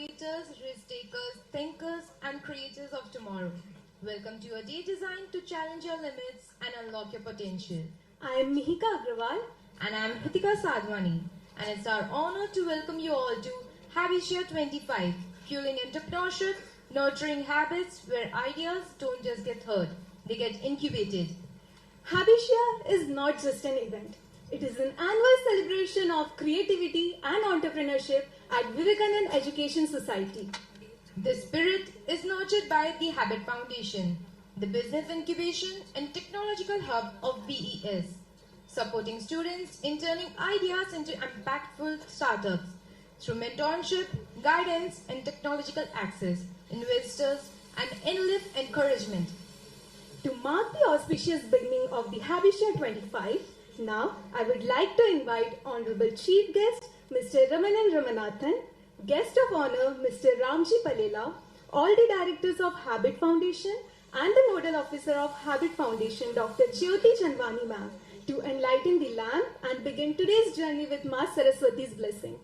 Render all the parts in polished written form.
innovators, risk takers, thinkers, and creators of tomorrow. Welcome to a day designed to challenge your limits and unlock your potential. I am Mihika Agrawal. And I am Hitika Sadhwani. And it's our honor to welcome you all to Habitia 25, fueling entrepreneurship, nurturing habits where ideas don't just get heard, they get incubated. Habitia is not just an event. It is an annual celebration of creativity and entrepreneurship at Vivekanand Education Society. This spirit is nurtured by the Habit Foundation, the business incubation and technological hub of VES, supporting students in turning ideas into impactful startups through mentorship, guidance, and technological access, investors, and endless encouragement. To mark the auspicious beginning of the Habitia 25, now I would like to invite Honorable Chief Guest Mr. Ramanan Ramanathan, Guest of Honor Mr. Ramji Palela, all the Directors of Habit Foundation and the Nodal Officer of Habit Foundation Dr. Jyoti Chandwani ma'am to enlighten the lamp and begin today's journey with Ma Saraswati's blessing.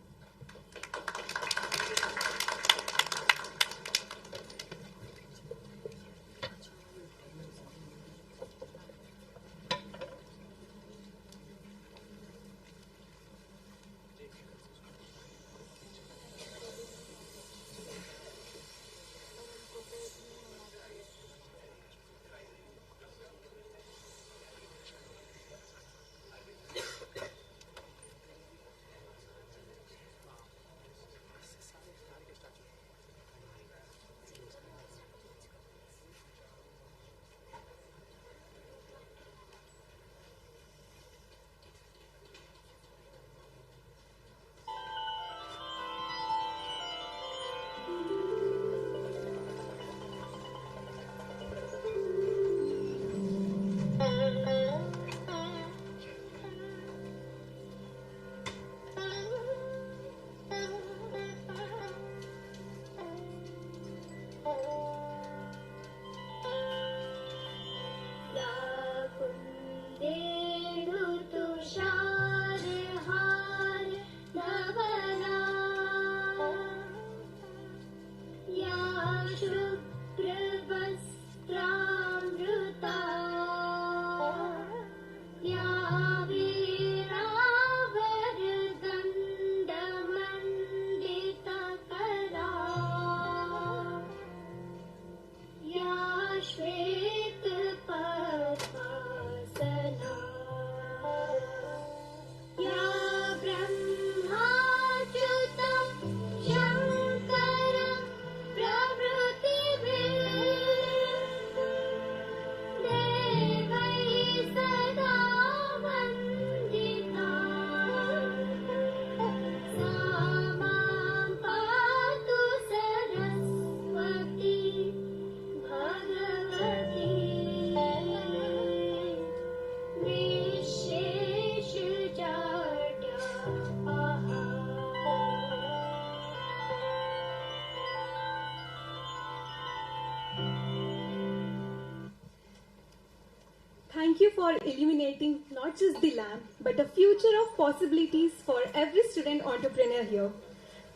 Thank you for illuminating not just the lamp, but a future of possibilities for every student entrepreneur here.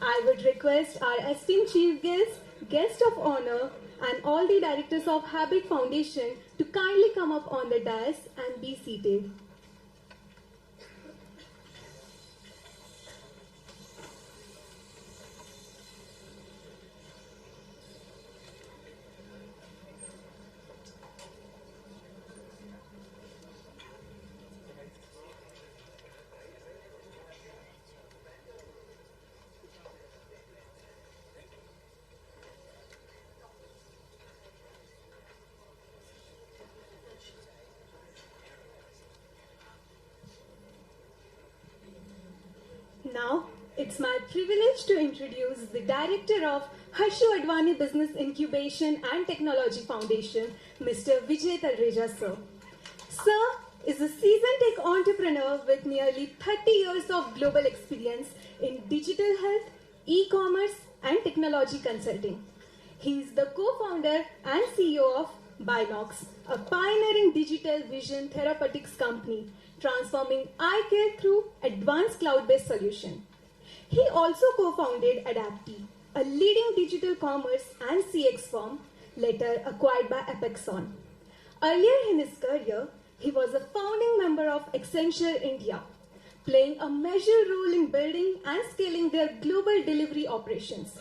I would request our esteemed chief guest, guest of honor, and all the directors of Habit Foundation to kindly come up on the dais and be seated. Now, it's my privilege to introduce the Director of Harshu Advani Business Incubation and Technology Foundation, Mr. Vijay Talreja, sir. Sir is a seasoned tech entrepreneur with nearly 30 years of global experience in digital health, e-commerce, and technology consulting. He is the co-founder and CEO of Binox, a pioneering digital vision therapeutics company transforming eye care through advanced cloud-based solution. He also co-founded Adapti, a leading digital commerce and CX firm, later acquired by Apexon. Earlier in his career, he was a founding member of Accenture India, playing a major role in building and scaling their global delivery operations.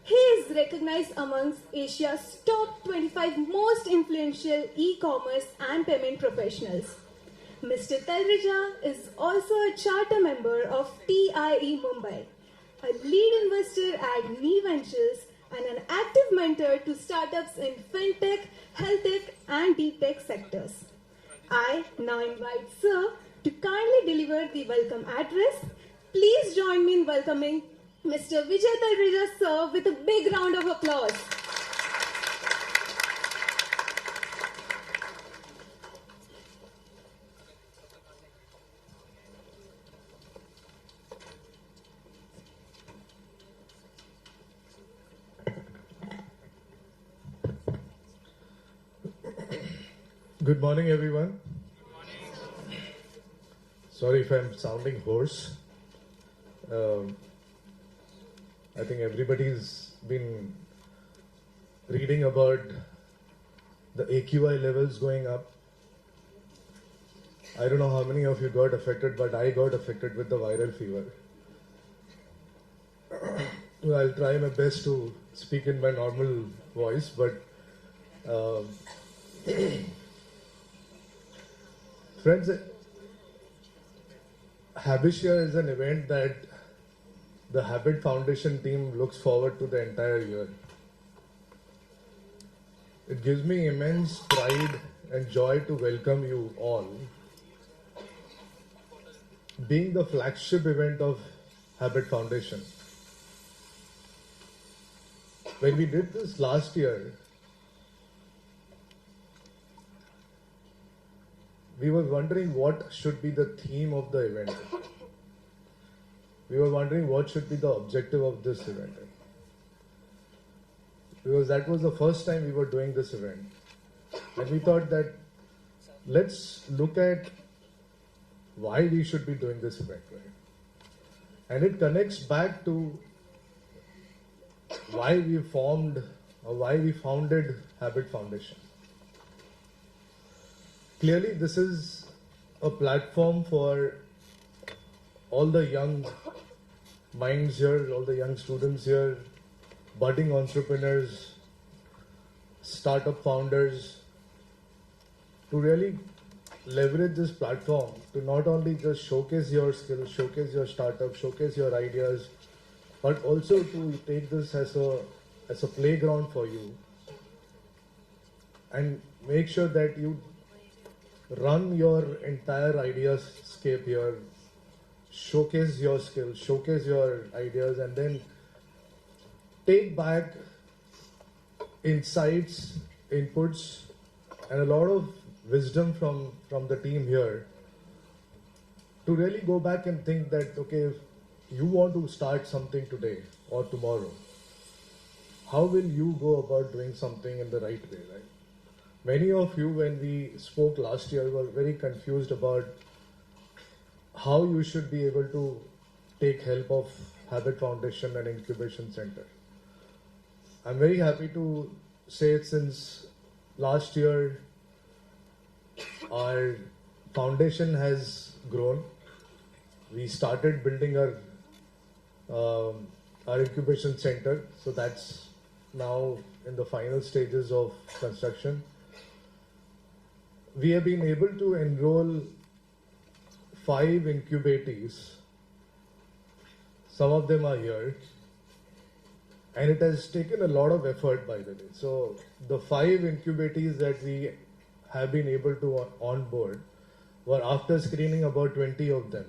He is recognized amongst Asia's top 25 most influential e-commerce and payment professionals. Mr. Talreja is also a charter member of TIE Mumbai, a lead investor at Knee Ventures, and an active mentor to startups in fintech, health tech, and deep tech sectors. I now invite Sir to kindly deliver the welcome address. Please join me in welcoming Mr. Vijay Talreja Sir with a big round of applause. Good morning, everyone. Sorry if I'm sounding hoarse. I think everybody's been reading about the AQI levels going up. I don't know how many of you got affected, but I got affected with the viral fever. Well, I'll try my best to speak in my normal voice, but friends, Habitia is an event that the Habit Foundation team looks forward to the entire year. It gives me immense pride and joy to welcome you all. Being the flagship event of Habit Foundation. When we did this last year, we were wondering what should be the theme of the event. We were wondering what should be the objective of this event. Because that was the first time we were doing this event. And we thought that let's look at why we should be doing this event, right? And it connects back to why we formed or why we founded Habit Foundation. Clearly, this is a platform for all the young minds here, all the young students here, budding entrepreneurs, startup founders, to really leverage this platform to not only just showcase your skills, showcase your startup, showcase your ideas, but also to take this as a playground for you and make sure that you run your entire ideascape here, showcase your skills, showcase your ideas, and then take back insights, inputs, and a lot of wisdom from the team here to really go back and think that, okay, if you want to start something today or tomorrow, how will you go about doing something in the right way, right? Many of you, when we spoke last year, were very confused about how you should be able to take help of Habit Foundation and Incubation Center. I'm very happy to say since last year, our foundation has grown. We started building our incubation center, so that's now in the final stages of construction. We have been able to enroll 5 incubatees. Some of them are here. And it has taken a lot of effort, by the way. So the 5 incubatees that we have been able to onboard were after screening about 20 of them.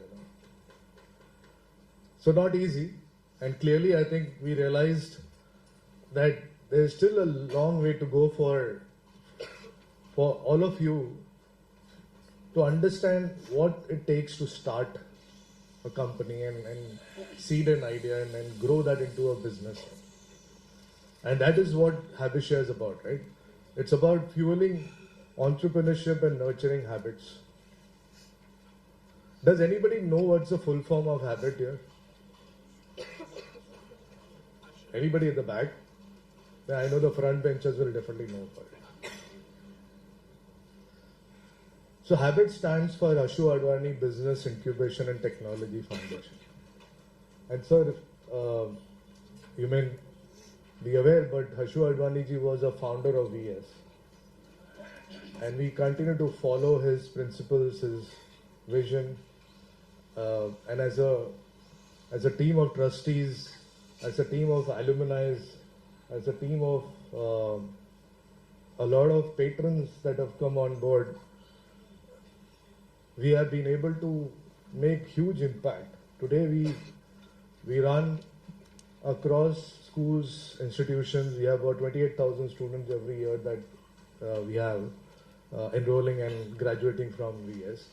So not easy. And clearly, I think we realized that there's still a long way to go for all of you to understand what it takes to start a company and seed an idea and grow that into a business. And that is what Habitia is about, right? It's about fueling entrepreneurship and nurturing habits. Does anybody know what's the full form of habit here? Anybody at the back? Yeah, I know the front benchers will definitely know for it. So Habit stands for Ashu Advani Business Incubation and Technology Foundation. And sir, you may be aware, but Ashu Advani ji was a founder of VS. And we continue to follow his principles, his vision. And as a team of trustees, as a team of alumni, as a team of a lot of patrons that have come on board, we have been able to make huge impact. Today we run across schools, institutions. We have about 28,000 students every year that we have enrolling and graduating from VS.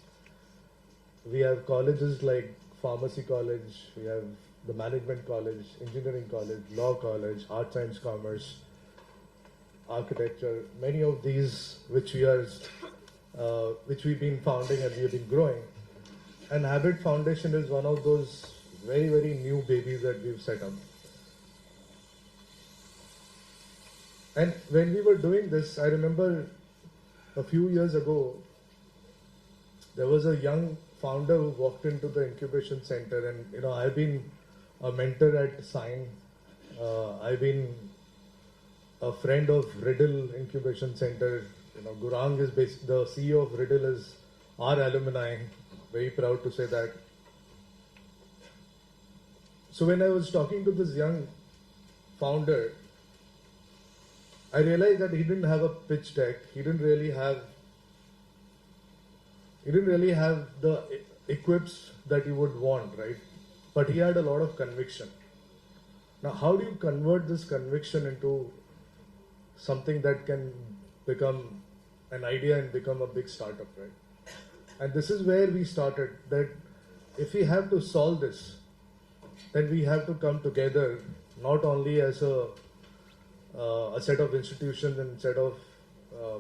We have colleges like Pharmacy College, we have the Management College, Engineering College, Law College, Art, Science, Commerce, Architecture, many of these which we've been founding and we have been growing. And Habit Foundation is one of those very, very new babies that we've set up. And when we were doing this, I remember a few years ago, there was a young founder who walked into the incubation center, and I've been a mentor at Sign. I've been a friend of Riddle Incubation Center. Gurang is the CEO of Riddle is our alumni. Very proud to say that. So when I was talking to this young founder, I realized that he didn't have a pitch deck. He didn't really have the equips that you would want, right? But he had a lot of conviction. Now, how do you convert this conviction into something that can become an idea and become a big startup, right? And this is where we started, that if we have to solve this, then we have to come together, not only as a set of institutions and set of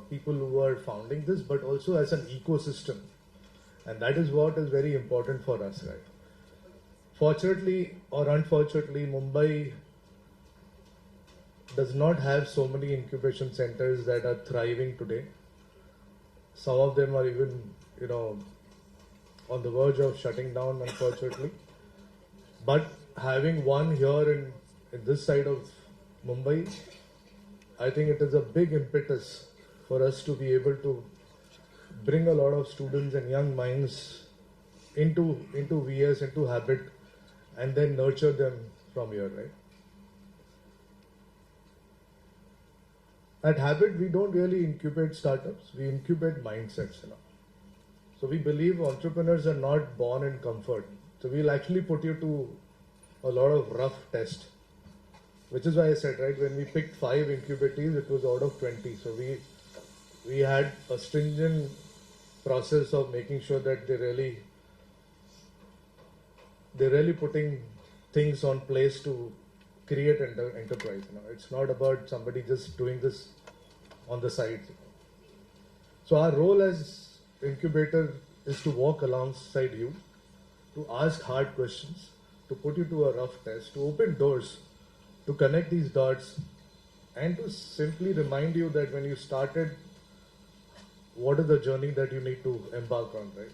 people who are founding this, but also as an ecosystem. And that is what is very important for us, right? Fortunately or unfortunately, Mumbai does not have so many incubation centers that are thriving today. Some of them are even, on the verge of shutting down, unfortunately. But having one here in this side of Mumbai, I think it is a big impetus for us to be able to bring a lot of students and young minds into VS, into Habit, and then nurture them from here, right? At Habit, we don't really incubate startups, we incubate mindsets. So we believe entrepreneurs are not born in comfort. So we'll actually put you to a lot of rough tests. Which is why I said, right, when we picked 5 incubatees, it was out of 20. So we had a stringent process of making sure that they're really putting things on place to create enterprise. It's not about somebody just doing this on the side. So our role as incubator is to walk alongside you, to ask hard questions, to put you to a rough test, to open doors, to connect these dots, and to simply remind you that when you started, what is the journey that you need to embark on, right?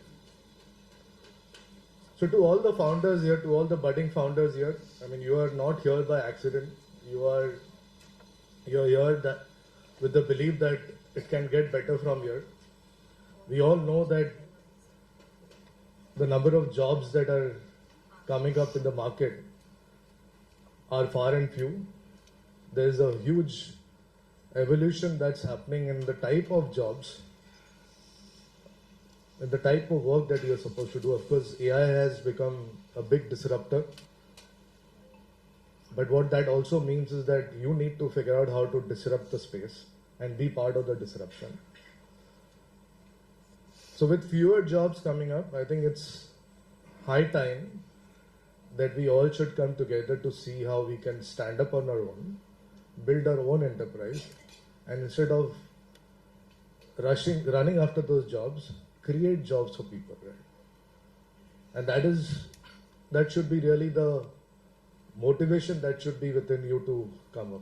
So to all the founders here, to all the budding founders here, you are not here by accident. You're here with the belief that it can get better from here. We all know that the number of jobs that are coming up in the market are far and few. There's a huge evolution that's happening in the type of jobs, in the type of work that you're supposed to do. Of course, AI has become a big disruptor. But what that also means is that you need to figure out how to disrupt the space and be part of the disruption. So with fewer jobs coming up, I think it's high time that we all should come together to see how we can stand up on our own, build our own enterprise, and instead of running after those jobs, create jobs for people, right? And that should be really the motivation that should be within you to come up.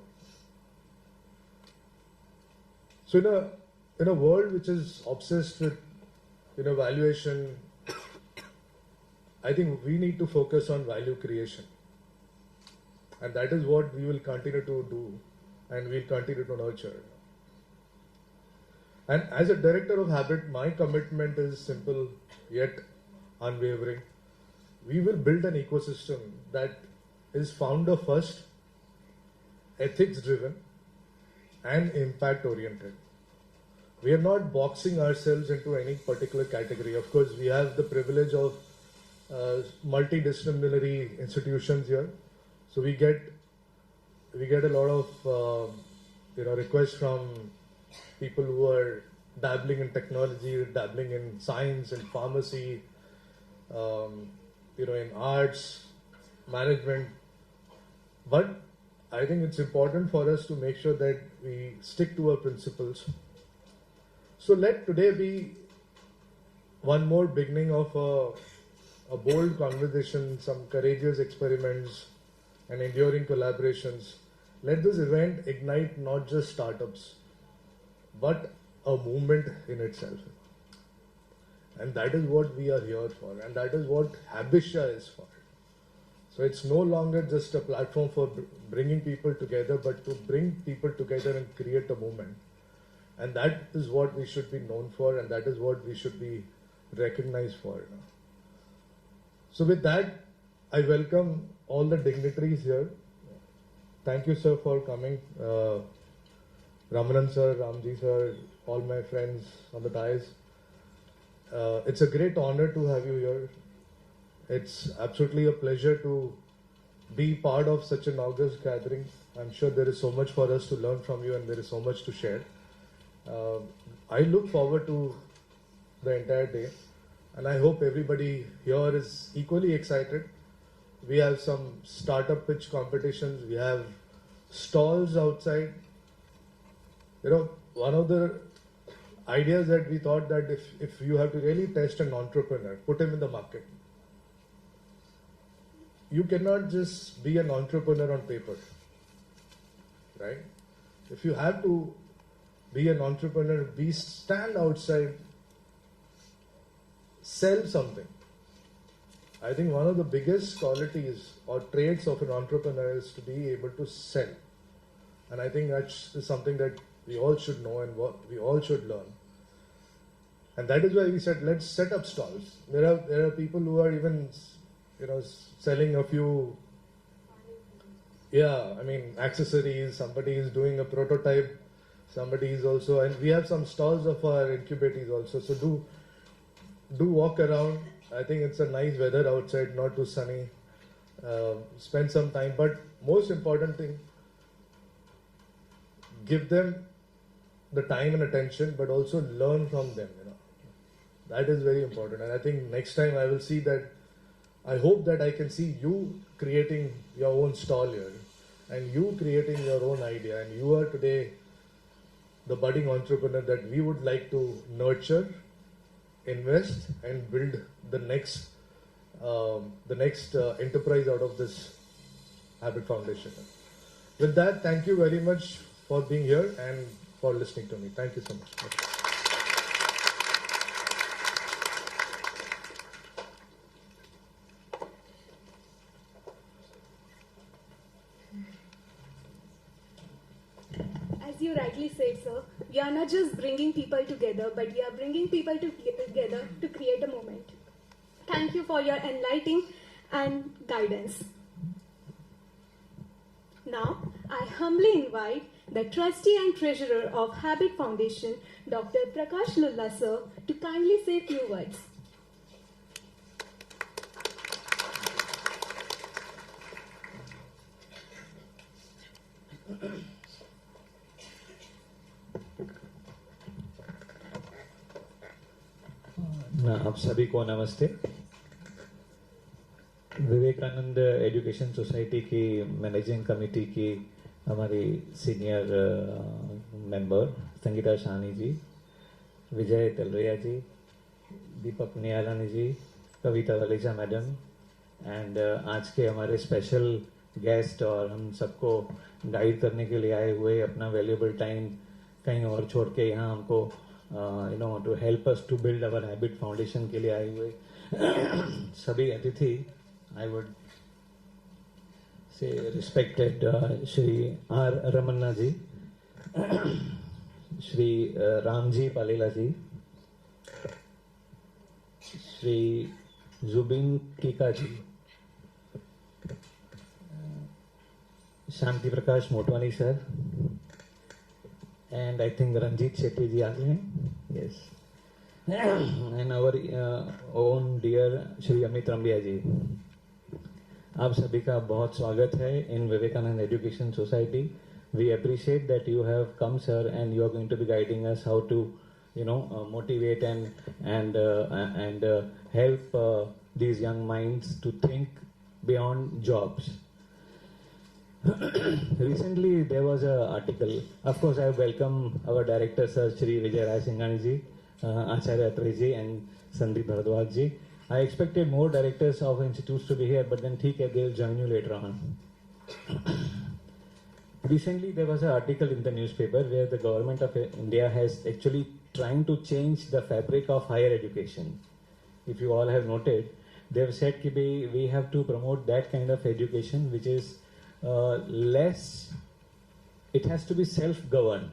So in a world which is obsessed with valuation, I think we need to focus on value creation. And that is what we will continue to do and we'll continue to nurture. And as a director of Habit, my commitment is simple yet unwavering. We will build an ecosystem that is founder first, ethics driven, and impact oriented. We are not boxing ourselves into any particular category. Of course, we have the privilege of multidisciplinary institutions here, so we get a lot of requests from people who are dabbling in technology, dabbling in science and pharmacy, in arts, management. But I think it's important for us to make sure that we stick to our principles. So let today be one more beginning of a bold conversation, some courageous experiments and enduring collaborations. Let this event ignite not just startups, but a movement in itself. And that is what we are here for, and that is what Habitia is for. So it's no longer just a platform for bringing people together, but to bring people together and create a movement. And that is what we should be known for, and that is what we should be recognized for. So with that, I welcome all the dignitaries here. Thank you, sir, for coming. Ramanan sir, Ramji sir, all my friends on the dais. It's a great honor to have you here. It's absolutely a pleasure to be part of such an august gathering. I'm sure there is so much for us to learn from you and there is so much to share. I look forward to the entire day and I hope everybody here is equally excited. We have some startup pitch competitions, we have stalls outside. One of the ideas that we thought that if you have to really test an entrepreneur, put him in the market. You cannot just be an entrepreneur on paper, right? If you have to be an entrepreneur, stand outside, sell something. I think one of the biggest qualities or traits of an entrepreneur is to be able to sell. And I think that's something that we all should know and what we all should learn. And that is why we said, let's set up stalls. There are people who are even, selling a few, accessories. Somebody is doing a prototype. Somebody is also, and we have some stalls of our incubators also. So do walk around. I think it's a nice weather outside, not too sunny. Spend some time. But most important thing, give them the time and attention, but also learn from them. That is very important. And I think next time I will see that. I hope that I can see you creating your own stall here, and you creating your own idea. And you are today the budding entrepreneur that we would like to nurture, invest, and build the next enterprise out of this Habit Foundation. With that, thank you very much for being here and for listening to me. Thank you so much. As you rightly said, sir, we are not just bringing people together, but we are bringing people together to create a moment. Thank you for your enlightening and guidance. Now, I humbly invite the trustee and treasurer of Habit Foundation, Dr. Prakash Lulla, sir, to kindly say a few words. आप सभी को नमस्ते। Vivekananda education society की managing committee की हमारी senior member Sangeeta Shahani ji, Vijay Talreja ji, Deepak Niyalani ji, Kavita Valeja madam and आज के हमारे स्पेशल गेस्ट और हम सबको गाइड करने के लिए आए हुए, अपना वैल्यूएबल टाइम कहीं और छोड़ के यहाँ हमको to help us to build our habit foundation के लिए आए हुए सभी अतिथि, I would say respected Shri R Ramanna ji, Shri Ramji Palela ji, Shri Jubin Tika ji, Shanti Prakash Motwani sir, and I think Ranjit Shetty ji आ गए हैं, yes, and our own dear Shri Amit Rambia ji, आप सभी का बहुत स्वागत है in Vivekananda education society. We appreciate that you have come, sir, and you are going to be guiding us how to, motivate and help these young minds to think beyond jobs. Recently, there was an article. Of course, I welcome our director, Sir Shri Vijay Rai Singhani ji, Acharya Atray ji, and Sandeep Bharadwaj ji. I expected more directors of institutes to be here, but then ठीक है, they'll join you later on. Recently, there was an article in the newspaper where the government of India has actually trying to change the fabric of higher education. If you all have noted, they have said that we have to promote that kind of education which is less, it has to be self-governed.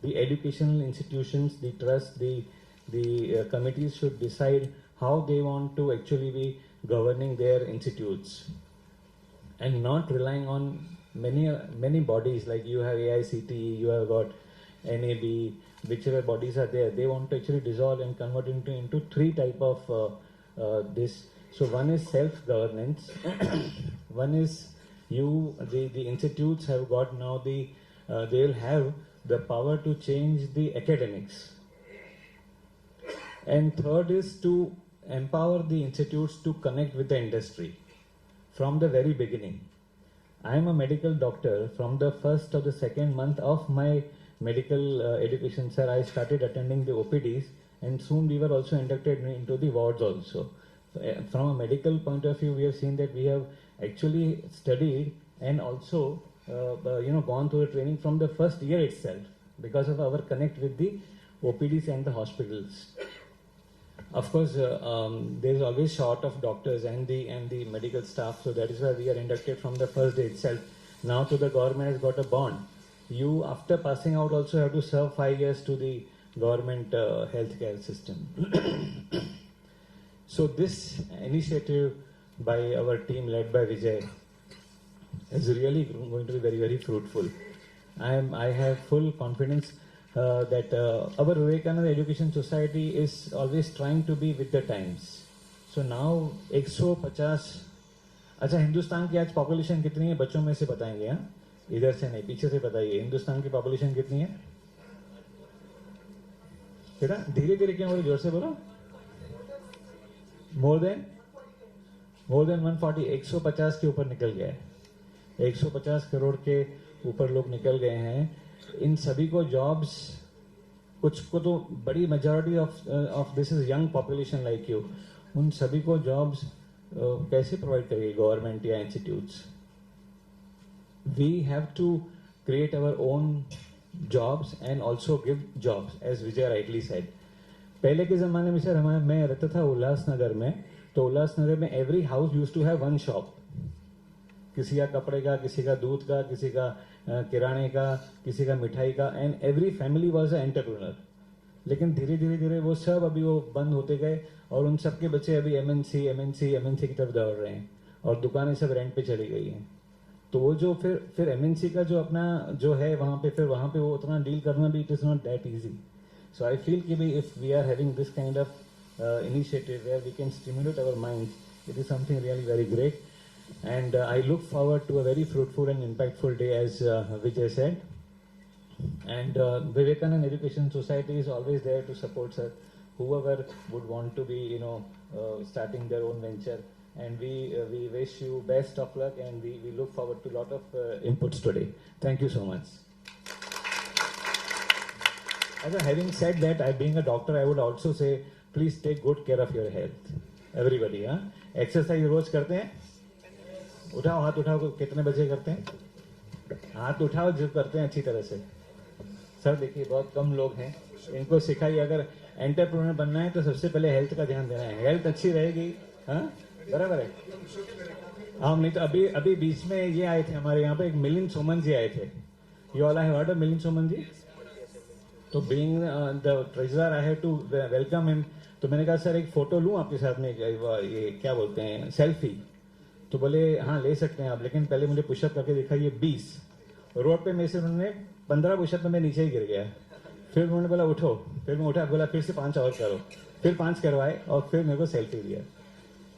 The educational institutions, the trust, the committees should decide how they want to actually be governing their institutes and not relying on many bodies, like you have AICTE, you have got NAB, whichever bodies are there, they want to actually dissolve and convert into three type of this. So one is self-governance, one is the institutes have got now they'll have the power to change the academics, and third is to empower the institutes to connect with the industry from the very beginning. I am a medical doctor. From the first or the second month of my medical education, sir, I started attending the OPDs, and soon we were also inducted into the wards also. From a medical point of view, we have seen that we have actually studied and also gone through the training from the first year itself because of our connect with the OPDs and the hospitals. Of course, there is always short of doctors and the medical staff, so that is why we are inducted from the first day itself. Now, to the government has got a bond. You, after passing out, also have to serve 5 years to the government healthcare system. So, this initiative by our team led by Vijay is really going to be very, very fruitful. I have full confidence that our Vivekananda Education Society is always trying to be with the times. So now 150, अच्छा हिंदुस्तान की आज population कितनी है, बच्चों में से बताएंगे, हाँ, इधर से नहीं, पीछे से बताइए, हिंदुस्तान की पॉपुलेशन कितनी है बेटा, धीरे धीरे क्यों बोलो, जोर से बोलो, मोर देन 140, 150 के ऊपर निकल गया है, 150 करोड़ के ऊपर लोग निकल गए हैं. इन सभी को जॉब्स, कुछ को तो बड़ी majority of this is young population like you, उन सभी को जॉब्स कैसे प्रोवाइड करेगी गवर्नमेंट या institutes? We have to create our own jobs and also give jobs, as Vijay rightly said. पहले के जमाने में सर मैं रहता था उल्लासनगर में, तो उल्लासनगर में every house use to have one shop, किसी का कपड़े का, किसी का दूध का, किसी का किराने का, किसी का मिठाई का, and every family was a entrepreneur. लेकिन धीरे धीरे वो सब अभी वो बंद होते गए और उन सबके बच्चे अभी एमएनसी की तरफ दौड़ रहे हैं और दुकानें सब रेंट पे चली गई हैं. तो वो जो फिर एमएनसी का जो अपना जो है वहाँ पे वो उतना डील करना भी it is not that easy. So I feel कि भाई if we are having this kind of initiative where we can stimulate our minds, it is something really very great. And I look forward to a very fruitful and impactful day, as Vijay said. And Vivekananda Education Society is always there to support, sir, whoever would want to be, starting their own venture. And we wish you best of luck, and we look forward to a lot of inputs today. Thank you so much. Having said that, I being a doctor, I would also say, please take good care of your health. Everybody, huh? Exercise रोज करते हैं? उठाओ हाथ उठाओ, कितने बजे करते हैं? हाथ उठाओ जो करते हैं अच्छी तरह से। सर देखिए बहुत कम लोग हैं, इनको सिखाइए। अगर एंटरप्रेन्योर बनना है तो सबसे पहले हेल्थ का ध्यान देना है। हेल्थ अच्छी रहेगी, हाँ बराबर है। हम नहीं तो अभी अभी बीच में ये आए थे हमारे यहाँ पे, एक मिलिंद सोमन जी आए थे। You all have heard of Milind Soman ji? तो being the treasurer I have to welcome him. तो मैंने कहा सर एक फोटो लूं आपके साथ में, ये क्या बोलते हैं, सेल्फी? तो बोले हाँ ले सकते हैं आप, लेकिन पहले मुझे पुशअप करके दिखाइए 20। रोड पे मेरे से उन्होंने 15 पुशअप में मैं नीचे ही गिर गया। फिर उन्होंने बोला उठो, फिर मैं उठा, बोला फिर से 5 और करो, फिर 5 करवाए और फिर मेरे को सेल्फी दिया।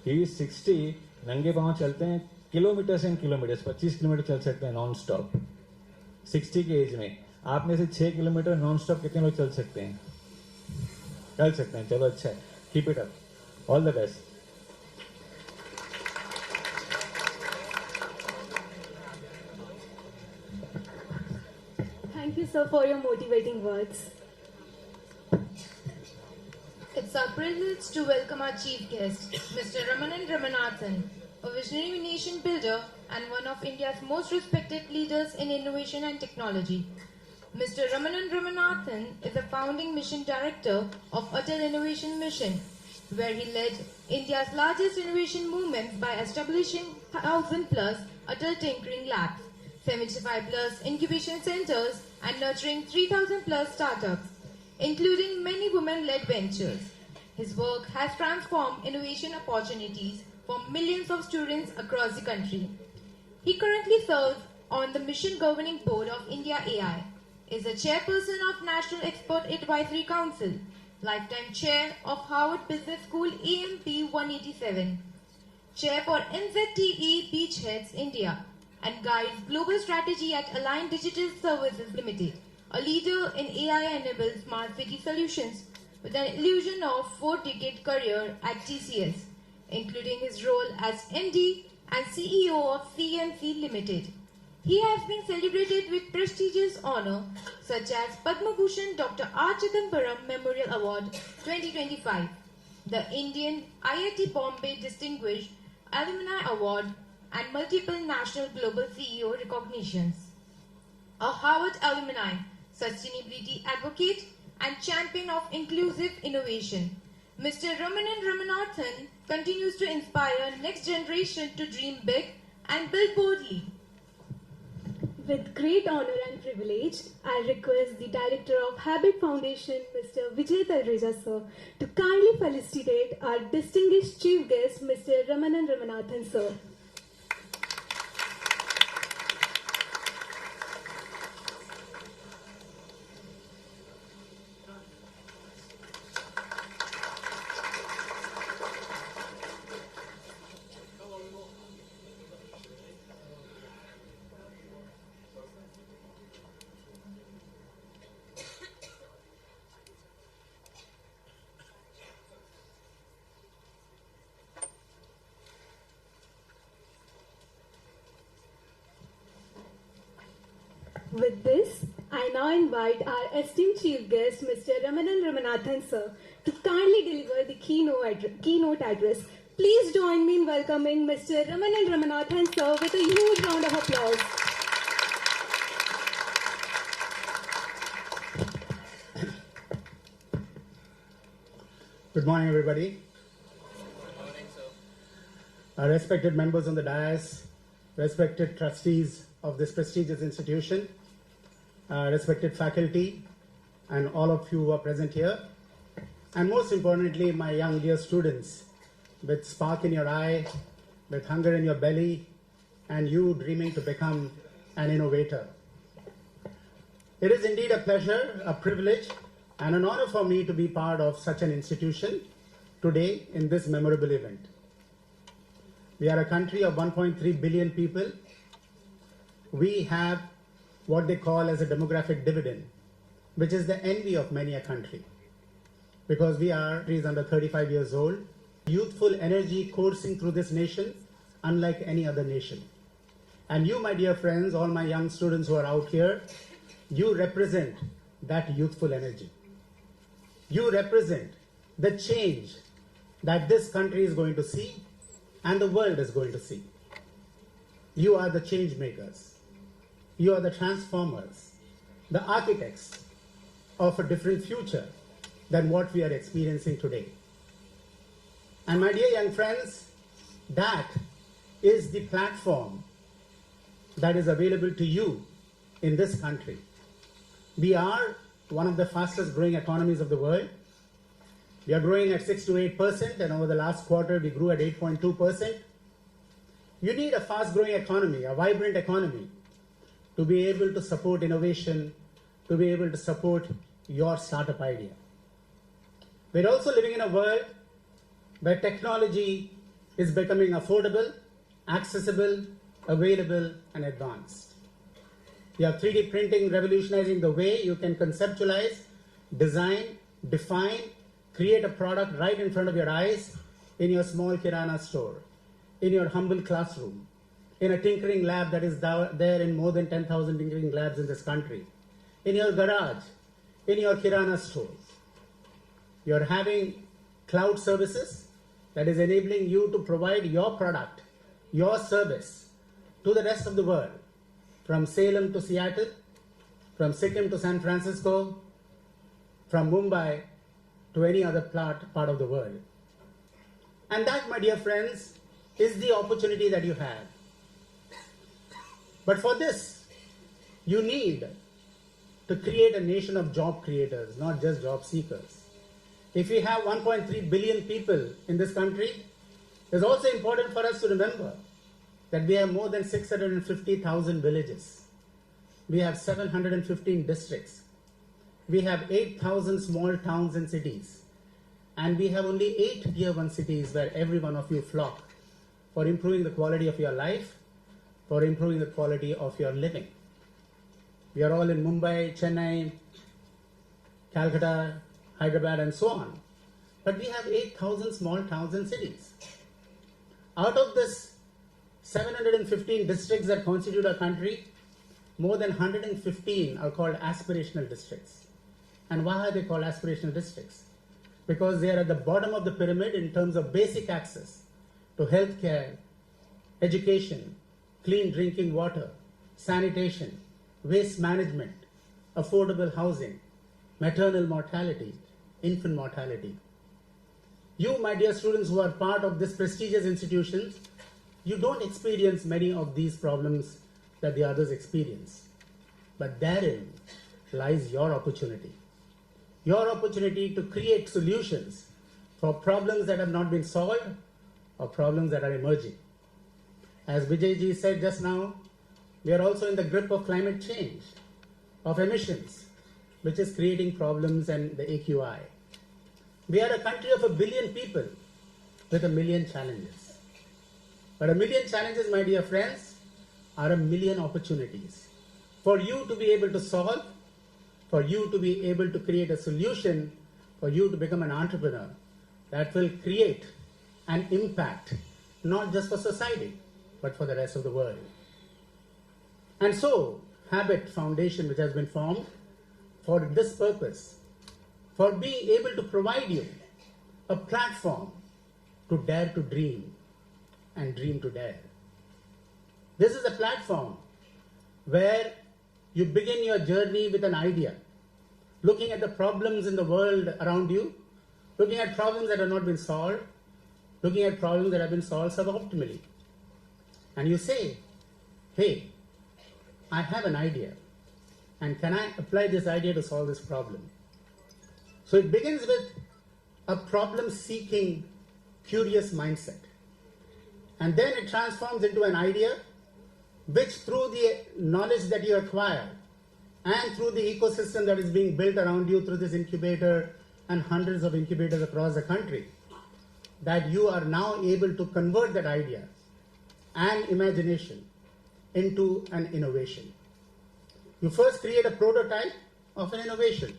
ही 60, नंगे पाँव चलते हैं किलोमीटर्स एंड किलोमीटर्स, 25 किलोमीटर चल सकते हैं नॉन स्टॉप 60 की एज में। आप में से 6 किलोमीटर नॉन स्टॉप कितने लोग चल सकते हैं? चल सकते हैं, चलो अच्छा है, keep it up, all the best. Thank you, sir, for your motivating words. It's our privilege to welcome our chief guest, Mr. Ramanan Ramanathan, a visionary nation builder and one of India's most respected leaders in innovation and technology. Mr. Ramanan Ramanathan is a founding mission director of Atal Innovation Mission, where he led India's largest innovation movement by establishing 1,000 plus Atal Tinkering Labs, 75 plus incubation centers, and nurturing 3,000 plus startups, including many women-led ventures. His work has transformed innovation opportunities for millions of students across the country. He currently serves on the Mission Governing Board of India AI, is a chairperson of National Expert Advisory Council, lifetime chair of Harvard Business School EMP 187, chair for NZTE Beachheads India, and guides global strategy at Align Digital Services Limited, a leader in AI-enabled smart city solutions with an illusion of 4-decade career at TCS, including his role as MD and CEO of CMC Limited. He has been celebrated with prestigious honor such as Padma Bhushan Dr. R. Chidambaram Memorial Award 2025, the Indian IIT Bombay Distinguished Alumni Award, and multiple national global CEO recognitions. A Harvard alumni, sustainability advocate, and champion of inclusive innovation, Mr. Ramanan Ramanathan continues to inspire next generation to dream big and build boldly. With great honor and privilege, I request the director of Habit Foundation, Mr. Vijay Talreja sir, to kindly felicitate our distinguished chief guest, Mr. Ramanan Ramanathan sir. With this, I now invite our esteemed chief guest, Mr. Ramanan Ramanathan sir, to kindly deliver the keynote address. Please join me in welcoming Mr. Ramanan Ramanathan sir with a huge round of applause. Good morning, everybody. Good morning, sir. Our respected members on the dais, respected trustees of this prestigious institution, respected faculty, and all of you who are present here, and most importantly, my young dear students, with spark in your eye, with hunger in your belly, and you dreaming to become an innovator. It is indeed a pleasure, a privilege, and an honor for me to be part of such an institution today in this memorable event. We are a country of 1.3 billion people. We have what they call as a demographic dividend, which is the envy of many a country. Because we are under 35 years old, youthful energy coursing through this nation, unlike any other nation. And you, my dear friends, all my young students who are out here, you represent that youthful energy. You represent the change that this country is going to see and the world is going to see. You are the change makers. You are the transformers, the architects of a different future than what we are experiencing today. And my dear young friends, that is the platform that is available to you in this country. We are one of the fastest growing economies of the world. We are growing at 6 to 8%, and over the last quarter we grew at 8.2%. You need a fast growing economy, a vibrant economy, to be able to support innovation, to be able to support your startup idea. We're also living in a world where technology is becoming affordable, accessible, available, and advanced. You have 3D printing revolutionizing the way you can conceptualize, design, define, create a product right in front of your eyes in your small kirana store, in your humble classroom, in a tinkering lab that is there in more than 10,000 tinkering labs in this country, in your garage, in your kirana store. You're having cloud services that is enabling you to provide your product, your service to the rest of the world, from Salem to Seattle, from Sikkim to San Francisco, from Mumbai to any other part of the world. And that, my dear friends, is the opportunity that you have. But for this, you need to create a nation of job creators, not just job seekers. If we have 1.3 billion people in this country, it's also important for us to remember that we have more than 650,000 villages. We have 715 districts. We have 8,000 small towns and cities. And we have only 8 tier 1 cities where every one of you flock for improving the quality of your life, for improving the quality of your living. We are all in Mumbai, Chennai, Calcutta, Hyderabad, and so on. But we have 8,000 small towns and cities. Out of this 715 districts that constitute our country, more than 115 are called aspirational districts. And why are they called aspirational districts? Because they are at the bottom of the pyramid in terms of basic access to healthcare, education, clean drinking water, sanitation, waste management, affordable housing, maternal mortality, infant mortality. You, my dear students who are part of this prestigious institutions, you don't experience many of these problems that the others experience. But therein lies your opportunity. Your opportunity to create solutions for problems that have not been solved or problems that are emerging. As Vijayji said just now, we are also in the grip of climate change, of emissions, which is creating problems and the AQI. We are a country of 1 billion people with 1 million challenges. But 1 million challenges, my dear friends, are 1 million opportunities for you to be able to solve, for you to be able to create a solution, for you to become an entrepreneur that will create an impact, not just for society, but for the rest of the world. And so, Habit Foundation, which has been formed for this purpose, for being able to provide you a platform to dare to dream and dream to dare. This is a platform where you begin your journey with an idea, looking at the problems in the world around you, looking at problems that have not been solved, looking at problems that have been solved suboptimally. And you say, hey, I have an idea, and can I apply this idea to solve this problem? So it begins with a problem-seeking, curious mindset. And then it transforms into an idea which, through the knowledge that you acquire and through the ecosystem that is being built around you through this incubator and hundreds of incubators across the country, that you are now able to convert that idea and imagination into an innovation. You first create a prototype of an innovation,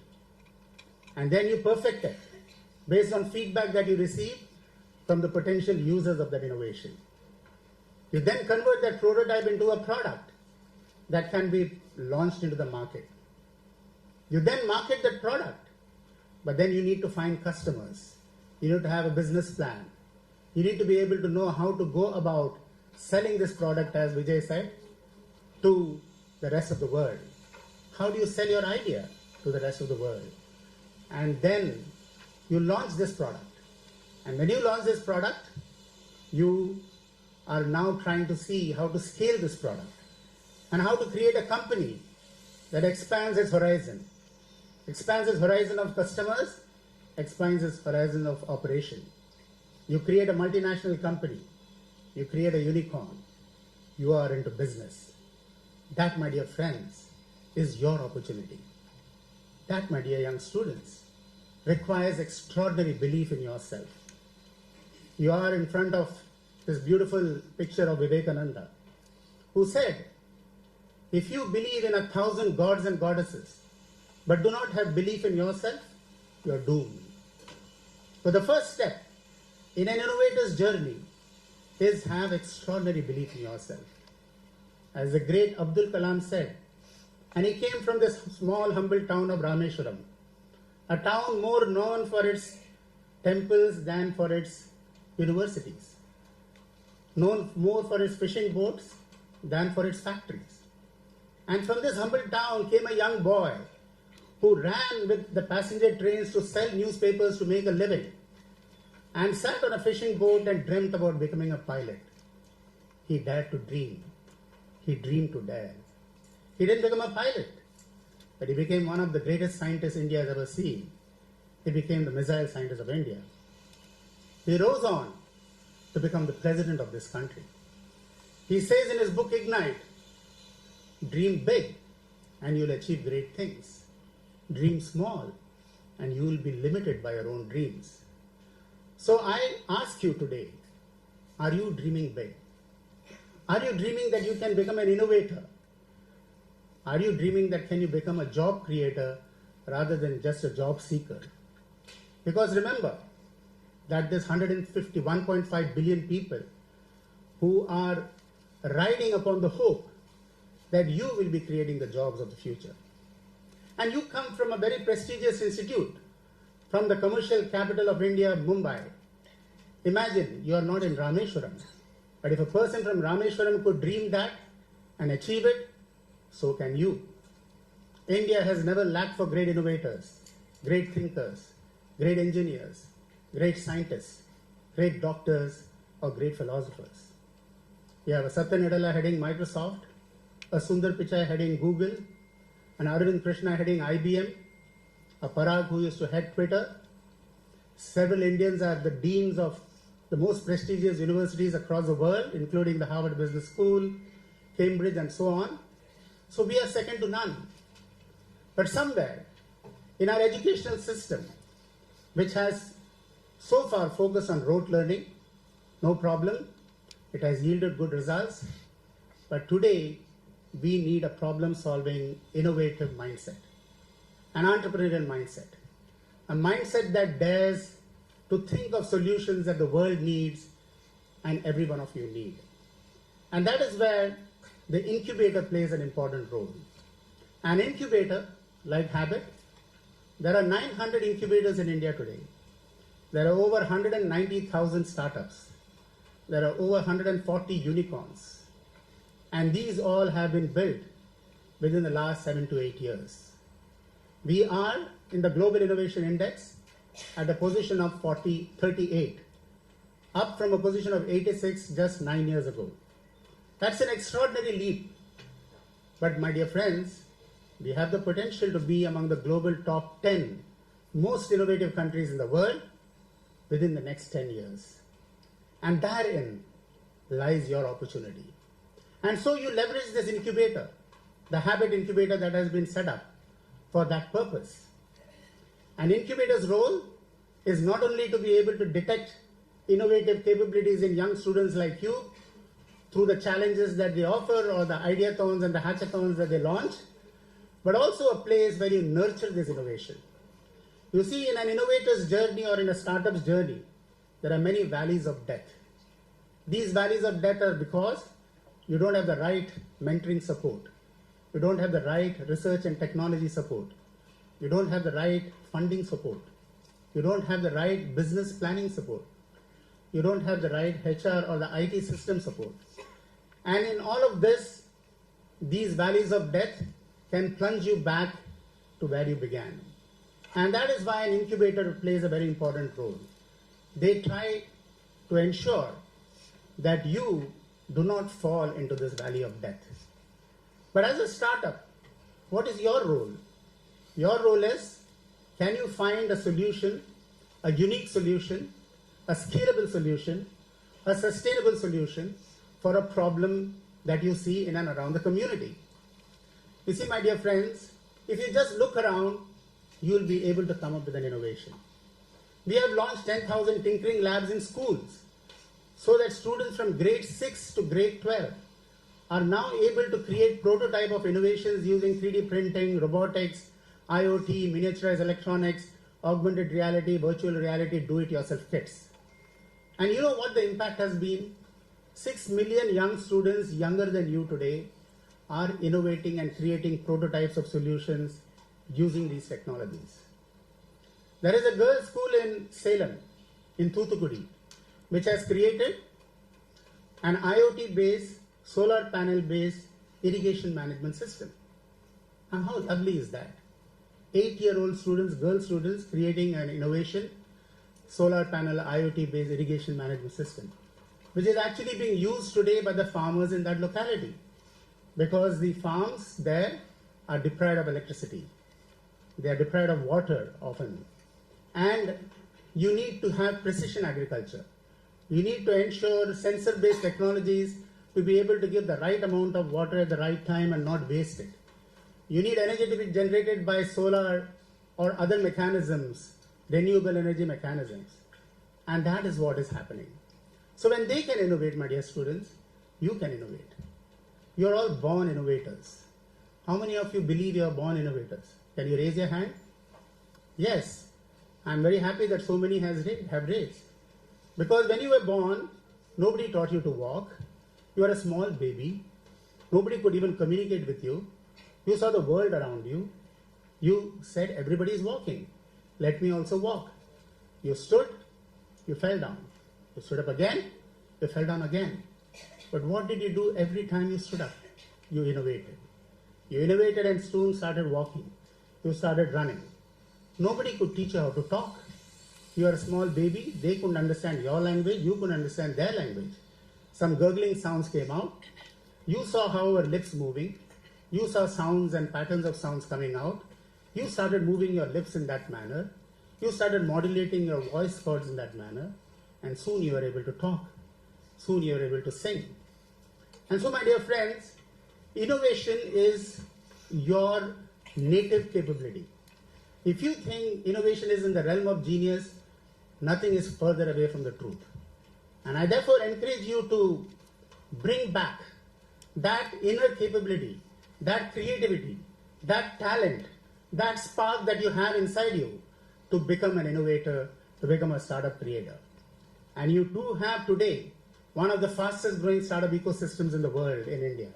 and then you perfect it based on feedback that you receive from the potential users of that innovation. You then convert that prototype into a product that can be launched into the market. You then market that product, but then you need to find customers. You need to have a business plan. You need to be able to know how to go about selling this product, as Vijay said, to the rest of the world? How do you sell your idea to the rest of the world? And then you launch this product. And when you launch this product, you are now trying to see how to scale this product and how to create a company that expands its horizon of customers, expands its horizon of operation. You create a multinational company, you create a unicorn, you are into business. That, my dear friends, is your opportunity. That, my dear young students, requires extraordinary belief in yourself. You are in front of this beautiful picture of Vivekananda, who said, if you believe in 1,000 gods and goddesses, but do not have belief in yourself, you are doomed. So the first step in an innovator's journey is have extraordinary belief in yourself. As the great Abdul Kalam said, and he came from this small, humble town of Rameshwaram, a town more known for its temples than for its universities, known more for its fishing boats than for its factories. And from this humble town came a young boy who ran with the passenger trains to sell newspapers to make a living, and sat on a fishing boat and dreamt about becoming a pilot. He dared to dream. He dreamed to dare. He didn't become a pilot, but he became one of the greatest scientists India has ever seen. He became the missile scientist of India. He rose on to become the president of this country. He says in his book, Ignite, dream big and you'll achieve great things. Dream small and you will be limited by your own dreams. So I ask you today, are you dreaming big? Are you dreaming that you can become an innovator? Are you dreaming that can you become a job creator rather than just a job seeker? Because remember that this 151.5 billion people who are riding upon the hope that you will be creating the jobs of the future. And you come from a very prestigious institute, from the commercial capital of India, Mumbai. Imagine you are not in Rameshwaram, but if a person from Rameshwaram could dream that and achieve it, so can you. India has never lacked for great innovators, great thinkers, great engineers, great scientists, great doctors, or great philosophers. You have a Satya Nadella heading Microsoft, a Sundar Pichai heading Google, an Arvind Krishna heading IBM, a Parag who used to head Twitter. Several Indians are the deans of the most prestigious universities across the world, including the Harvard Business School, Cambridge, and so on. So we are second to none. But somewhere in our educational system, which has so far focused on rote learning, no problem, it has yielded good results. But today, we need a problem-solving, innovative mindset, an entrepreneurial mindset, a mindset that dares to think of solutions that the world needs and every one of you need. And that is where the incubator plays an important role. An incubator, like Habit, there are 900 incubators in India today. There are over 190,000 startups. There are over 140 unicorns. And these all have been built within the last 7 to 8 years. We are in the Global Innovation Index at a position of 38, up from a position of 86 just 9 years ago. That's an extraordinary leap. But my dear friends, we have the potential to be among the global top 10 most innovative countries in the world within the next 10 years. And therein lies your opportunity. And so you leverage this incubator, the Habit incubator that has been set up for that purpose. An incubator's role is not only to be able to detect innovative capabilities in young students like you through the challenges that they offer or the ideathons and the hackathons that they launch, but also a place where you nurture this innovation. You see, in an innovator's journey or in a startup's journey, there are many valleys of death. These valleys of death are because you don't have the right mentoring support. You don't have the right research and technology support. You don't have the right funding support. You don't have the right business planning support. You don't have the right HR or the IT system support. And in all of this, these valleys of death can plunge you back to where you began. And that is why an incubator plays a very important role. They try to ensure that you do not fall into this valley of death. But as a startup, what is your role? Your role is, can you find a solution, a unique solution, a scalable solution, a sustainable solution for a problem that you see in and around the community? You see, my dear friends, if you just look around, you'll be able to come up with an innovation. We have launched 10,000 tinkering labs in schools so that students from grade 6 to grade 12 are now able to create prototype of innovations using 3D printing, robotics, IoT, miniaturized electronics, augmented reality, virtual reality, do-it-yourself kits. And you know what the impact has been? 6 million young students younger than you today are innovating and creating prototypes of solutions using these technologies. There is a girls' school in Salem, in Thoothukudi, which has created an IoT-based, solar panel-based irrigation management system. And how lovely is that? 8-year-old students, girl students, creating an innovation, solar panel IoT-based irrigation management system, which is actually being used today by the farmers in that locality, because the farms there are deprived of electricity. They are deprived of water often. And you need to have precision agriculture. You need to ensure sensor-based technologies to be able to give the right amount of water at the right time and not waste it. You need energy to be generated by solar or other mechanisms, renewable energy mechanisms. And that is what is happening. So when they can innovate, my dear students, you can innovate. You are all born innovators. How many of you believe you are born innovators? Can you raise your hand? Yes. I'm very happy that so many have raised. Because when you were born, nobody taught you to walk. You were a small baby. Nobody could even communicate with you. You saw the world around you. You said, everybody is walking. Let me also walk. You stood, you fell down. You stood up again, you fell down again. But what did you do every time you stood up? You innovated. You innovated and soon started walking. You started running. Nobody could teach you how to talk. You are a small baby. They couldn't understand your language. You couldn't understand their language. Some gurgling sounds came out. You saw how our lips moving. You saw sounds and patterns of sounds coming out. You started moving your lips in that manner. You started modulating your voice cords in that manner. And soon you were able to talk. Soon you were able to sing. And so, my dear friends, innovation is your native capability. If you think innovation is in the realm of genius, nothing is further away from the truth. And I therefore encourage you to bring back that inner capability, that creativity, that talent, that spark that you have inside you to become an innovator, to become a startup creator. And you do have today one of the fastest growing startup ecosystems in the world in India.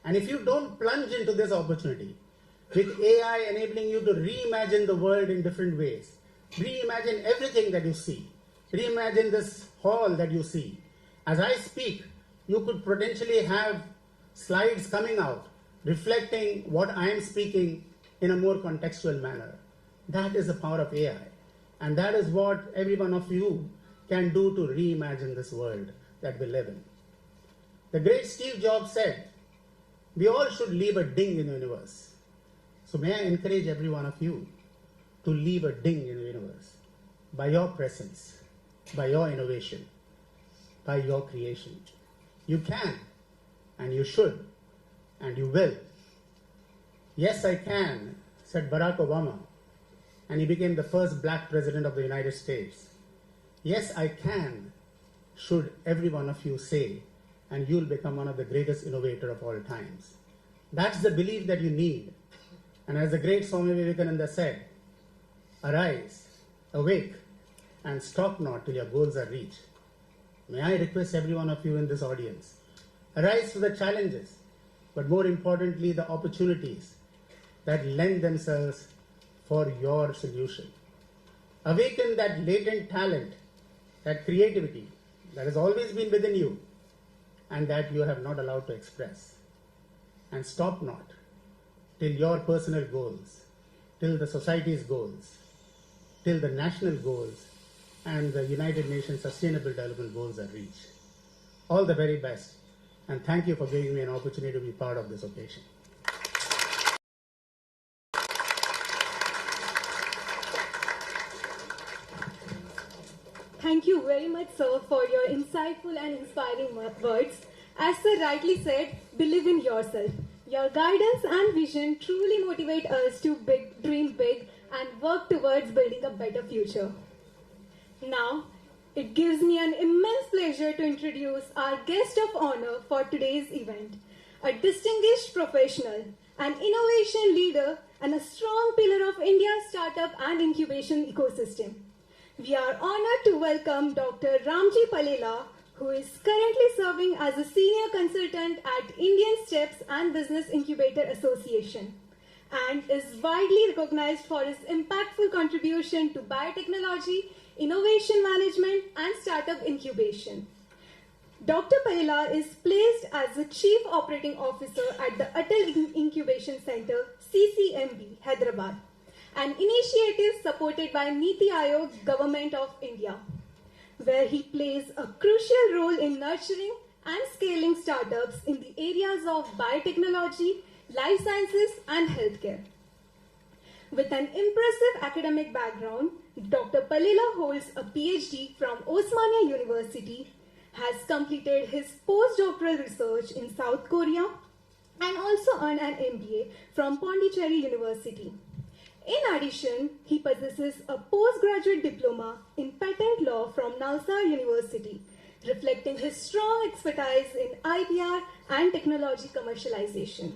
And if you don't plunge into this opportunity, with AI enabling you to reimagine the world in different ways, reimagine everything that you see, reimagine this hall that you see. As I speak, you could potentially have slides coming out reflecting what I am speaking in a more contextual manner. That is the power of AI. And that is what every one of you can do to reimagine this world that we live in. The great Steve Jobs said, we all should leave a ding in the universe. So may I encourage every one of you to leave a ding in the universe by your presence, by your innovation, by your creation. You can, and you should, and you will. Yes, I can, said Barack Obama, and he became the first black president of the United States. Yes, I can, should every one of you say, and you'll become one of the greatest innovators of all times. That's the belief that you need. And as the great Swami Vivekananda said, arise, awake, and stop not till your goals are reached. May I request every one of you in this audience, arise to the challenges, but more importantly, the opportunities that lend themselves for your solution. Awaken that latent talent, that creativity that has always been within you, and that you have not allowed to express. And stop not till your personal goals, till the society's goals, till the national goals and the United Nations Sustainable Development Goals are reached. All the very best, and thank you for giving me an opportunity to be part of this occasion. Thank you very much, sir, for your insightful and inspiring words. As sir rightly said, believe in yourself. Your guidance and vision truly motivate us to dream big and work towards building a better future. Now, it gives me an immense pleasure to introduce our guest of honor for today's event, a distinguished professional, an innovation leader, and a strong pillar of India's startup and incubation ecosystem. We are honored to welcome Dr. Ramji Palela, who is currently serving as a senior consultant at Indian Steps and Business Incubator Association, and is widely recognized for his impactful contribution to biotechnology, innovation management, and startup incubation. Dr. Palela is placed as the Chief Operating Officer at the Atal Incubation Center, CCMB, Hyderabad, an initiative supported by Niti Aayog, Government of India, where he plays a crucial role in nurturing and scaling startups in the areas of biotechnology, life sciences, and healthcare. With an impressive academic background, Dr. Palela holds a PhD from Osmania University, has completed his postdoctoral research in South Korea, and also earned an MBA from Pondicherry University. In addition, he possesses a postgraduate diploma in patent law from Nalsar University, reflecting his strong expertise in IPR and technology commercialization.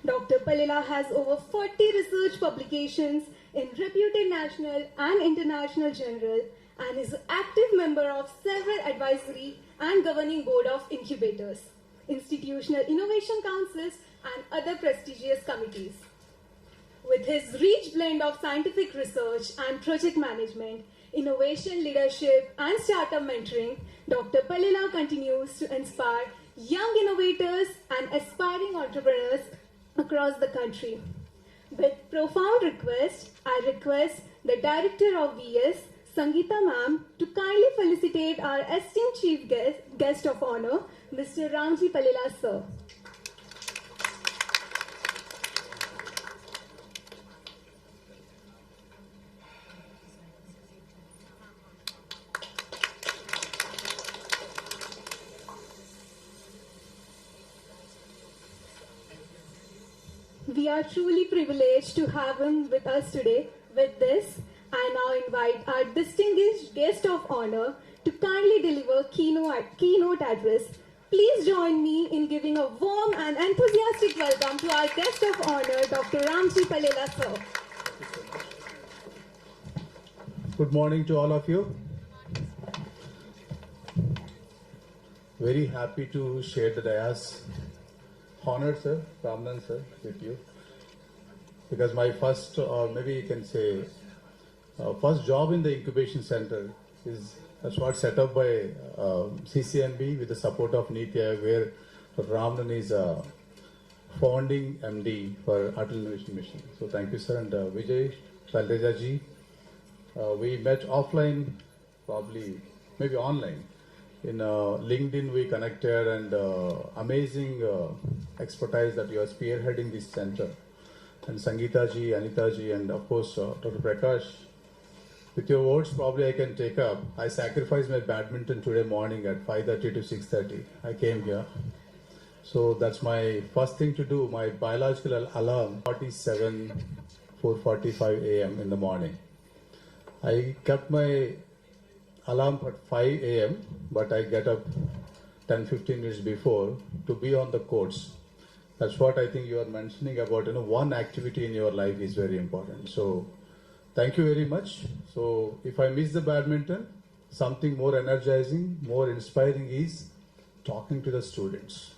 Dr. Palela has over 40 research publications in reputed national and international journals and is an active member of several advisory and governing board of incubators, institutional innovation councils, and other prestigious committees. With his rich blend of scientific research and project management, innovation leadership, and startup mentoring, Dr. Palela continues to inspire young innovators and aspiring entrepreneurs across the country. With profound request, I request the Director of VS, Sangeeta Ma'am, to kindly felicitate our esteemed Chief Guest of Honor, Mr. Ramji Palela, sir. We are truly privileged to have him with us today. With this, I now invite our distinguished guest of honor to kindly deliver keynote address. Please join me in giving a warm and enthusiastic welcome to our guest of honor, Dr. Ramji Palela, sir. Good morning to all of you. Very happy to share the dais. Honored, sir, Ramnan, sir, with you. Because my first, or maybe you can say, first job in the incubation center is what set up by CCMB with the support of Niti Aayog, where Ramnan is a founding MD for Atal Innovation Mission. So thank you, sir. And Vijay Talreja ji, we met offline, probably, maybe online. In LinkedIn, we connected, and amazing expertise that you are spearheading this center. And Sangeeta ji, Anita ji, and of course, Dr. Prakash. With your words, probably I can take up. I sacrificed my badminton today morning at 5:30 to 6:30. I came here. So that's my first thing to do. My biological alarm, 4:45 a.m. in the morning. I kept my alarm at 5 a.m., but I get up 10-15 minutes before to be on the courts. That's what I think you are mentioning about, one activity in your life is very important. So thank you very much. So if I miss the badminton, something more energizing, more inspiring is talking to the students.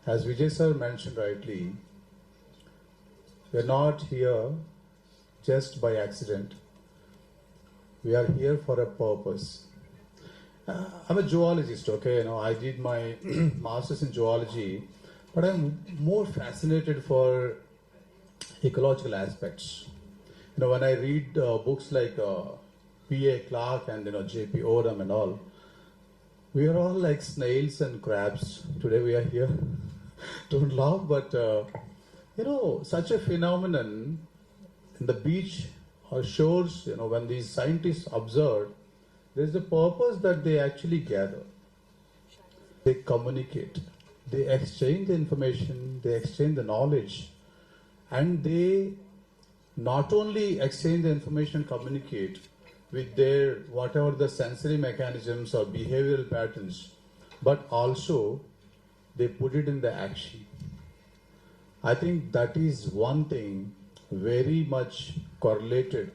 As Vijay sir mentioned rightly, we're not here just by accident. We are here for a purpose. I'm a zoologist, okay? I did my master's in zoology, but I'm more fascinated for ecological aspects. When I read books like P.A. Clarke and J.P. Odom and all, we are all like snails and crabs. Today we are here. Don't laugh, but such a phenomenon in the beach or shores, when these scientists observe, there's a purpose that they actually gather. They communicate, they exchange the information, they exchange the knowledge, and they not only exchange the information and communicate with their whatever the sensory mechanisms or behavioral patterns, but also they put it in the action. I think that is one thing very much correlated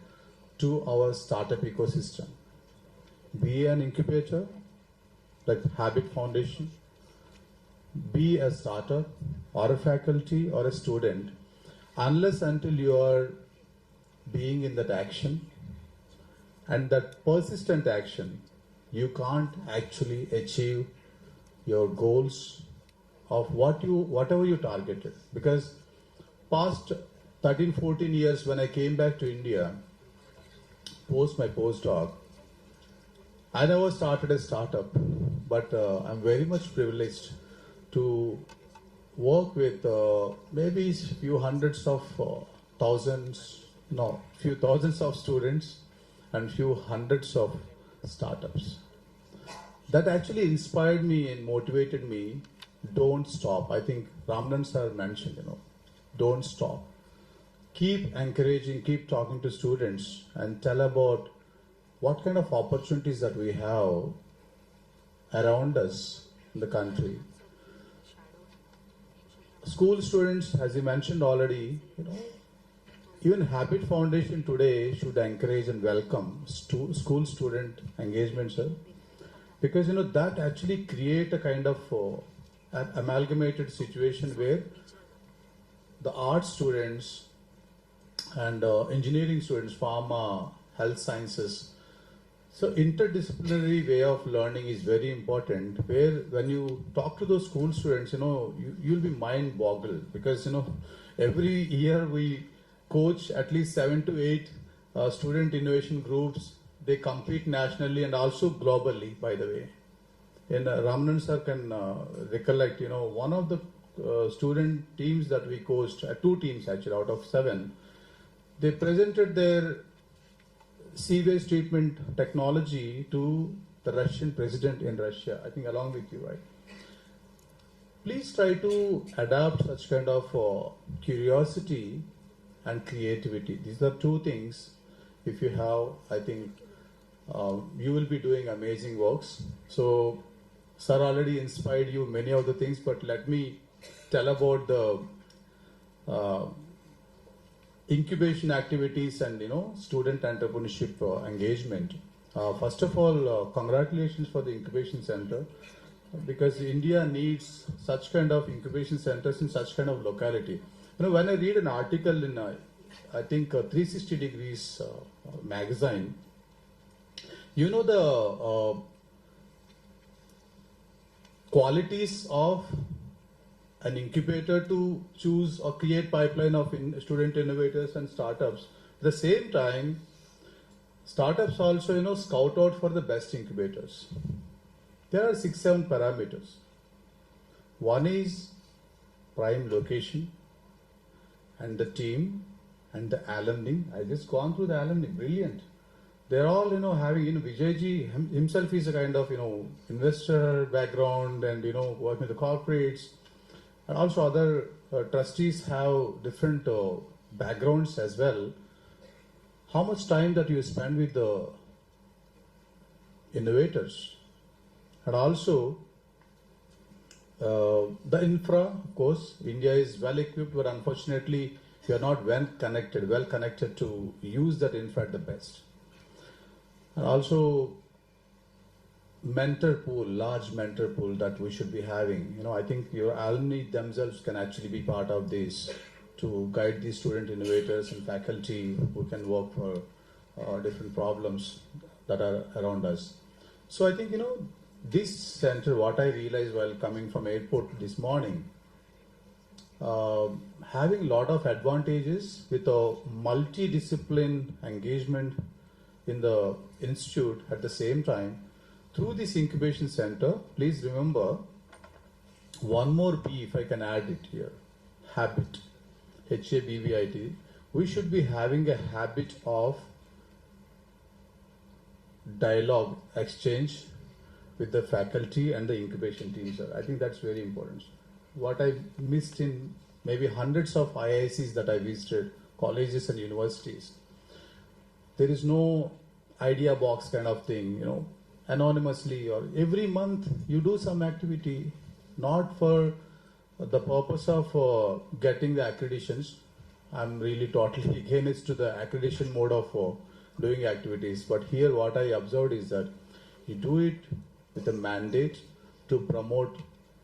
to our startup ecosystem. Be an incubator, like Habit Foundation, be a startup or a faculty or a student, unless until you are being in that action and that persistent action, you can't actually achieve your goals of whatever you targeted. Because past 13, 14 years when I came back to India, post my postdoc, I never started a startup, but I'm very much privileged to work with maybe few thousands of students and few hundreds of startups. That actually inspired me and motivated me. Don't stop. I think Ramnan sir mentioned, don't stop. Keep encouraging, keep talking to students and tell about what kind of opportunities that we have around us in the country. School students, as you mentioned already, even Habit Foundation today should encourage and welcome school student engagement, sir, because that actually create a kind of an amalgamated situation where the art students and engineering students, pharma, health sciences. So interdisciplinary way of learning is very important, where when you talk to those school students, you'll be mind boggled, because every year we coach at least 7 to 8 student innovation groups. They compete nationally and also globally, by the way. And Ramnan sir can recollect, one of the student teams that we coached, 2 teams actually out of 7, they presented their sewage treatment technology to the Russian president in Russia, I think along with you, right? Please try to adapt such kind of curiosity and creativity. These are 2 things. If you have, I think you will be doing amazing works. So, sir already inspired you many of the things, but let me tell about the incubation activities and student entrepreneurship engagement. First of all, congratulations for the incubation center, because India needs such kind of incubation centers in such kind of locality. When I read an article in I think 360 Degrees magazine, the qualities of an incubator to choose or create pipeline of student innovators and startups. At the same time, startups also scout out for the best incubators. There are 6-7 parameters. One is prime location and the team and the alumni. I just gone through the alumni, brilliant. They're all having Vijayji himself is a kind of investor background and working with the corporates. And also other trustees have different backgrounds as well. How much time that you spend with the innovators, and also the infra, of course, India is well equipped, but unfortunately we are not well connected to use that infra at the best. And also mentor pool, large mentor pool that we should be having. I think your alumni themselves can actually be part of this to guide these student innovators and faculty who can work for different problems that are around us. So I think, this center, what I realized while coming from airport this morning, having a lot of advantages with a multidiscipline engagement in the institute at the same time. Through this incubation center, please remember one more B, if I can add it here, habit, HABBIT. We should be having a habit of dialogue, exchange with the faculty and the incubation team, sir. I think that's very important. What I missed in maybe hundreds of IICs that I visited, colleges and universities, there is no idea box kind of thing, anonymously, or every month you do some activity, not for the purpose of getting the accreditations. I'm really totally against to the accreditation mode of doing activities. But here what I observed is that you do it with a mandate to promote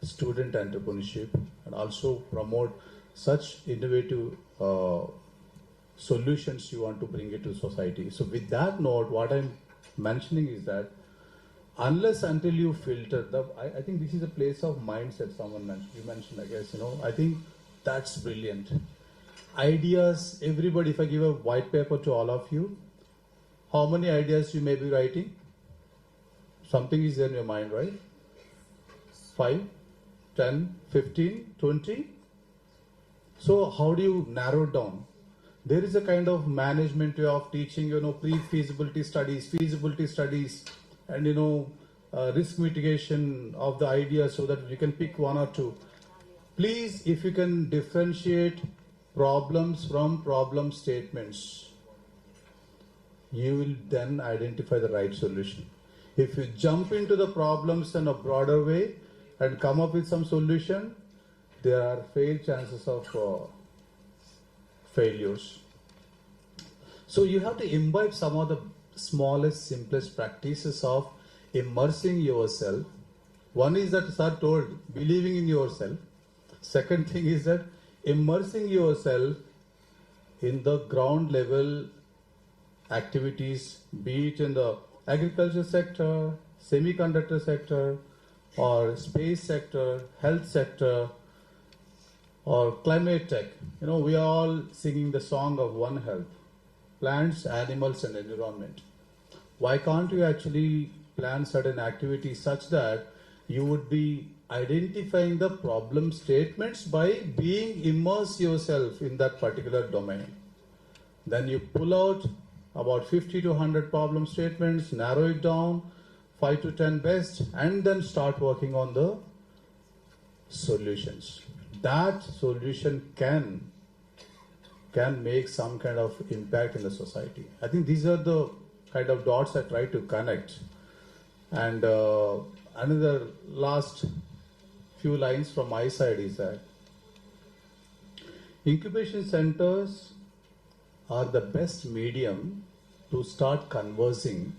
student entrepreneurship and also promote such innovative solutions you want to bring it to society. So with that note, what I'm mentioning is that unless until you filter I think this is a place of mindset. Someone mentioned, you mentioned, I guess, I think that's brilliant. Ideas, everybody, if I give a white paper to all of you, how many ideas you may be writing? Something is there in your mind, right? 5, 10, 15, 20. So how do you narrow it down? There is a kind of management way of teaching, pre-feasibility studies, feasibility studies, and risk mitigation of the ideas so that you can pick one or two. Please, if you can differentiate problems from problem statements, you will then identify the right solution. If you jump into the problems in a broader way and come up with some solution, there are fair chances of failures. So you have to imbibe some of the smallest, simplest practices of immersing yourself. One is that sir told, believing in yourself. Second thing is that immersing yourself in the ground level activities, be it in the agriculture sector, semiconductor sector, or space sector, health sector, or climate tech. We are all singing the song of One Health, plants, animals, and environment. Why can't you actually plan certain activities such that you would be identifying the problem statements by being immerse yourself in that particular domain? Then you pull out about 50 to 100 problem statements, narrow it down, 5 to 10 best, and then start working on the solutions. That solution can make some kind of impact in the society. I think these are the kind of dots I try to connect. And another last few lines from my side is that incubation centers are the best medium to start conversing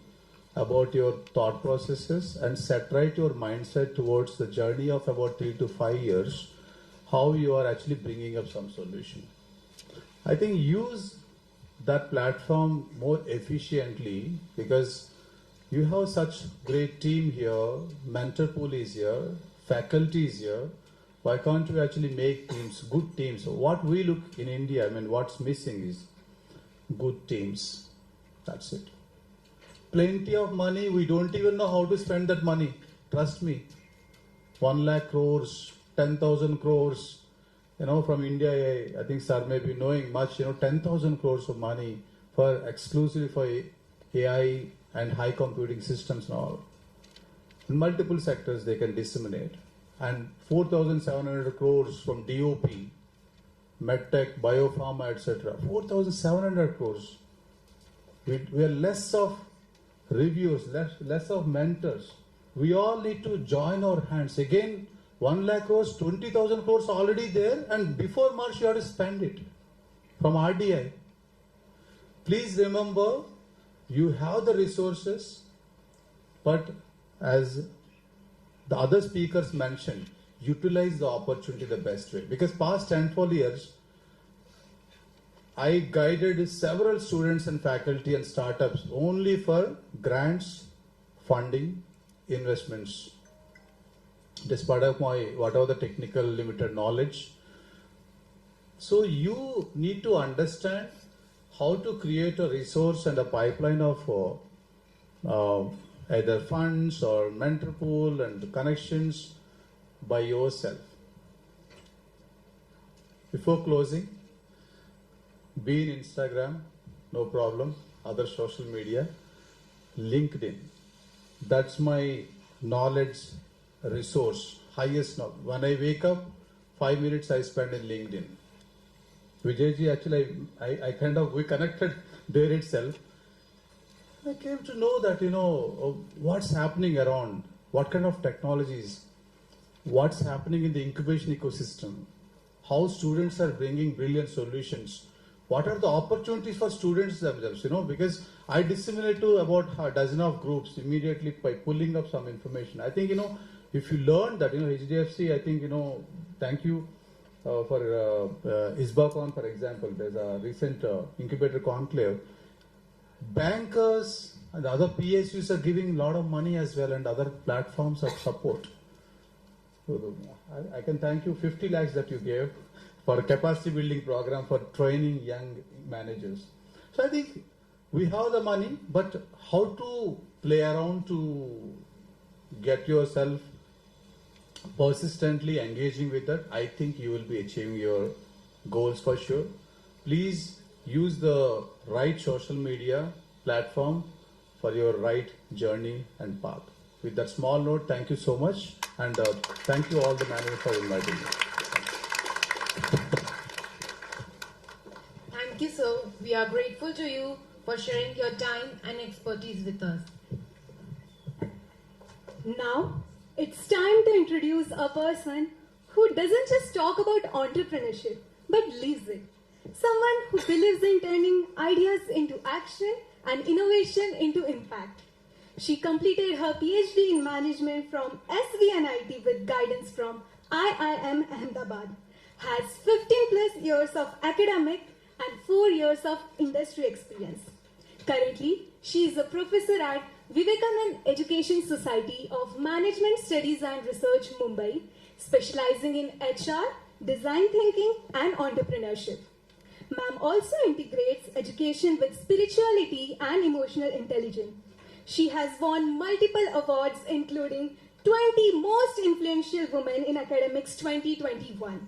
about your thought processes and set right your mindset towards the journey of about 3 to 5 years, how you are actually bringing up some solution. I think use that platform more efficiently because you have such great team here, mentor pool is here, faculty is here. Why can't you actually make teams, good teams? So what we look in India, what's missing is good teams. That's it. Plenty of money, we don't even know how to spend that money. Trust me. 1 lakh crores, 10,000 crores. From India, I think sir may be knowing much, 10,000 crores of money exclusively for AI and high computing systems and all. In multiple sectors they can disseminate. And 4,700 crores from DOP, MedTech, Biopharma, etc. 4,700 crores. We are less of reviewers, less of mentors. We all need to join our hands. Again, 1 lakh crores, 20,000 crores already there, and before March you have to spend it from RDI. Please remember, you have the resources, but as the other speakers mentioned, utilize the opportunity the best way. Because past 10, 12 years, I guided several students and faculty and startups only for grants, funding, investments. Despite of my whatever the technical limited knowledge. So you need to understand how to create a resource and a pipeline of either funds or mentor pool and connections by yourself. Before closing, be in Instagram, no problem, other social media, LinkedIn. That's my knowledge resource, highest knowledge. When I wake up, 5 minutes I spend in LinkedIn. Vijayji, actually, I kind of, we connected there itself. I came to know that, what's happening around, what kind of technologies, what's happening in the incubation ecosystem, how students are bringing brilliant solutions, what are the opportunities for students themselves, because I disseminate to about a dozen of groups immediately by pulling up some information. I think, if you learn that, HDFC, I think, thank you for ISBACon, for example, there's a recent incubator conclave. Bankers and other PSUs are giving a lot of money as well and other platforms of support. So I can thank you 50 lakhs that you gave for a capacity building program for training young managers. So I think we have the money, but how to play around to get yourself persistently engaging with that, I think you will be achieving your goals for sure. Please use the right social media platform for your right journey and path. With that small note, thank you so much, and thank you all the managers for inviting me. Thank you, sir. We are grateful to you for sharing your time and expertise with us. Now, it's time to introduce a person who doesn't just talk about entrepreneurship, but lives it. Someone who believes in turning ideas into action and innovation into impact. She completed her PhD in management from SVNIT with guidance from IIM Ahmedabad. Has 15 plus years of academic and 4 years of industry experience. Currently, she is a professor at Vivekanand Education Society of Management Studies and Research, Mumbai, specializing in HR, design thinking, and entrepreneurship. Ma'am also integrates education with spirituality and emotional intelligence. She has won multiple awards, including 20 Most Influential Women in Academics 2021.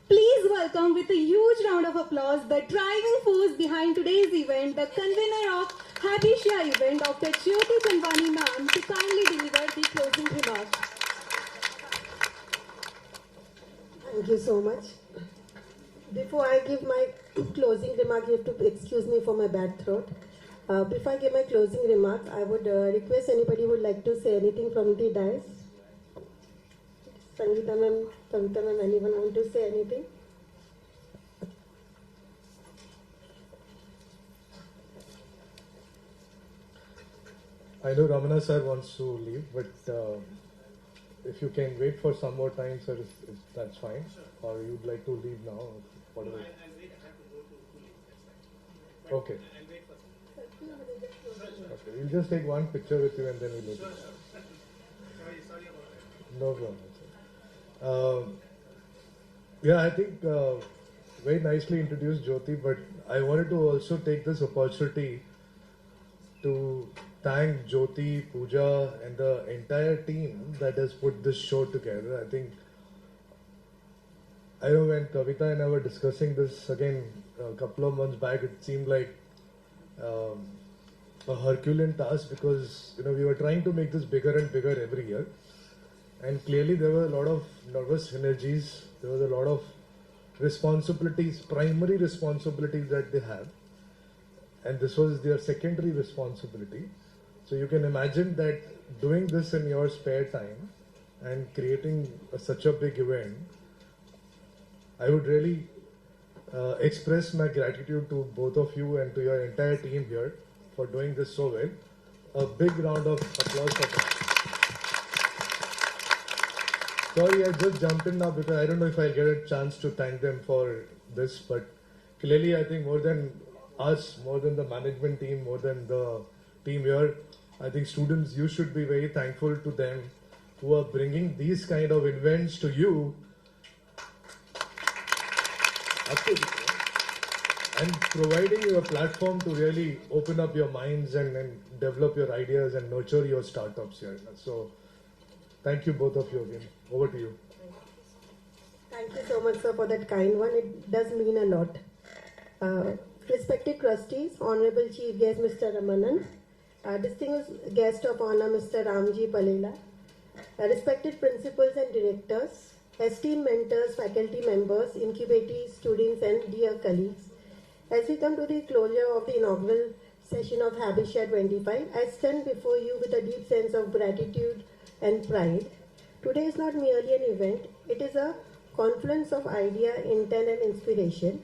Please welcome with a huge round of applause the driving force behind today's event, the convener of Habitia event, Dr. Jyoti Chanwani ma'am, to kindly deliver the closing remarks. Thank you so much. Before I give my closing remark, you have to excuse me for my bad throat. Before I give my closing remark, I would request anybody who would like to say anything from the dais. Sangeeta ma'am, Kavita ma'am, anyone want to say anything? I know Ramana sir wants to leave, but if you can wait for some more time, sir, if that's fine. Or you'd like to leave now, whatever. Okay. Okay, we'll just take one picture with you and then we'll leave. No problem, sir. Yeah, I think very nicely introduced Jyoti, but I wanted to also take this opportunity to thank Jyoti, Pooja, and the entire team that has put this show together. I know when Kavita and I were discussing this again a couple of months back, it seemed like a Herculean task because we were trying to make this bigger and bigger every year, and clearly there were a lot of nervous energies. There was a lot of responsibilities, primary responsibilities that they have, and this was their secondary responsibility. So you can imagine that doing this in your spare time and creating such a big event, I would really express my gratitude to both of you and to your entire team here for doing this so well. A big round of applause for that. Sorry, I just jumped in now because I don't know if I'll get a chance to thank them for this, but clearly I think more than us, more than the management team, more than the team here, I think students, you should be very thankful to them who are bringing these kind of events to you. Absolutely. And providing you a platform to really open up your minds and develop your ideas and nurture your startups here. So thank you both of you again. Over to you. Thank you so much, sir, for that kind one. It does mean a lot. Respected trustees, Honorable Chief Guest Mr. Ramanan, distinguished guest of honor Mr. Ramji Palela, respected principals and directors, esteemed mentors, faculty members, incubatees, students and dear colleagues. As we come to the closure of the inaugural session of Habitia 25, I stand before you with a deep sense of gratitude and pride. Today is not merely an event, it is a confluence of idea, intent and inspiration.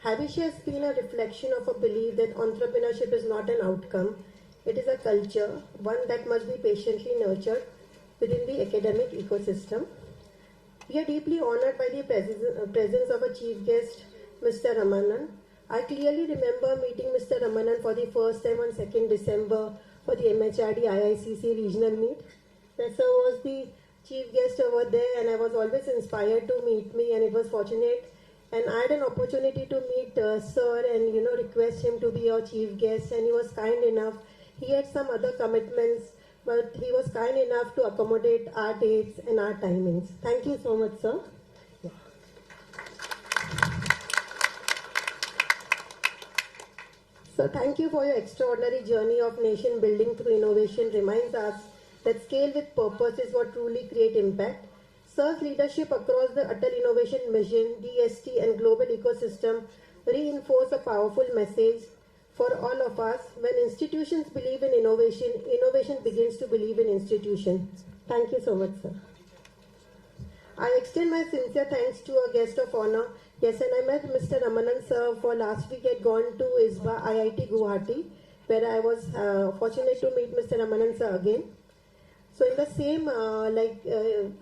Habitia has been a reflection of a belief that entrepreneurship is not an outcome, it is a culture, one that must be patiently nurtured within the academic ecosystem. We are deeply honored by the presence of a chief guest, Mr. Ramanan. I clearly remember meeting Mr. Ramanan for the first time on 2nd December for the MHRD IICC regional meet. Sir was the chief guest over there and I was always inspired to meet me, and it was fortunate. And I had an opportunity to meet Sir and request him to be our chief guest, and he was kind enough. He had some other commitments, but he was kind enough to accommodate our dates and our timings. Thank you so much, sir. So thank you for your extraordinary journey of nation building through innovation. Reminds us that scale with purpose is what truly creates impact. Sir's leadership across the Atal Innovation Mission, DST and global ecosystem reinforce a powerful message for all of us. When institutions believe in innovation, innovation begins to believe in institutions. Thank you so much, sir. I extend my sincere thanks to our guest of honor. Yes, and I met Mr. Ramanan sir for last week. I had gone to ISBA IIT Guwahati, where I was fortunate to meet Mr. Ramanan sir again. So in the same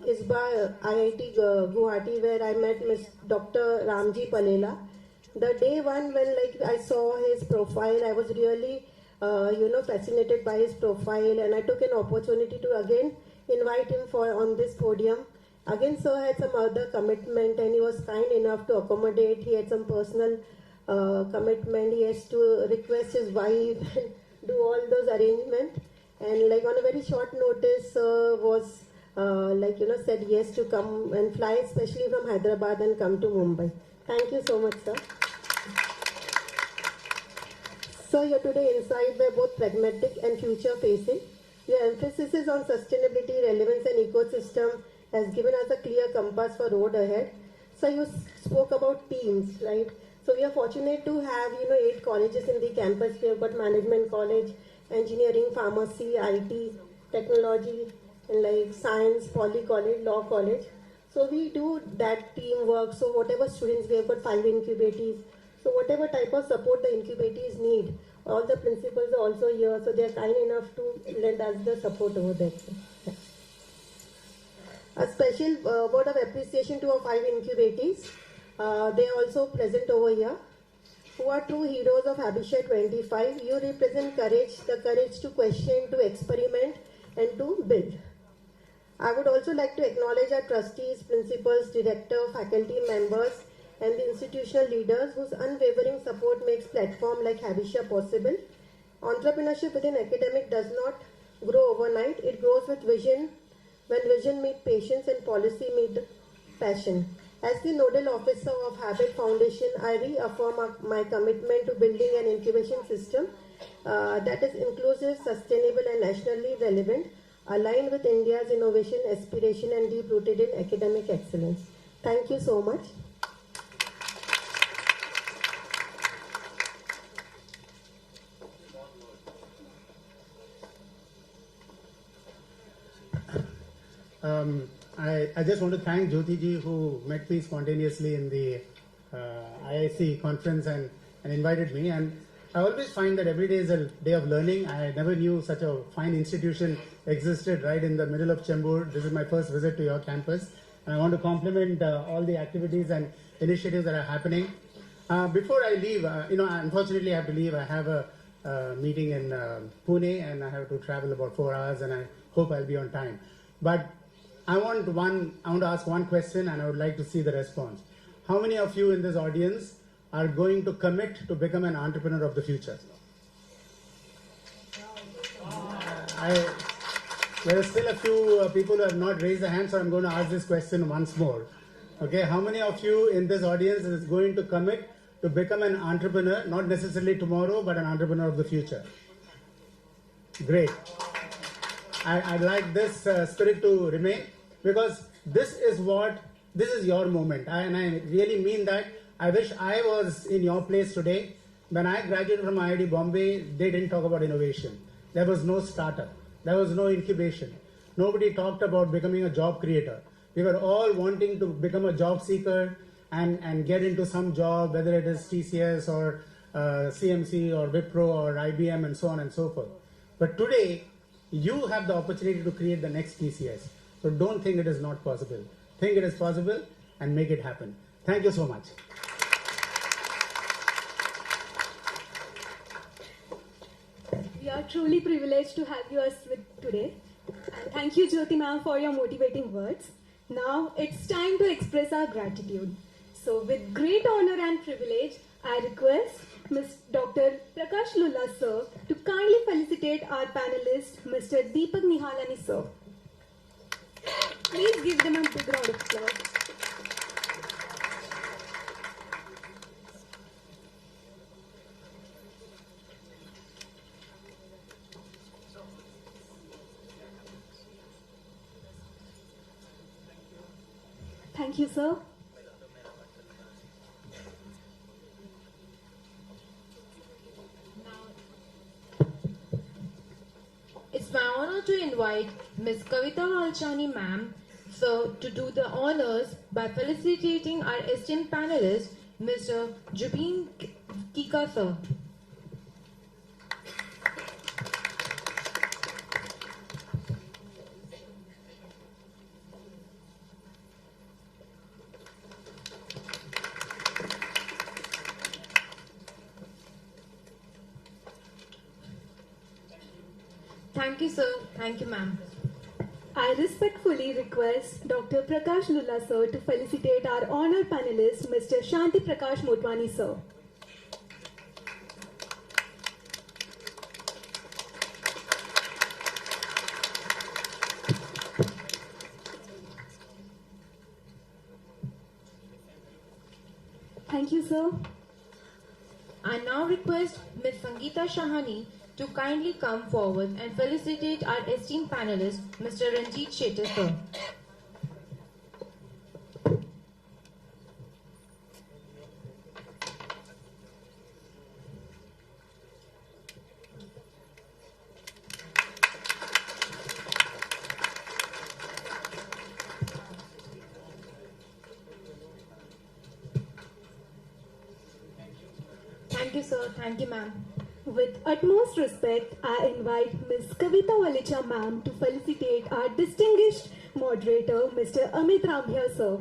ISBA IIT Guwahati, where I met Dr. Ramji Palela, the day one when I saw his profile, I was really fascinated by his profile, and I took an opportunity to again invite him on this podium. Again, sir had some other commitment and he was kind enough to accommodate. He had some personal commitment. He has to request his wife and do all those arrangements. And on a very short notice, was said yes to come and fly, especially from Hyderabad, and come to Mumbai. Thank you so much, sir. Sir, your today insights were both pragmatic and future-facing. Your emphasis is on sustainability, relevance, and ecosystem has given us a clear compass for road ahead. So you spoke about teams, right? So we are fortunate to have 8 colleges in the campus. We have got management college, engineering, pharmacy, IT, technology, and science, poly college, law college. So we do that teamwork. So whatever students, we have got 5 incubatees. So whatever type of support the incubatees need, all the principals are also here. So they are kind enough to lend us the support over there. Yeah. A special word of appreciation to our 5 incubatees. They are also present over here, who are true heroes of Habitia 25. You represent courage, the courage to question, to experiment, and to build. I would also like to acknowledge our trustees, principals, director, faculty members, and the institutional leaders whose unwavering support makes platform like Habitia possible. Entrepreneurship within academic does not grow overnight. It grows with vision. When vision meets patience and policy meet passion. As the nodal officer of Habit Foundation, I reaffirm my commitment to building an incubation system that is inclusive, sustainable, and nationally relevant, aligned with India's innovation aspiration and deep-rooted in academic excellence. Thank you so much. I just want to thank Jyoti ji, who met me spontaneously in the IIC conference and invited me. And I always find that every day is a day of learning. I never knew such a fine institution existed right in the middle of Chembur. This is my first visit to your campus. And I want to compliment all the activities and initiatives that are happening. Before I leave, unfortunately I have to leave. I have a meeting in Pune, and I have to travel about 4 hours, and I hope I'll be on time. But I want to ask one question, and I would like to see the response. How many of you in this audience are going to commit to become an entrepreneur of the future? There are still a few people who have not raised their hands, so I'm going to ask this question once more. Okay, how many of you in this audience is going to commit to become an entrepreneur, not necessarily tomorrow, but an entrepreneur of the future? Great. I'd like this spirit to remain, because this is your moment. And I really mean that. I wish I was in your place today. When I graduated from IIT Bombay, they didn't talk about innovation. There was no startup. There was no incubation. Nobody talked about becoming a job creator. We were all wanting to become a job seeker and get into some job, whether it is TCS or CMC or Wipro or IBM and so on and so forth. But today, you have the opportunity to create the next TCS. So don't think it is not possible. Think it is possible and make it happen. Thank you so much. We are truly privileged to have you us with today. And thank you, Jyoti ma'am, for your motivating words. Now it's time to express our gratitude. So with great honor and privilege, I request Ms. Dr. Prakash Lulla sir to kindly felicitate our panelist, Mr. Deepak Nihalani sir. Please give them a big round of applause. Thank you, sir. It's my honor to invite Ms. Kavita Valchani ma'am, sir, to do the honors by felicitating our esteemed panelist, Mr. Jubin Kika sir. Thank you, sir. Thank you, ma'am. I respectfully request Dr. Prakash Lulla sir to felicitate our honor panelist, Mr. Shanti Prakash Motwani sir. Thank you, sir. I now request Ms. Sangeeta Shahani to kindly come forward and felicitate our esteemed panelist, Mr. Ranjit Shetty sir. Thank you, sir. Thank you, ma'am. With utmost respect, I invite Ms. Kavita Valicha ma'am to felicitate our distinguished moderator, Mr. Amit Rambhia sir.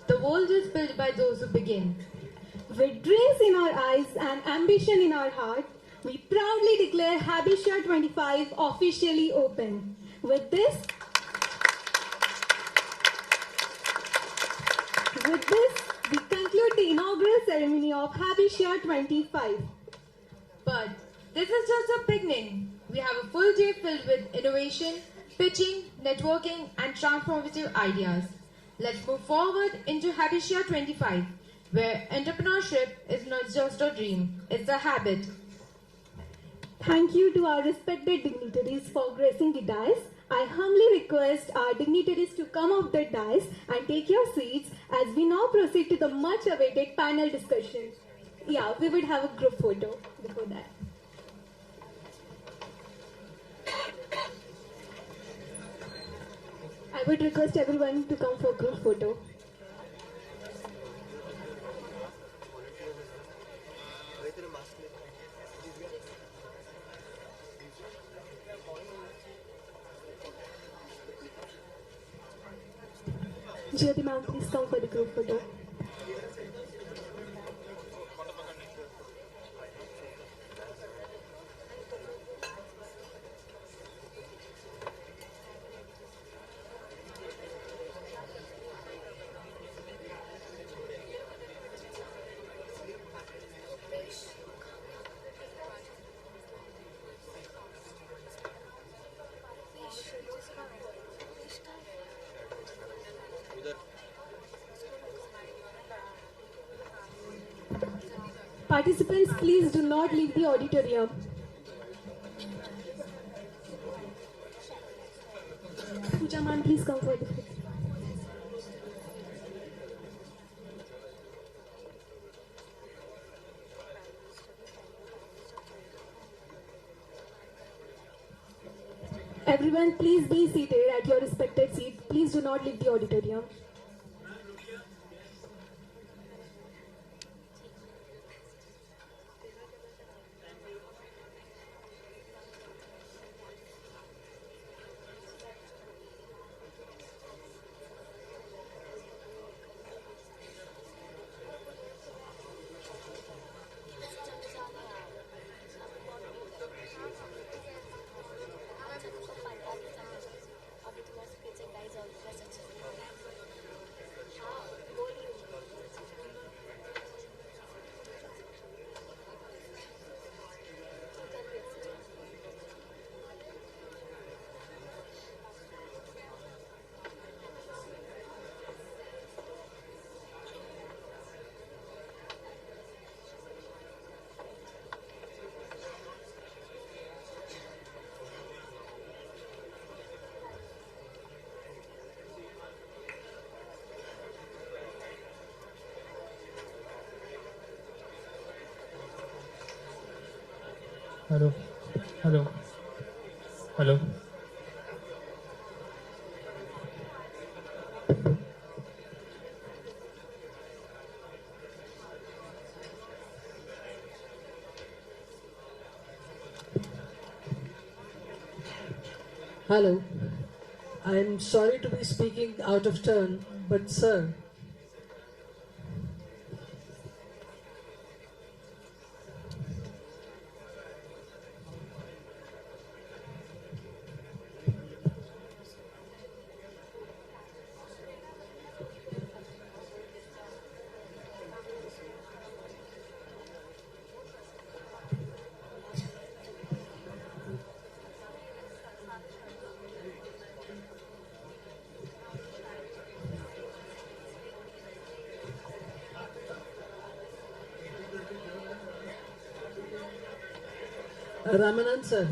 The world is built by those who begin. With dreams in our eyes and ambition in our heart, we proudly declare Habitia 25 officially open. With this, we conclude the inaugural ceremony of Habitia 25. But this is just a beginning. We have a full day filled with innovation, pitching, networking, and transformative ideas. Let's move forward into Habitia 25, where entrepreneurship is not just a dream, it's a habit. Thank you to our respected dignitaries for gracing the dais. I humbly request our dignitaries to come off the dais and take your seats as we now proceed to the much awaited panel discussion. Yeah, we would have a group photo before that. I would request everyone to come for a group photo. Jyoti ma'am, please come for the group photo. Participants, please do not leave the auditorium. Pooja ma'am, please come for the photo. Everyone, please be seated at your respected seat. Please do not leave the auditorium. Hello. Hello. Hello. Hello. I'm sorry to be speaking out of turn, but sir, Ramanand sir,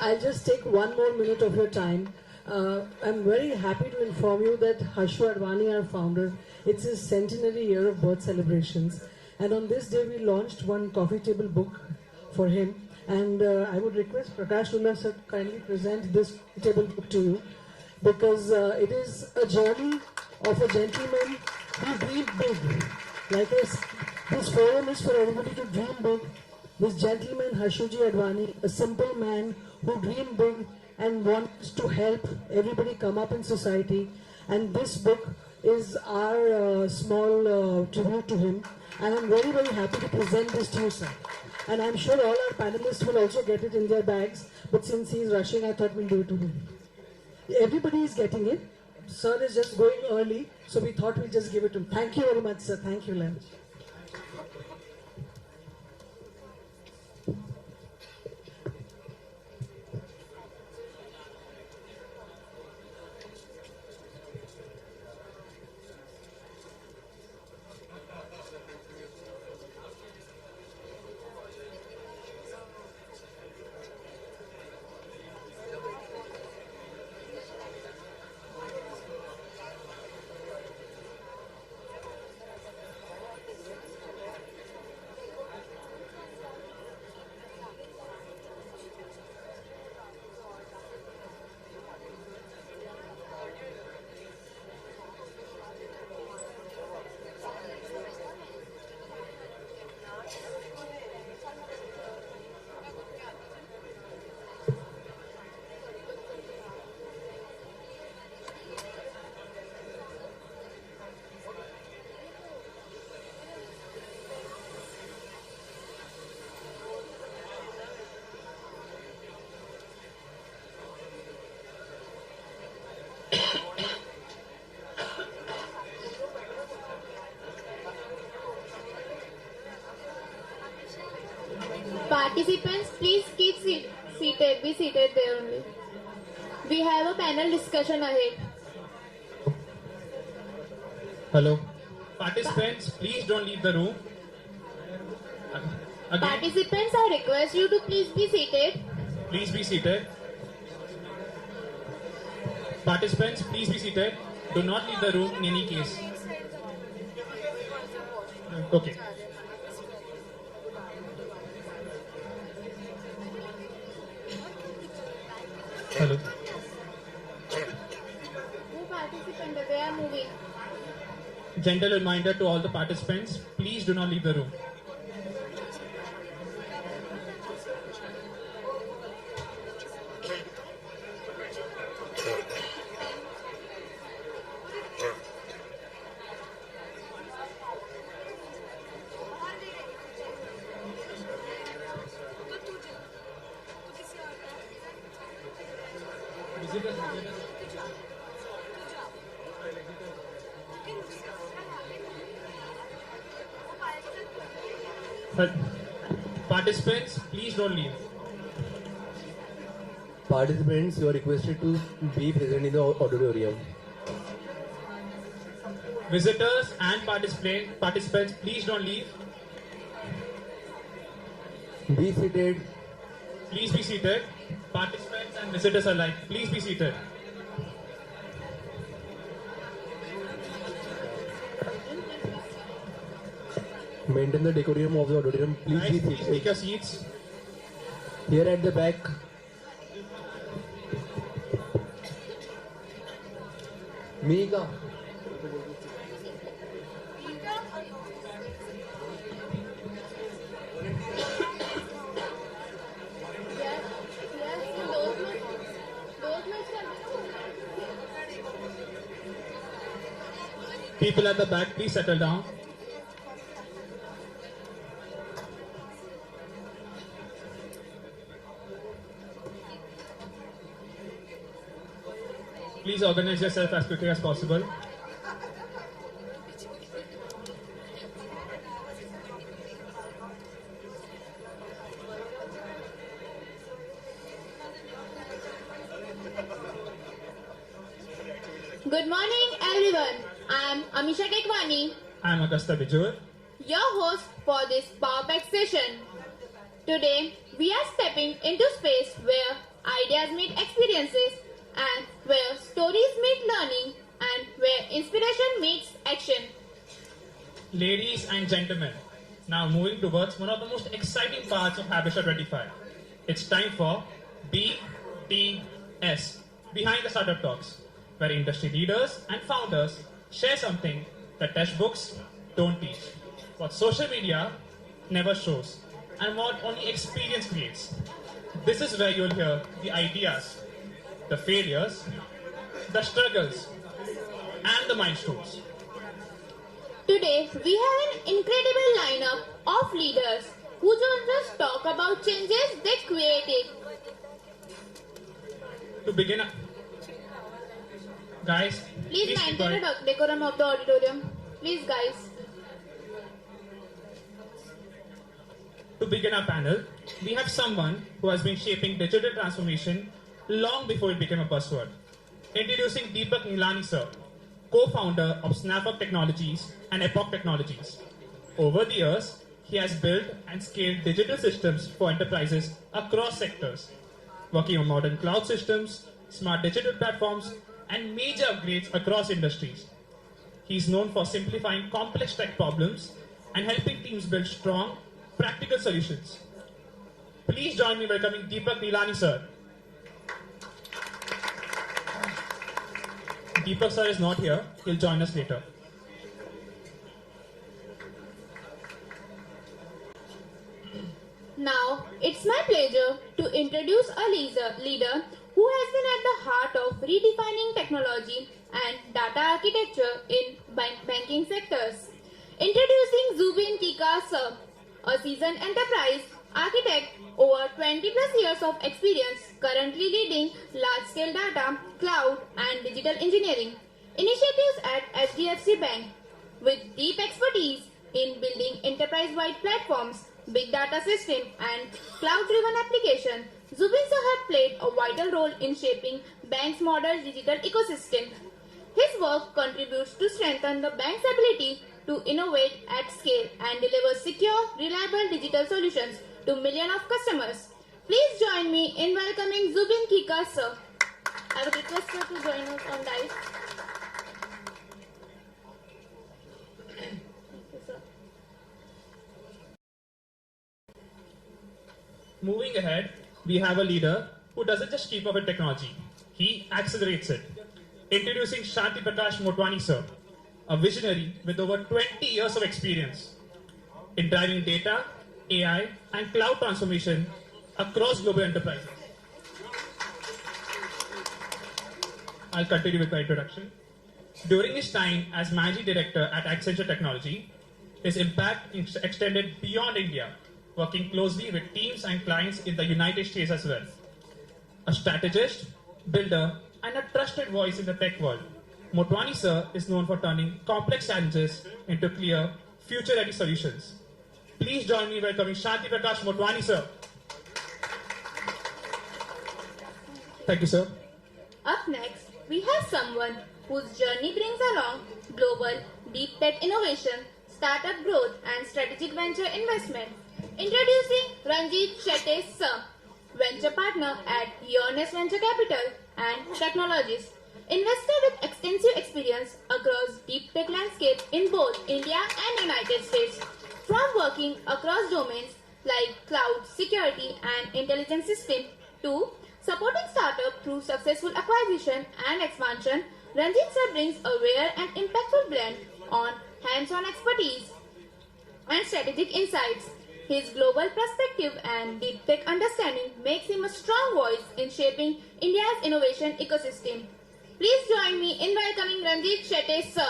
I'll just take one more minute of your time. I'm very happy to inform you that Harshu Advani, our founder, it's his centenary year of birth celebrations. And on this day, we launched one coffee table book for him. And I would request Prakash Lula sir to kindly present this table book to you, because it is a journey of a gentleman who dreamed big. Like this forum is for everybody to dream big. This gentleman, Harshuji Advani, a simple man who dreamed big and wants to help everybody come up in society. And this book is our small tribute to him. And I'm very, very happy to present this to you, sir. And I'm sure all our panelists will also get it in their bags. But since he's rushing, I thought we'll do it to him. Everybody is getting it. Sir is just going early, so we thought we'll just give it to him. Thank you very much, sir. Thank you, Len. Participants, please keep seated. Be seated there only. We have a panel discussion ahead. Hello. Participants, please don't leave the room. Again, Participants, I request you to please be seated. please be seated. Participants, please be seated. Do not leave the room in any case. Okay. Hello. Who participant? They are moving. Gentle reminder to all the participants, please do not leave the room. Participants, please don't leave. Participants, you are requested to be present in the auditorium. Visitors and participants, please don't leave. Be seated. Please be seated. Participants and visitors alike, please be seated. Maintain the decorum of the auditorium. Please Guys, be please seated. take your seats. Here at the back. Mika. People at the back, please settle down. Please organize yourself as quickly as possible. Good morning, everyone. I am Amisha Tekwani, I am Augusta Bijur. your host for this PowerPack session. Today, we are stepping into space where ideas meet experiences and where stories meet learning and where inspiration meets action. Ladies and gentlemen, now moving towards one of the most exciting parts of Habitia 25. It's time for BTS, Behind the Startup Talks, where industry leaders and founders share something that textbooks don't teach, what social media never shows, and what only experience creates. This is where you'll hear the ideas, the failures, the struggles, and the milestones. Today, we have an incredible lineup of leaders who don't just talk about changes they created. To begin, guys, Please be maintain quiet. the decorum of the auditorium. Please, guys. To begin our panel, we have someone who has been shaping digital transformation long before it became a buzzword. Introducing Deepak Nilani sir, co-founder of SnapUp Technologies and Epoch Technologies. Over the years, he has built and scaled digital systems for enterprises across sectors, working on modern cloud systems, smart digital platforms, and major upgrades across industries. He is known for simplifying complex tech problems and helping teams build strong, practical solutions. Please join me welcoming Deepak Nilani sir. Deepak sir is not here. He'll join us later. Now, it's my pleasure to introduce a leader who has been at the heart of redefining technology and data architecture in banking sectors. Introducing Zubin Tika sir, a seasoned enterprise architect over 20 plus years of experience, currently leading large-scale data, cloud, and digital engineering initiatives at HDFC Bank. With deep expertise in building enterprise-wide platforms, big data system, and cloud-driven application, Zubin sir had played a vital role in shaping bank's modern digital ecosystem. His work contributes to strengthen the bank's ability to innovate at scale and deliver secure, reliable digital solutions to millions of customers. Please join me in welcoming Zubin Kika sir. I would request sir to join us on dais. Thank you, sir. Moving ahead, we have a leader who doesn't just keep up with technology, he accelerates it. Introducing Shanti Prakash Motwani sir, a visionary with over 20 years of experience in driving data, AI, and cloud transformation across global enterprises. I'll continue with my introduction. During his time as Managing Director at Accenture Technology, his impact extended beyond India, working closely with teams and clients in the United States as well. A strategist, builder, and a trusted voice in the tech world, Motwani sir is known for turning complex challenges into clear, future-ready solutions. Please join me in welcoming Shanti Prakash Motwani sir. Thank you, sir. Up next, we have someone whose journey brings along global deep tech innovation, startup growth, and strategic venture investment. Introducing Ranjit Shetty sir, venture partner at Earnest Venture Capital and Technologies, investor with extensive experience across deep tech landscape in both India and United States. From working across domains like cloud, security, and intelligence system to supporting startup through successful acquisition and expansion, Ranjit sir brings a rare and impactful blend on hands-on expertise and strategic insights. His global perspective and deep tech understanding makes him a strong voice in shaping India's innovation ecosystem. Please join me in welcoming Ranjit Shetty sir.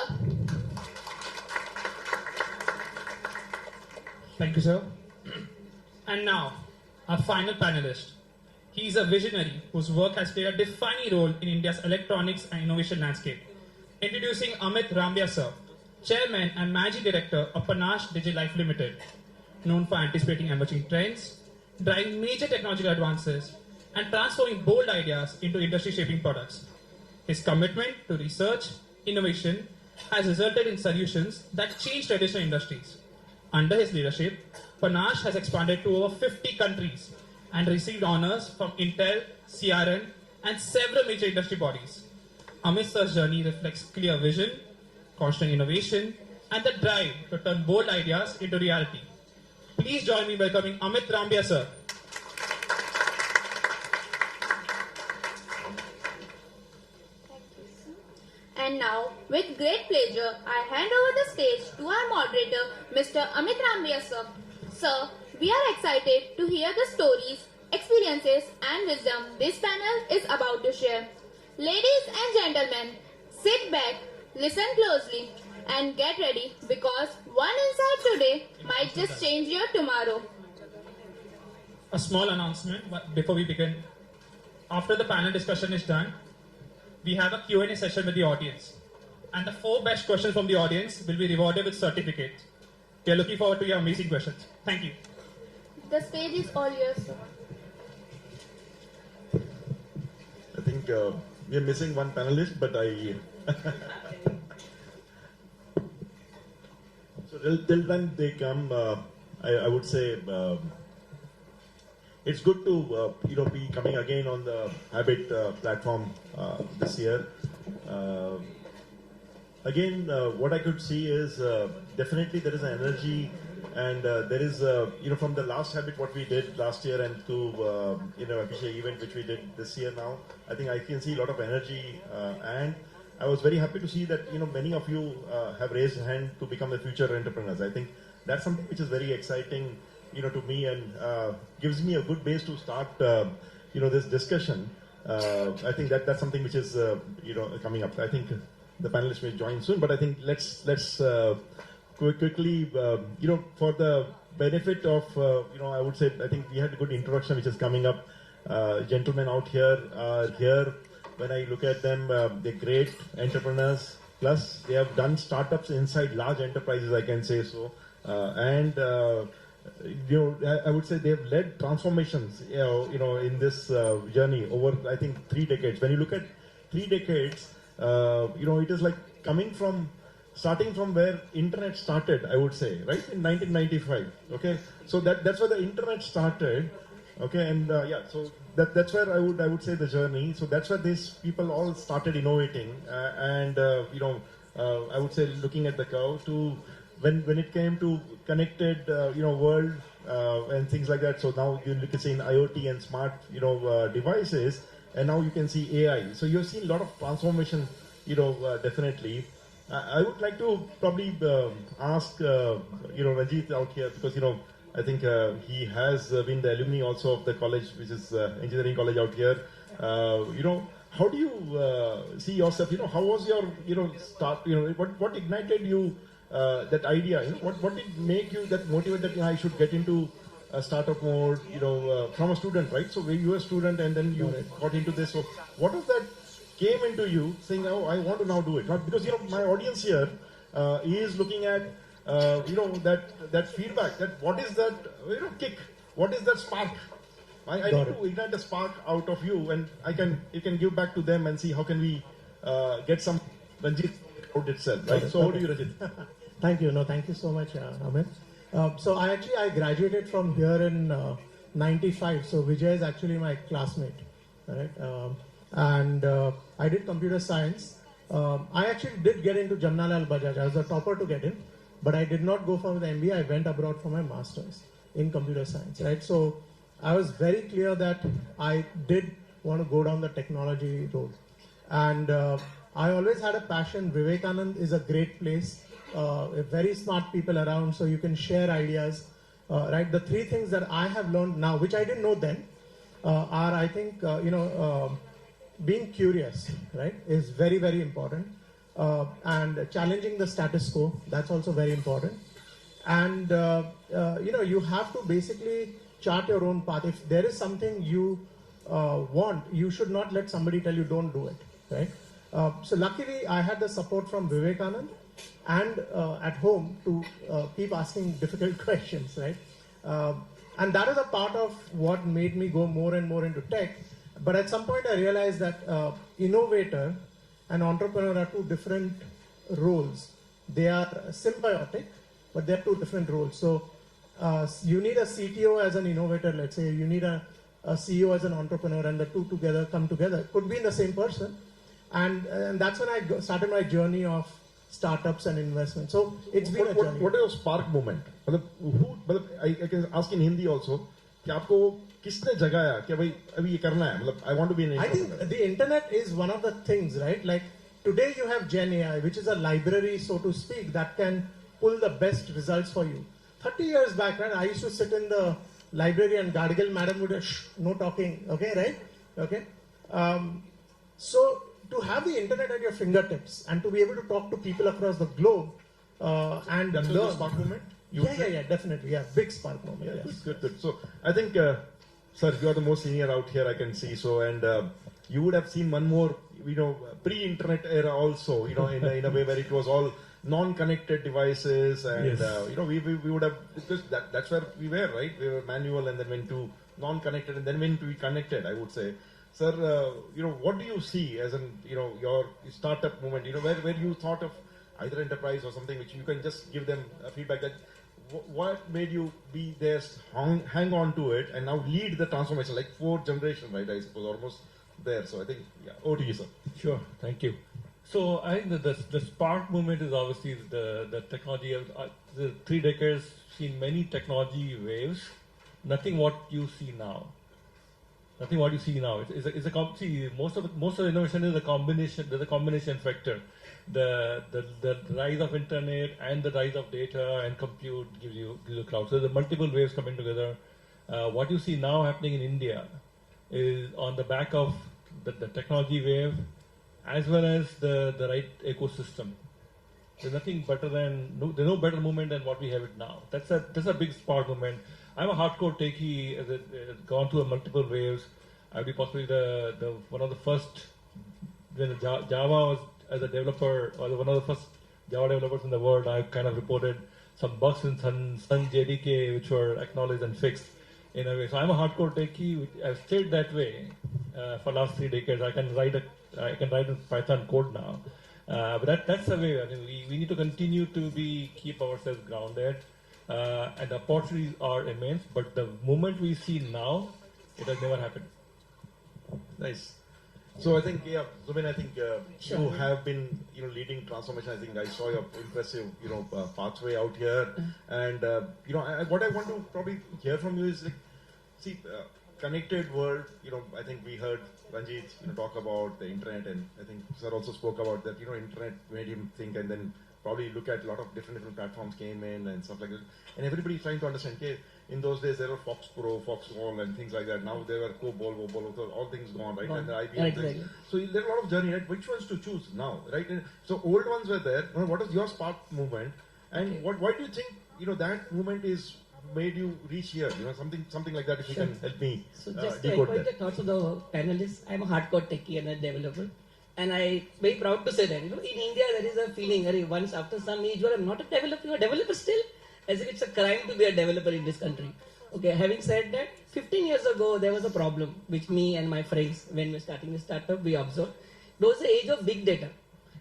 Thank you, sir. And now, our final panelist. He is a visionary whose work has played a defining role in India's electronics and innovation landscape. Introducing Amit Rambia sir, Chairman and Managing Director of Panache DigiLife Limited, known for anticipating emerging trends, driving major technological advances, and transforming bold ideas into industry-shaping products. His commitment to research, innovation, has resulted in solutions that change traditional industries. Under his leadership, Panache has expanded to over 50 countries and received honors from Intel, CRN, and several major industry bodies. Amit sir's journey reflects clear vision, constant innovation, and the drive to turn bold ideas into reality. Please join me in welcoming Amit Rambia sir. And now, with great pleasure, I hand over the stage to our moderator, Mr. Amit Rambia sir. Sir, we are excited to hear the stories, experiences, and wisdom this panel is about to share. Ladies and gentlemen, sit back, listen closely, and get ready because one insight today might just change your tomorrow. A small announcement before we begin. After the panel discussion is done, we have a Q&A session with the audience. And the 4 best questions from the audience will be rewarded with certificates. We are looking forward to your amazing questions. Thank you. The stage is all yours, sir. I think we are missing one panelist, but I... So till when they come, I would say it's good to be coming again on the Habit platform this year. Again, what I could see is definitely there is an energy, and there is from the last Habit what we did last year and to Habitia event which we did this year now. I think I can see a lot of energy, and I was very happy to see that many of you have raised a hand to become the future entrepreneurs. I think that's something which is very exciting, to me, and gives me a good base to start, this discussion. I think that's something which is, coming up. I think the panelists may join soon, but I think let's quickly, for the benefit of, I would say, I think we had a good introduction which is coming up. Gentlemen out here are here. When I look at them, they're great entrepreneurs. Plus, they have done startups inside large enterprises, I can say so. And I would say they've led transformations, in this journey over, I think, 3 decades. When you look at 3 decades, it is like starting from where internet started, I would say, right, in 1995. Okay, so that's where the internet started. Okay, and so that's where I would say the journey. So that's where these people all started innovating, I would say looking at the curve to when it came to connected world and things like that. So now you can see in IoT and smart devices, and now you can see AI. So you've seen a lot of transformation, definitely. I would like to probably ask Ranjit out here, because I think he has been the alumni also of the college, which is engineering college out here. How do you see yourself? How was your start? What ignited you that idea? What did make you that motivate that I should get into a startup mode? From a student, right? So you were a student and then you got into this. So what was that came into you saying, oh, I want to now do it? Because my audience here is looking at that feedback, that what is that kick, what is that spark. I need to ignite a spark out of you, and you can give back to them and see how can we get some Ranjit out itself, right? So over to you, Ranjit. Thank you. Thank you so much, Amit. So I graduated from here in 95. So Vijay is actually my classmate, right? And I did computer science. I actually did get into Jamnalal Bajaj. I was the topper to get in, but I did not go for the MBA. I went abroad for my master's in computer science, right? So I was very clear that I did want to go down the technology road. And I always had a passion. Vivekanand is a great place, very smart people around, so you can share ideas, right? The 3 things that I have learned now, which I didn't know then, are, I think, being curious, right, is very, very important. And challenging the status quo, that's also very important. And, you have to basically chart your own path. If there is something you want, you should not let somebody tell you don't do it, right? So luckily, I had the support from Vivekanand and at home to keep asking difficult questions, right? And that is a part of what made me go more and more into tech. But at some point, I realized that innovator and entrepreneur are 2 different roles. They are symbiotic, but they're 2 different roles. So you need a CTO as an innovator, let's say. You need a CEO as an entrepreneur, and the 2 together come together. Could be in the same person. And that's when I started my journey of startups and investment. So it's been a journey. What is your spark moment? I can ask in Hindi also. कि आपको किसने जगाया कि भाई अभी ये करना है, मतलब I want to be an entrepreneur. I think the internet is one of the things, right? Like today you have Gen AI, which is a library, so to speak, that can pull the best results for you. 30 years back, right, I used to sit in the library and Gargill madam would shh, no talking, okay, right? Okay. So to have the internet at your fingertips and to be able to talk to people across the globe and That's learn. a spark moment? Yeah, definitely. Yeah, big spark moment. Yeah, Yes. good. So I think, sir, you are the most senior out here, I can see. So, and you would have seen one more, pre-internet era also, in a way where it was all non-connected devices, and we would have, because that's where we were, right? We were manual and then went to non-connected and then went to connected, I would say. Sir, what do you see as your startup moment? Where you thought of either enterprise or something which you can just give them feedback that what made you be there, hang on to it, and now lead the transformation, like 4th generation, right? I suppose almost there. So I think, over to you, sir. Sure, thank you. So I think that the spark movement is obviously the technology. The 3 decades seen many technology waves. Nothing what you see now. Nothing what you see now. See, most of the innovation is a combination. There's a combination factor. The rise of internet and the rise of data and compute gives you cloud. So the multiple waves coming together. What you see now happening in India is on the back of the technology wave, as well as the right ecosystem. There's nothing better than there's no better moment than what we have it now. That's a big spark moment. I'm a hardcore techie. Gone through multiple waves. I'll be possibly the one of the first when Java was as a developer, or one of the first Java developers in the world. I kind of reported some bugs in Sun JDK which were acknowledged and fixed in a way. So I'm a hardcore techie. I've stayed that way for last 3 decades. I can write a Python code now. But that's the way. I mean, we need to continue to keep ourselves grounded, and the opportunities are immense. But the moment we see now, it has never happened. Nice. So I think, Zubin, I think you have been, leading transformation. I think I saw your impressive, pathway out here. And, what I want to probably hear from you is, connected world, I think we heard Ranjit, talk about the internet, and I think Sir also spoke about that, internet made him think, and then probably look at a lot of different platforms came in and stuff like that. And everybody's trying to understand, okay, in those days there were Fox Pro, Foxconn and things like that. Now there were COBOL, WOBOL, all things gone, right? And the IBM things. So there's a lot of journey, right? Which ones to choose now, right? And so old ones were there. What was your spark movement? And why do you think, that movement is made you reach here? Something like that, if you can help me So just to decode echo that. the thoughts of the panelists, I'm a hardcore techie and a developer. And I'm very proud to say that, in India there is a feeling, once after some age, you are not a developer, you are a developer still, as if it's a crime to be a developer in this country. Okay, having said that, 15 years ago there was a problem which me and my friends, when we were starting the startup, we observed. It was the age of big data.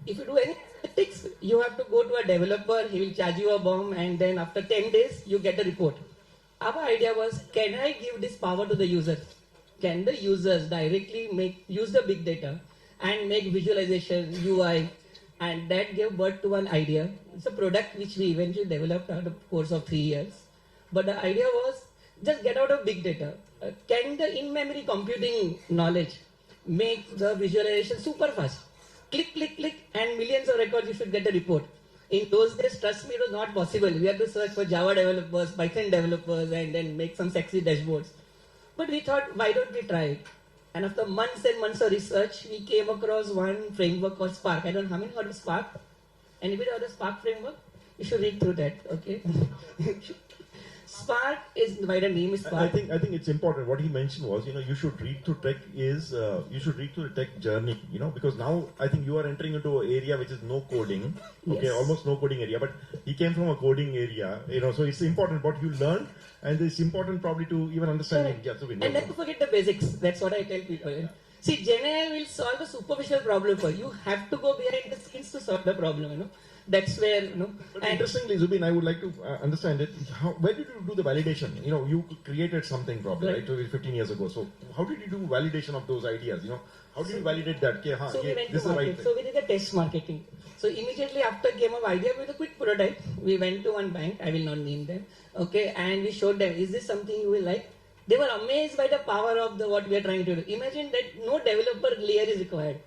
If you do any analytics, you have to go to a developer, he will charge you a bomb, and then after 10 days, you get a report. Our idea was, can I give this power to the users? Can the users directly use the big data and make visualization, UI, and that gave birth to an idea. It's a product which we eventually developed over the course of 3 years. But the idea was, just get out of big data. Can the in-memory computing knowledge make the visualization super fast? Click, click, click, and millions of records, you should get a report. In those days, trust me, it was not possible. We had to search for Java developers, Python developers, and then make some sexy dashboards. But we thought, why don't we try it? And after months and months of research, we came across one framework called Spark. I don't know how many heard of Spark. Anybody heard of Spark framework? You should read through that, okay? Spark is, why the name is Spark. I think it's important. What he mentioned was, you should read through tech you should read through the tech journey, because now I think you are entering into an area which is no coding, okay, Yes. almost no coding area, but he came from a coding area, so it's important what you learn, and it's important probably to even understand. Correct. Yeah, so we And never forget the basics. That's what I tell people. See, GenAI will solve a superficial problem for you. You have to go behind the scenes to solve the problem, That's where, But interestingly, Zubin, I would like to understand it. Where did you do the validation? You created something probably, right? 15 years ago. So how did you do validation of those ideas? How did you validate that? Okay, So we went this to is the right market. thing. So we did a test marketing. So immediately after came up idea with a quick prototype, we went to one bank, I will not name them, okay, and we showed them, is this something you will like? They were amazed by the power of what we are trying to do. Imagine that no developer layer is required.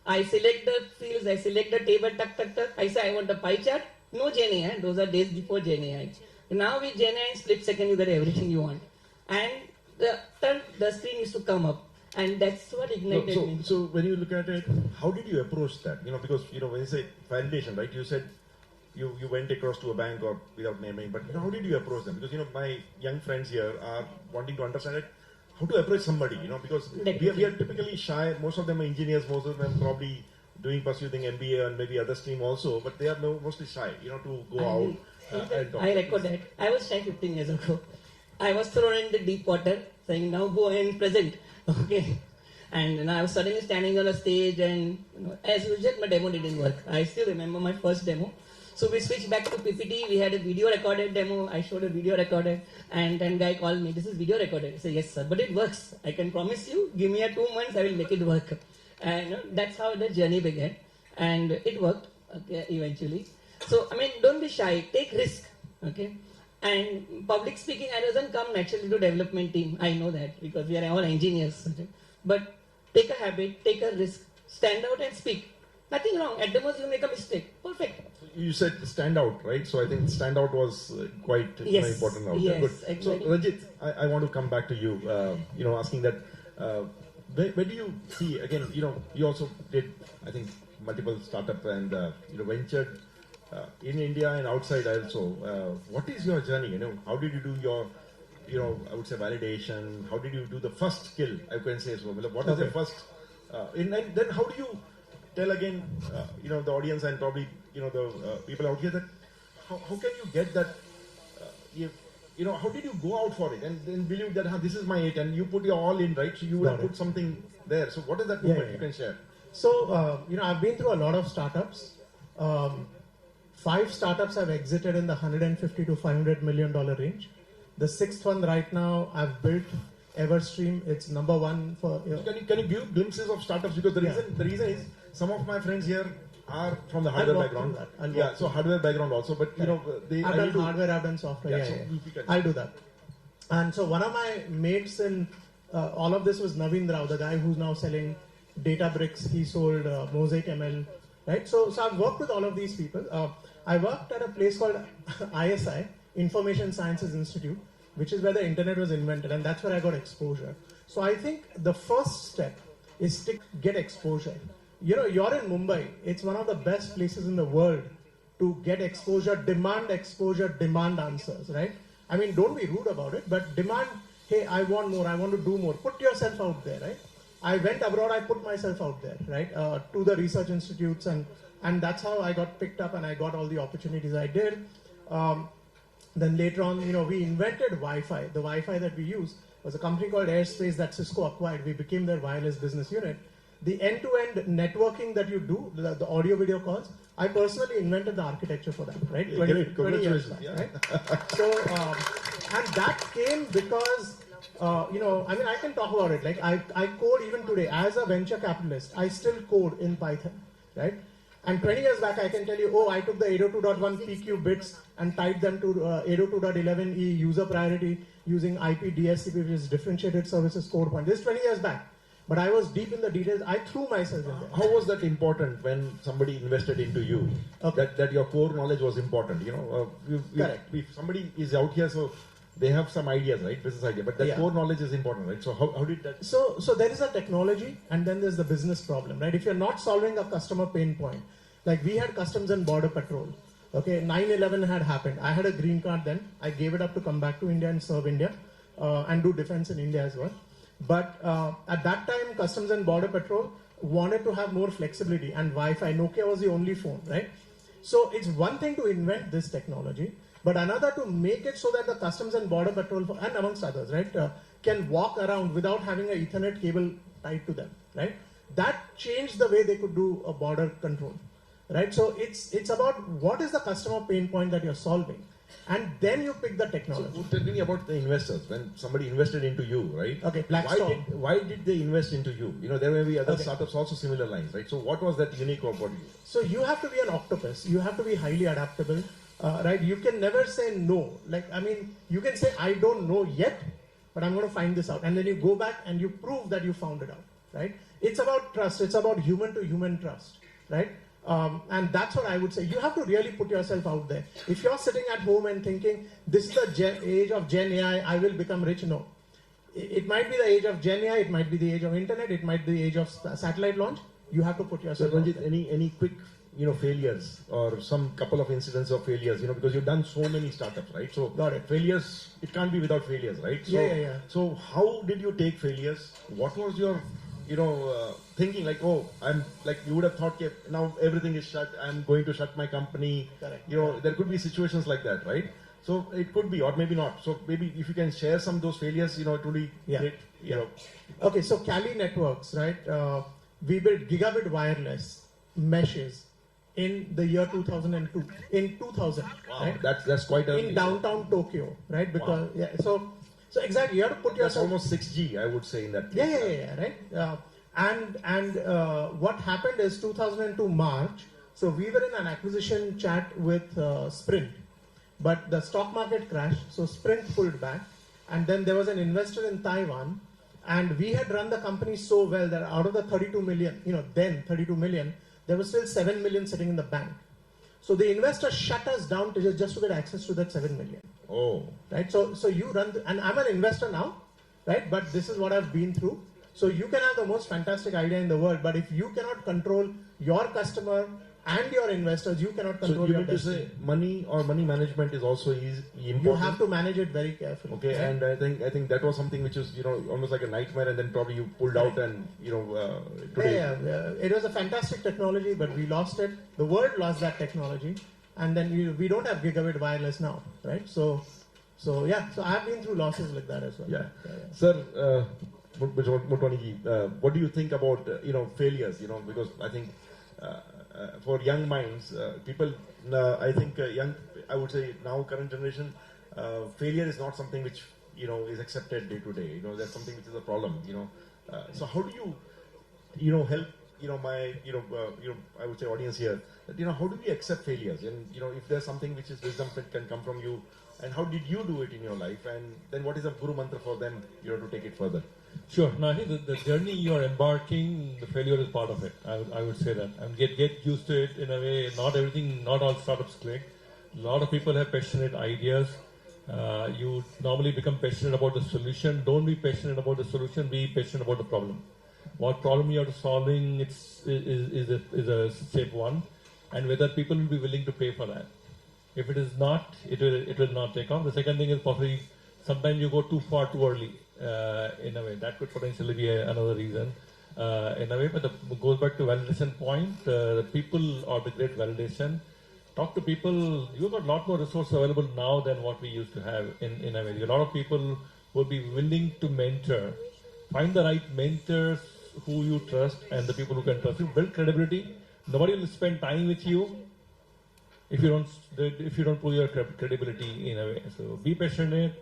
I select the fields, I select the table, tuck, tuck, tuck. I say I want a pie chart. No GenAI, those are days before GenAI. Now with GenAI, in split second you get everything you want. And the screen needs to come up. And that's what ignited me. So when you look at it, how did you approach that? Because when you say validation, right? You said you went across to a bank or without naming, but how did you approach them? Because my young friends here are wanting to understand it. How to approach somebody, because we are typically shy. Most of them are engineers, most of them probably pursuing MBA and maybe other stream also, but they are mostly shy, to go out and talk. I record that. I was shy 15 years ago. I was thrown in the deep water, saying, now go and present. Okay. And I was suddenly standing on a stage and, as usual, my demo didn't work. I still remember my first demo. So we switched back to PPT. We had a video recorded demo. I showed a video recorded, and then guy called me. This is video recorded. I said, yes, sir, but it works. I can promise you. Give me 2 months. I will make it work. And that's how the journey began, and it worked. Okay, eventually. So don't be shy. Take risk. Okay. And public speaking, doesn't come naturally to development team. I know that because we are all engineers. Okay? But take a habit. Take a risk. Stand out and speak. Nothing wrong. At the most, you make a mistake. Perfect. You said stand out, right? So I think stand out was quite Yes. important out Yes, there. Good. exactly. So Ranjit, I want to come back to you. Asking that, where do you see again? You also did, I think, multiple startup and ventured in India and outside also. What is your journey? How did you do your, I would say validation? How did you do the first skill? I can say so. What is the first? And then how do you tell again, the audience and probably the people out here that how can you get that? How did you go out for it and then believe that this is my it, and you put your all in, right? So you would have put something there. So what is that moment you can share? So, I've been through a lot of startups. 5 startups have exited in the $150 to $500 million range. The 6th one right now I've built, Everstream. It's number 1 for. Can you give glimpses of startups? Because the reason is some of my friends here are from the hardware background. So hardware background also, but I've done hardware, I've done software. I'll do that. And so one of my mates in all of this was Naveen Rao, the guy who's now selling Databricks. He sold Mosaic ML, right? So I've worked with all of these people. I worked at a place called ISI, Information Sciences Institute, which is where the internet was invented, and that's where I got exposure. So I think the first step is to get exposure. You're in Mumbai. It's one of the best places in the world to get exposure, demand answers, right? I mean, don't be rude about it, but demand, hey, I want more, I want to do more. Put yourself out there, right? I went abroad, I put myself out there, right? To the research institutes, and that's how I got picked up and I got all the opportunities I did. Then later on, we invented Wi-Fi. The Wi-Fi that we use was a company called Airspace that Cisco acquired. We became their wireless business unit. The end-to-end networking that you do, the audio-video calls, I personally invented the architecture for that, right? 20 years back, right? So, and that came because, I can talk about it. Like I code even today. As a venture capitalist, I still code in Python, right? And 20 years back, I can tell you, I took the 802.1 PQ bits and typed them to 802.11e user priority using IP DSCP, which is differentiated services code point. This is 20 years back. But I was deep in the details. I threw myself in there. How was that important when somebody invested into you? Okay. That your core knowledge was important. Correct. If somebody is out here, so they have some ideas, right? Business idea, but that core knowledge is important, right? So how did that? So there is a technology, and then there's the business problem, right? If you're not solving a customer pain point, like we had Customs and Border Patrol. Okay, 9/11 had happened. I had a green card then. I gave it up to come back to India and serve India, and do defense in India as well. But at that time, Customs and Border Patrol wanted to have more flexibility, and Wi-Fi. Nokia was the only phone, right? So it's one thing to invent this technology, but another to make it so that the Customs and Border Patrol, and amongst others, right, can walk around without having an Ethernet cable tied to them, right? That changed the way they could do a border control, right? So it's about what is the customer pain point that you're solving. And then you pick the technology. So tell me about the investors. When somebody invested into you, right? Okay, Blackstone. Why did they invest into you? There may be other startups also similar lines, right? So what was that unique about you? So you have to be an octopus. You have to be highly adaptable, right? You can never say no. You can say, I don't know yet, but I'm going to find this out. And then you go back and you prove that you found it out, right? It's about trust. It's about human to human trust, right? And that's what I would say. You have to really put yourself out there. If you're sitting at home and thinking, this is the age of Gen AI, I will become rich, no. It might be the age of Gen AI, it might be the age of internet, it might be the age of satellite launch. You have to put yourself out there. Any quick failures or some couple of incidents of failures, because you've done so many startups, right? So got it. Failures, it can't be without failures, right? So, yeah. So how did you take failures? What was your thinking I'm like, you would have thought, now everything is shut, I'm going to shut my company. Correct. There could be situations like that, right? So it could be, or maybe not. So maybe if you can share some of those failures, it would be great. Okay, so Cali Networks, right? We built gigabit wireless meshes in the year 2002. In 2000, wow, right? That's quite early. In downtown Tokyo, right? Because so exactly, you have to put yourself. That's almost 6G, I would say, in that case. Yeah, right. And what happened is 2002 March. So we were in an acquisition chat with Sprint, but the stock market crashed. So Sprint pulled back, and then there was an investor in Taiwan, and we had run the company so well that out of the 32 million, then 32 million, there was still 7 million sitting in the bank. So the investor shut us down just to get access to that 7 million. Oh. Right. So you run, and I'm an investor now, right? But this is what I've been through. So you can have the most fantastic idea in the world, but if you cannot control your customer and your investors, you cannot control your destiny. So you mean to say money or money management is also important? You have to manage it very carefully. Okay, right? And I think that was something which was almost like a nightmare, and then probably you pulled out and today. Yeah. It was a fantastic technology, but we lost it. The world lost that technology. and then we don't have gigabit wireless now, right? So yeah, so I've been through losses like that as well. Yeah. Sir, what do you think about failures? Because I think for young minds, people, I think I would say now current generation, failure is not something which is accepted day to day. That's something which is a problem. So how do you help my I would say audience here that how do we accept failures, and if there's something which is wisdom that can come from you, and how did you do it in your life, and then what is a guru mantra for them to take it further? Sure. No, I think the journey you are embarking, the failure is part of it. I would say that, and get used to it in a way. Not all startups click. A lot of people have passionate ideas. You normally become passionate about the solution. Don't be passionate about the solution. Be passionate about the problem. What problem you are solving is a step one, and whether people will be willing to pay for that. If it is not, it will not take off. The second thing is possibly sometimes you go too far too early. In a way, that could potentially be another reason. In a way, but it goes back to validation point. The people are the great validation. Talk to people. You've got a lot more resources available now than what we used to have in a way. A lot of people will be willing to mentor. Find the right mentors who you trust and the people who can trust you. Build credibility. Nobody will spend time with you if you don't prove your credibility in a way. So be passionate.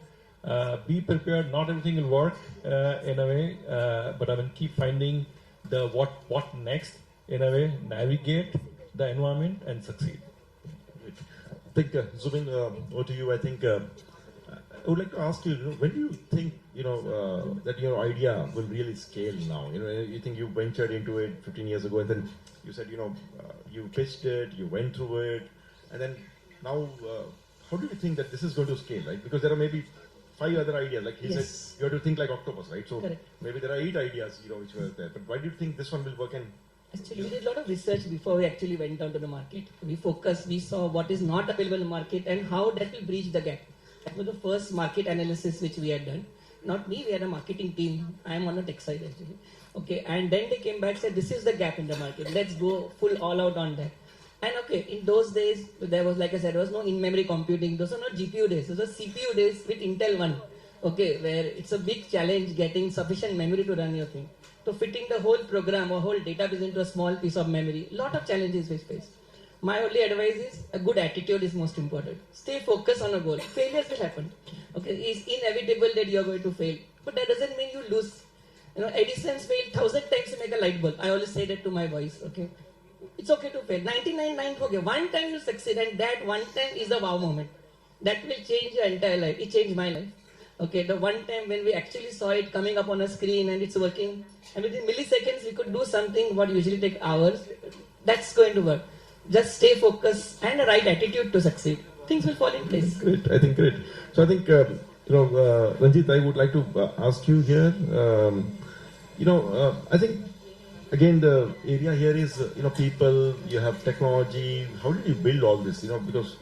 Be prepared. Not everything will work in a way, but keep finding the what next in a way. Navigate the environment and succeed. I think Zubin, over to you. I think I would like to ask you, when do you think that your idea will really scale now? You think you ventured into it 15 years ago, and then you said you pitched it, you went through it, and then now how do you think that this is going to scale, right? Because there are maybe 5 other ideas, like he said, you have to think like octopus, right? So correct. Maybe there are 8 ideas, which were there. But why do you think this one will work? And actually, we did a lot of research before we actually went down to the market. We focused, we saw what is not available in the market and how that will bridge the gap. That was the first market analysis which we had done. Not me, we had a marketing team. I am on the tech side actually. Okay, and then they came back and said, this is the gap in the market. Let's go full all out on that. And okay, in those days, there was, like I said, there was no in-memory computing. Those are not GPU days. Those are CPU days with Intel 1. Okay, where it's a big challenge getting sufficient memory to run your thing. So fitting the whole program or whole database into a small piece of memory, lot of challenges we face. My only advice is a good attitude is most important. Stay focused on a goal. Failures will happen. Okay, it's inevitable that you are going to fail, but that doesn't mean you lose. Edison's failed 1,000 times to make a light bulb. I always say that to my boys. Okay, it's okay to fail. 99 okay. One time you succeed, and that one time is a wow moment. That will change your entire life. It changed my life. Okay, the one time when we actually saw it coming up on a screen and it's working, and within milliseconds we could do something what usually take hours. That's going to work. Just stay focused and a right attitude to succeed. Things will fall in place. Great, I think great. So I think Ranjit, I would like to ask you here. I think again the area here is people. You have technology. How did you build all this? Because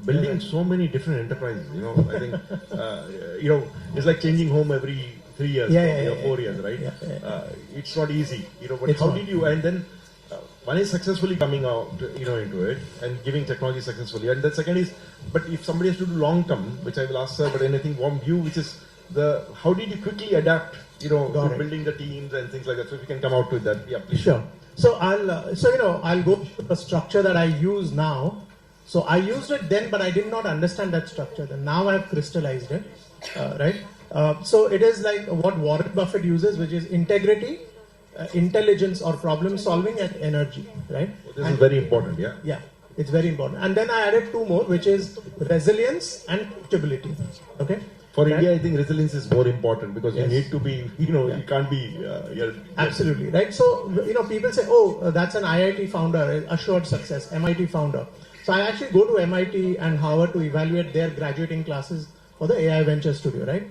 building so many different enterprises, I think, it's like changing home every 3 years, 4 years, right? It's not easy, but how did you, and then one is successfully coming out, into it and giving technology successfully. And the second is, but if somebody has to do long term, which I will ask sir, but anything from you, which is how did you quickly adapt, to building the teams and things like that? So if you can come out with that, yeah, please. Sure. So I'll go to the structure that I use now. So I used it then, but I did not understand that structure. Then now I have crystallized it, right? So it is like what Warren Buffett uses, which is integrity, intelligence or problem solving, and energy, right? This is very important, yeah. Yeah, it's very important. And then I added 2 more, which is resilience and stability. Okay. For India, I think resilience is more important because you need to be, you can't be. Absolutely, right? So, people say, oh, that's an IIT founder, assured success, MIT founder. So I actually go to MIT and Harvard to evaluate their graduating classes for the AI Venture Studio, right?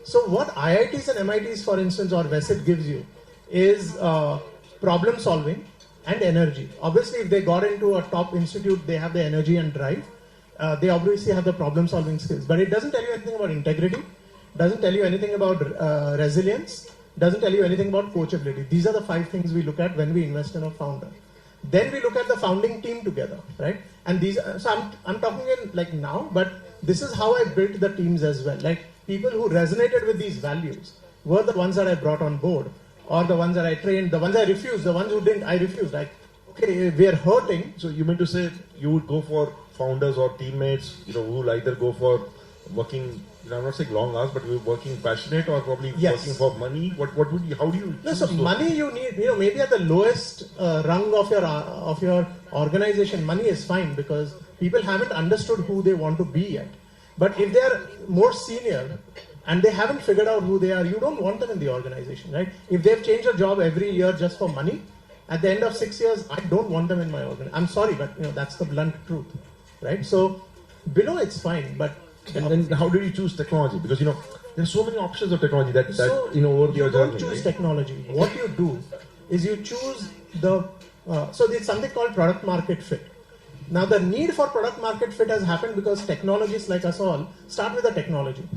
So what IITs and MITs, for instance, or VESIT gives you is problem solving and energy. Obviously, if they got into a top institute, they have the energy and drive. They obviously have the problem solving skills, but it doesn't tell you anything about integrity, doesn't tell you anything about resilience, doesn't tell you anything about coachability. These are the 5 things we look at when we invest in a founder. Then we look at the founding team together, right? And these, so I'm talking in like now, but this is how I built the teams as well. Like people who resonated with these values were the ones that I brought on board, or the ones that I trained, the ones I refused, the ones who didn't, I refused. Like, okay, we are hurting. So you mean to say you would go for founders or teammates, who will either go for working, I'm not saying long hours, but working passionate or probably working for money? What would you, how do you No, so money you need, maybe at the lowest rung of your organization, money is fine because people haven't understood who they want to be yet. But if they are more senior and they haven't figured out who they are, you don't want them in the organization, right? If they've changed a job every year just for money, at the end of 6 years, I don't want them in my organization. I'm sorry, but that's the blunt truth, right? So below it's fine, but and then how do you choose technology? Because there's so many options of technology that over your journey. You don't choose technology. What you do is you choose the so there's something called product market fit. Now the need for product market fit has happened because technologists like us all start with a technology.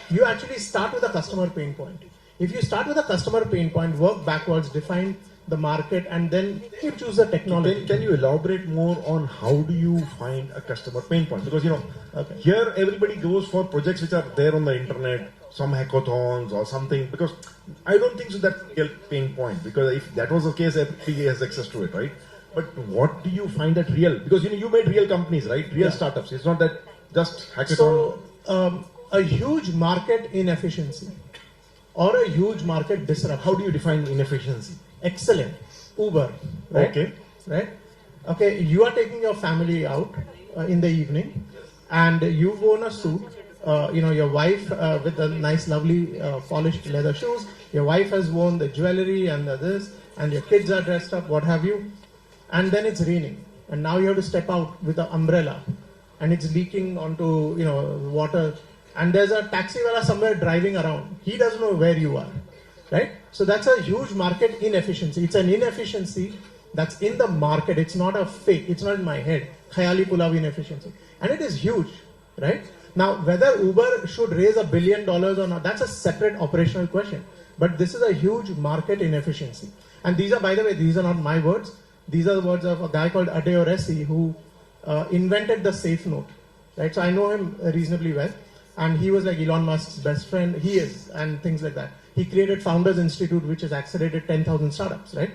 You actually start with a customer pain point. If you start with a customer pain point, work backwards, define the market, and then you choose the technology. Can you elaborate more on how do you find a customer pain point? Because here everybody goes for projects which are there on the internet, some hackathons or something. Because I don't think so that's a real pain point. Because if that was the case, everybody has access to it, right? But what do you find that real? Because you made real companies, right? Real startups. It's not that just hackathon. So a huge market inefficiency or a huge market disruption. How do you define inefficiency? Excellent. Uber, right? Okay. Right? Okay, you are taking your family out in the evening and you've worn a suit. Your wife with the nice, lovely, polished leather shoes. Your wife has worn the jewelry and this, and your kids are dressed up, what have you. And then it's raining. And now you have to step out with an umbrella and it's leaking onto, water. And there's a taxi wala somewhere driving around. He doesn't know where you are. Right? So that's a huge market inefficiency. It's an inefficiency that's in the market. It's not a fake. It's not in my head. Khayali pulav inefficiency. And it is huge. Right? Now, whether Uber should raise $1 billion or not, that's a separate operational question. But this is a huge market inefficiency. And these are, by the way, these are not my words. These are the words of a guy called Ade Oresi who invented the safe note. Right? So I know him reasonably well. And he was like Elon Musk's best friend. He is, and things like that. He created Founders Institute, which has accelerated 10,000 startups, right?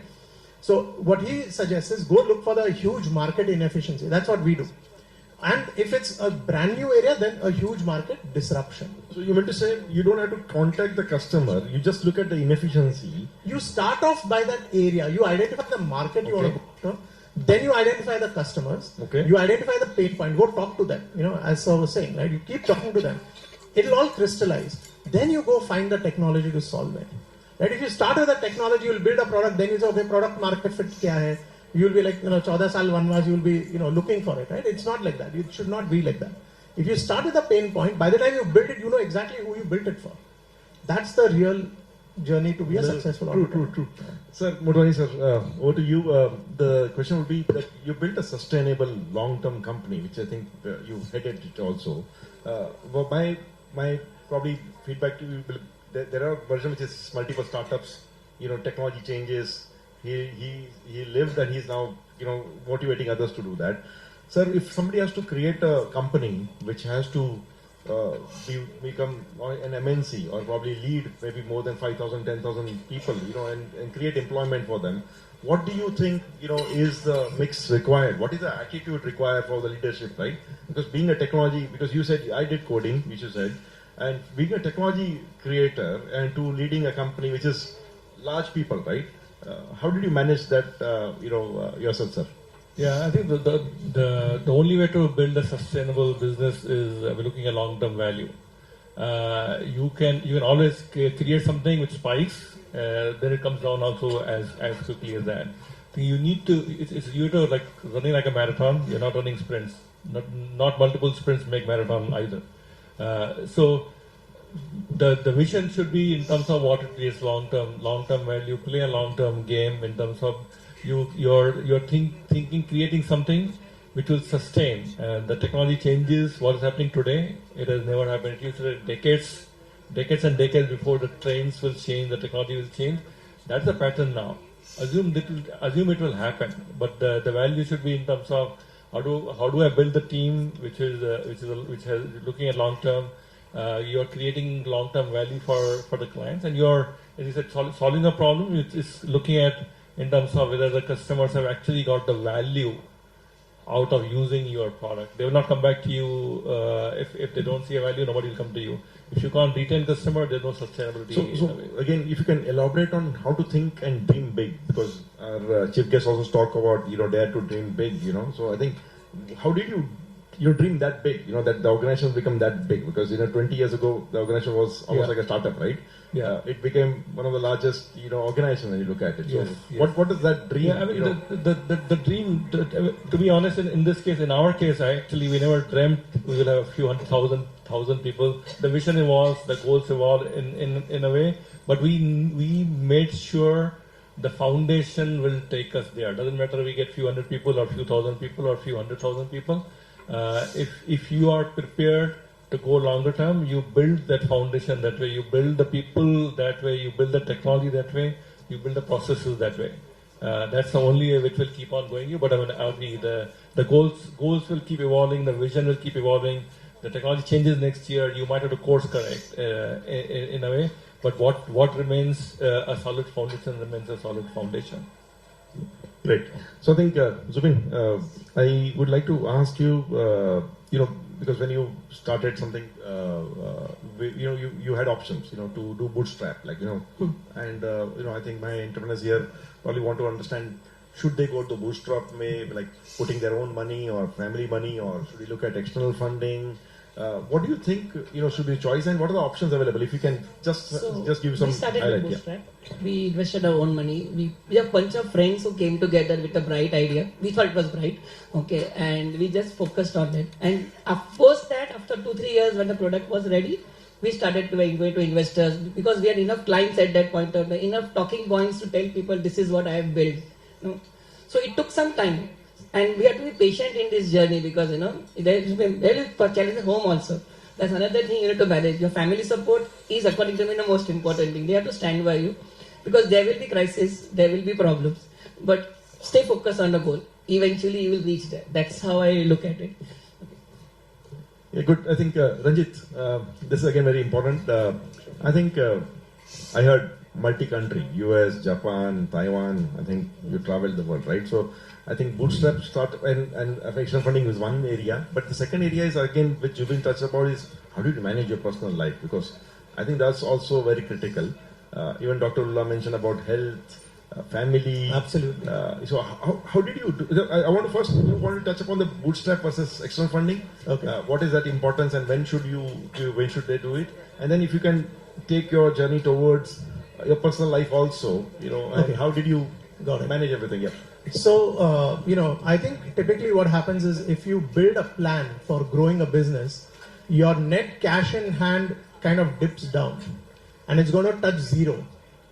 So what he suggests is go look for the huge market inefficiency. That's what we do. And if it's a brand new area, then a huge market disruption. So you meant to say you don't have to contact the customer. You just look at the inefficiency. You start off by that area. You identify the market you want to go to. Then you identify the customers. Okay. You identify the pain point. Go talk to them. As I was saying, right? You keep talking to them. It'll all crystallize. Then you go find the technology to solve it. Right? If you start with the technology, you'll build a product. Then you say, okay, product market fit kya hai? You'll be like, 14 saal vanvas, you'll be, looking for it, right? It's not like that. It should not be like that. If you start with a pain point, by the time you build it, you know exactly who you built it for. That's the real journey to be a successful entrepreneur. True. Sir, Motwani sir, over to you. The question would be that you built a sustainable long-term company, which I think you headed it also. My probably feedback to you, there are versions which is multiple startups, technology changes. He lived and he's now, motivating others to do that. Sir, if somebody has to create a company which has to become an MNC or probably lead maybe more than 5,000, 10,000 people, and create employment for them, what do you think, is the mix required? What is the attitude required for the leadership, right? Because being a technology, because you said, I did coding, which you said, and being a technology creator and to leading a company which is large people, right? How did you manage that, yourself, sir? Yeah, I think the only way to build a sustainable business is we're looking at long-term value. You can always create something which spikes, then it comes down also as quickly as that. So you need to you're like running like a marathon. You're not running sprints. Not multiple sprints make marathon either. So the vision should be in terms of what it creates long-term value. Play a long-term game in terms of you're thinking creating something which will sustain. The technology changes. What is happening today, it has never happened. It used to take decades and decades before the trains will change, the technology will change. That's the pattern now. assume it will happen, but the value should be in terms of how do I build the team which has looking at long term. You are creating long term value for the clients, and you're, as you said, solving a problem. It's looking at in terms of whether the customers have actually got the value out of using your product. They will not come back to you if they don't see a value. Nobody will come to you. If you can't retain customer, there's no sustainability. So again, if you can elaborate on how to think and dream big, because our chief guest also talk about dare to dream big. So I think, how did you dream that big? That the organization become that big, because 20 years ago the organization was almost like a startup, right? Yeah. It became one of the largest organizations when you look at it. So Yes. what is that dream? Yeah, I mean, the dream, to be honest, in this case, in our case, we never dreamt we will have a few thousand people. The vision evolves, the goals evolve in a way, but we made sure the foundation will take us there. Doesn't matter we get few hundred people or few thousand people or few 100,000 people. If you are prepared to go longer term, you build that foundation that way, you build the people that way, you build the technology that way, you build the processes that way. That's the only way which will keep on going. But I mean, I agree, the goals will keep evolving, the vision will keep evolving, the technology changes next year, you might have to course correct in a way, but what remains a solid foundation remains a solid foundation. Great. So I think, Zubin, I would like to ask you, because when you started something, you had options, to do bootstrap, and I think my entrepreneurs here probably want to understand, should they go to bootstrap, like putting their own money or family money, or should we look at external funding? What do you think, should be choice, and what are the options available? If you can just give some We started highlight. with Bootstrap. We invested our own money. We have a bunch of friends who came together with a bright idea. We thought it was bright, okay, and we just focused on it. And post that, after 2-3 years, when the product was ready, we started going to investors, because we had enough clients at that point of time, enough talking points to tell people this is what I have built. So it took some time. And we have to be patient in this journey, because there is challenges at home also. That's another thing you need to manage. Your family support is, according to me, the most important thing. They have to stand by you, because there will be crisis, there will be problems, but stay focused on the goal. Eventually, you will reach there. That's how I look at it. Yeah, good. I think Ranjit, this is again very important. I think I heard multi-country, US, Japan, Taiwan. I think you traveled the world, right? So I think bootstrap start and external funding is one area, but the second area is again which you've been touched about is how do you manage your personal life, because I think that's also very critical. Even Dr. Ullah mentioned about health, family. Absolutely. So how did you do? I want to touch upon the bootstrap versus external funding. Okay. What is that importance, and when should they do it? And then if you can take your journey towards your personal life also, and how did you manage everything? Yeah. So, I think typically what happens is if you build a plan for growing a business, your net cash in hand kind of dips down and it's going to touch zero.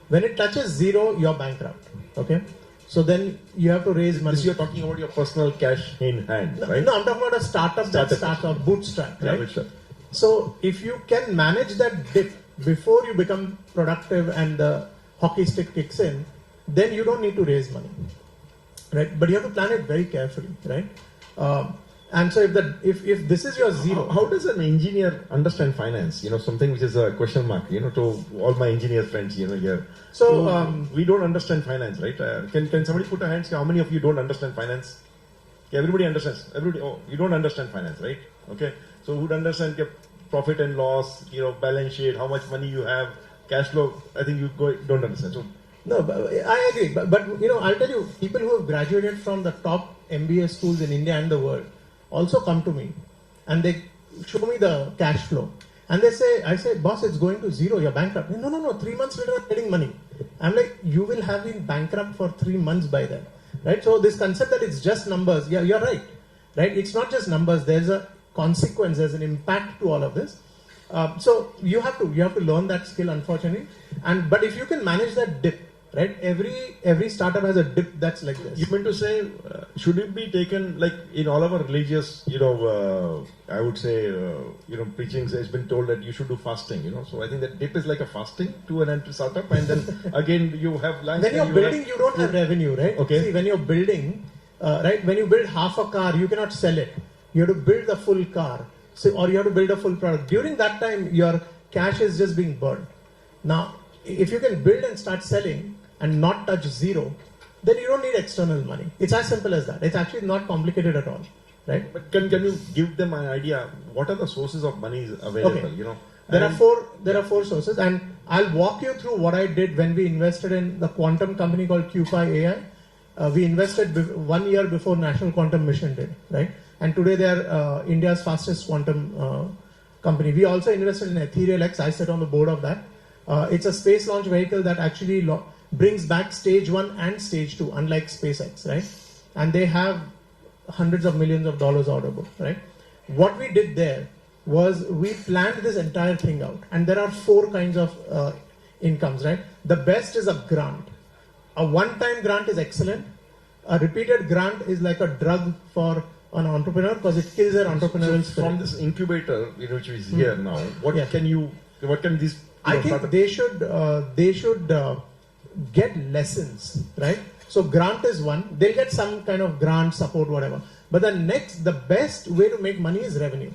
When it touches zero, you're bankrupt. Okay? So then you have to raise money. This you're talking about your personal cash in hand, right? No, I'm talking about a startup that starts off bootstrap, right? Yeah, so if you can manage that dip before you become productive and the hockey stick kicks in, then you don't need to raise money, right? But you have to plan it very carefully, right? And so if this is your zero, how does an engineer understand finance? Something which is a question mark. To all my engineer friends, here. So we don't understand finance, right? Can somebody put a hand? How many of you don't understand finance? Okay, everybody understands. Everybody. Oh, you don't understand finance, right? Okay. So who would understand profit and loss? Balance sheet, how much money you have, cash flow. I think you don't understand. So. No, but I agree. But I'll tell you, people who have graduated from the top MBA schools in India and the world also come to me and they show me the cash flow. And I say, boss, it's going to zero, you're bankrupt. No, 3 months later I'm getting money. I'm like, you will have been bankrupt for 3 months by then. Right? So this concept that it's just numbers, yeah, you're right. Right? It's not just numbers, there's a consequence, there's an impact to all of this. So you have to learn that skill, unfortunately. But if you can manage that dip, right? Every startup has a dip that's like this. You meant to say, should it be taken like in all of our religious, I would say, preachings has been told that you should do fasting, So I think that dip is like a fasting to an entry startup, and then again you have lunch. When you're building, you don't have revenue, right? Okay. See, when you're building, right? When you build half a car, you cannot sell it. You have to build the full car, or you have to build a full product. During that time, your cash is just being burned. Now, if you can build and start selling and not touch zero, then you don't need external money. It's as simple as that. It's actually not complicated at all, right? But can you give them an idea? What are the sources of money available? Okay. There are four sources, and I'll walk you through what I did when we invested in the quantum company called Q5 AI. We invested 1 year before National Quantum Mission did, right? And today they are India's fastest quantum company. We also invested in Ethereal X. I sit on the board of that. It's a space launch vehicle that actually brings back stage 1 and stage 2, unlike SpaceX, right? And they have hundreds of millions of dollars order book, right? What we did there was we planned this entire thing out, and there are 4 kinds of incomes, right? The best is a grant. A one-time grant is excellent. A repeated grant is like a drug for an entrepreneur because it kills their entrepreneurial spirit. From this incubator, which is here now, what can these? I think they should get lessons, right? So grant is one. They'll get some kind of grant, support, whatever. But the best way to make money is revenue.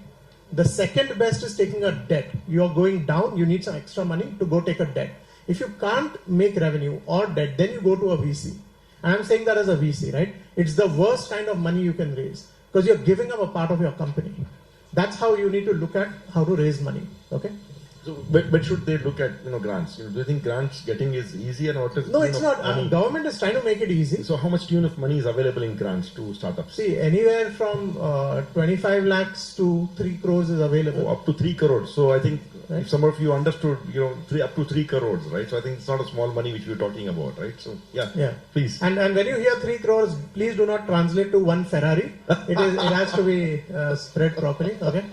The second best is taking a debt. You are going down, you need some extra money to go take a debt. If you can't make revenue or debt, then you go to a VC. And I'm saying that as a VC, right? It's the worst kind of money you can raise because you're giving up a part of your company. That's how you need to look at how to raise money, okay? So, but should they look at grants? Do you think grants getting is easy and what is? No, it's not. Government is trying to make it easy. So how much tune of money is available in grants to startups? See, anywhere from 25 lakhs to 3 crores is available. Oh, up to 3 crores. So I think if some of you understood, up to 3 crores, right? So I think it's not a small money which we're talking about, right? So yeah, please. And when you hear 3 crores, please do not translate to one Ferrari. It has to be spread properly, okay?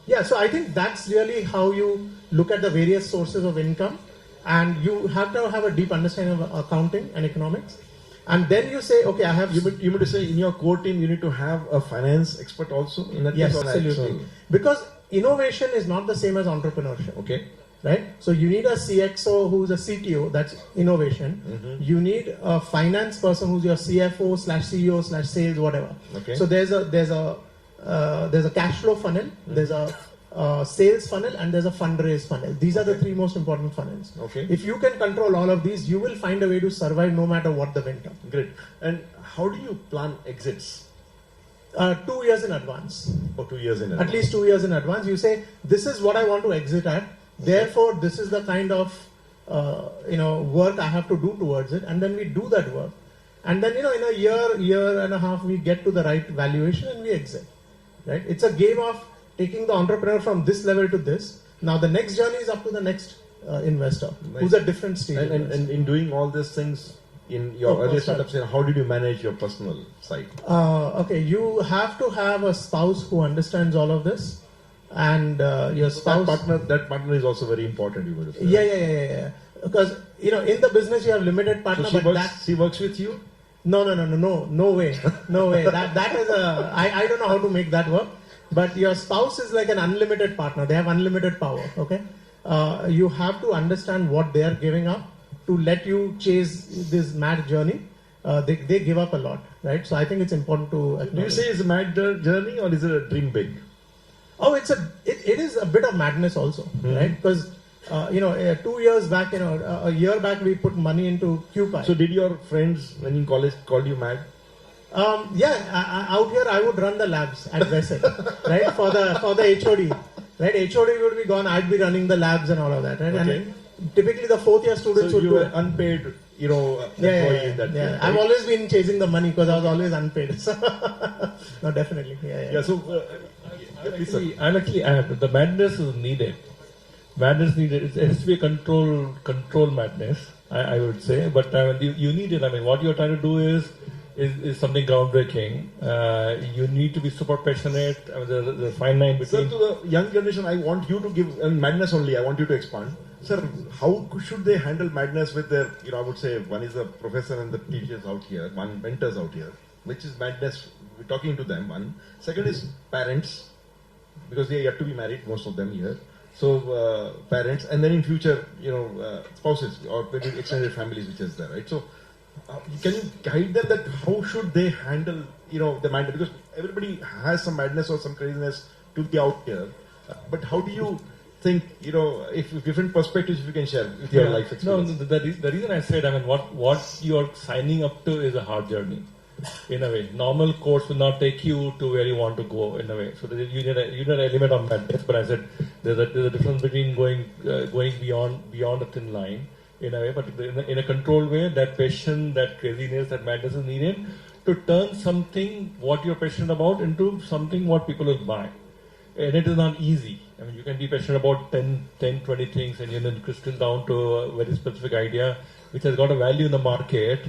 Yeah, so I think that's really how you look at the various sources of income, and you have to have a deep understanding of accounting and economics. And then you say, okay, I have... You meant to say in your core team, you need to have a finance expert also? In that yes, absolutely. Because innovation is not the same as entrepreneurship. Okay. Right? So you need a CXO who's a CTO, that's innovation. Mm-hmm. You need a finance person who's your CFO / CEO / sales, whatever. Okay. So there's a cash flow funnel, there's a sales funnel, and there's a fundraise funnel. These are the 3 most important funnels. Okay. If you can control all of these, you will find a way to survive no matter what the winter. Great. And how do you plan exits? 2 years in advance. Oh, 2 years in advance. At least 2 years in advance. You say, this is what I want to exit at. Therefore, this is the kind of work I have to do towards it. And then we do that work. And then, in a year and a half, we get to the right valuation and we exit. Right? It's a game of taking the entrepreneur from this level to this. Now the next journey is up to the next investor, who's at different stage. And in doing all these things in your earlier startups, how did you manage your personal side? Okay, you have to have a spouse who understands all of this, and your spouse. That partner is also very important. You would say. Yeah. Because in the business you have limited partner, so she works with you. No way. That is I don't know how to make that work. But your spouse is like an unlimited partner. They have unlimited power, okay? You have to understand what they are giving up to let you chase this mad journey. They give up a lot, right? So I think it's important to acknowledge. Do you say it's a mad journey or is it a dream big? Oh, it is a bit of madness also, right? Because 2 years back, a year back, we put money into QPI. So did your friends when in college call you mad? Out here I would run the labs at Vessel, right? For the HOD, right? HOD would be gone. I'd be running the labs and all of that, right? Okay. And typically the 4th year students so would you do were it. unpaid, employee in that field, right? I've always been chasing the money because I was always unpaid. So no, definitely, yeah. So I'll actually add the madness is needed. Madness needed. It has to be a control madness. I would say, but you need it. I mean, what you're trying to do is is something groundbreaking. You need to be super passionate. I mean, the fine line between. Sir, to the young generation, I want you to give, and madness only, I want you to expand. Sir, how should they handle madness with their, I would say, one is the professor and the teachers out here, one mentors out here, which is madness, we're talking to them, one. Second is parents, because they are yet to be married, most of them here. So, parents, and then in future, spouses, or maybe extended families, which is there, right? So, can you guide them that how should they handle, the madness? Because everybody has some madness or some craziness to be out here. But how do you think, if different perspectives if you can share with your life experience? No, the reason I said, I mean, what you're signing up to is a hard journey. In a way, normal course will not take you to where you want to go. In a way, so you need an element of madness. But I said there's a difference between going beyond a thin line. In a way, but in a controlled way, that passion, that craziness, that madness is needed to turn something what you're passionate about into something what people will buy. And it is not easy. I mean, you can be passionate about 10, 20 things and then crystal down to a very specific idea which has got a value in the market.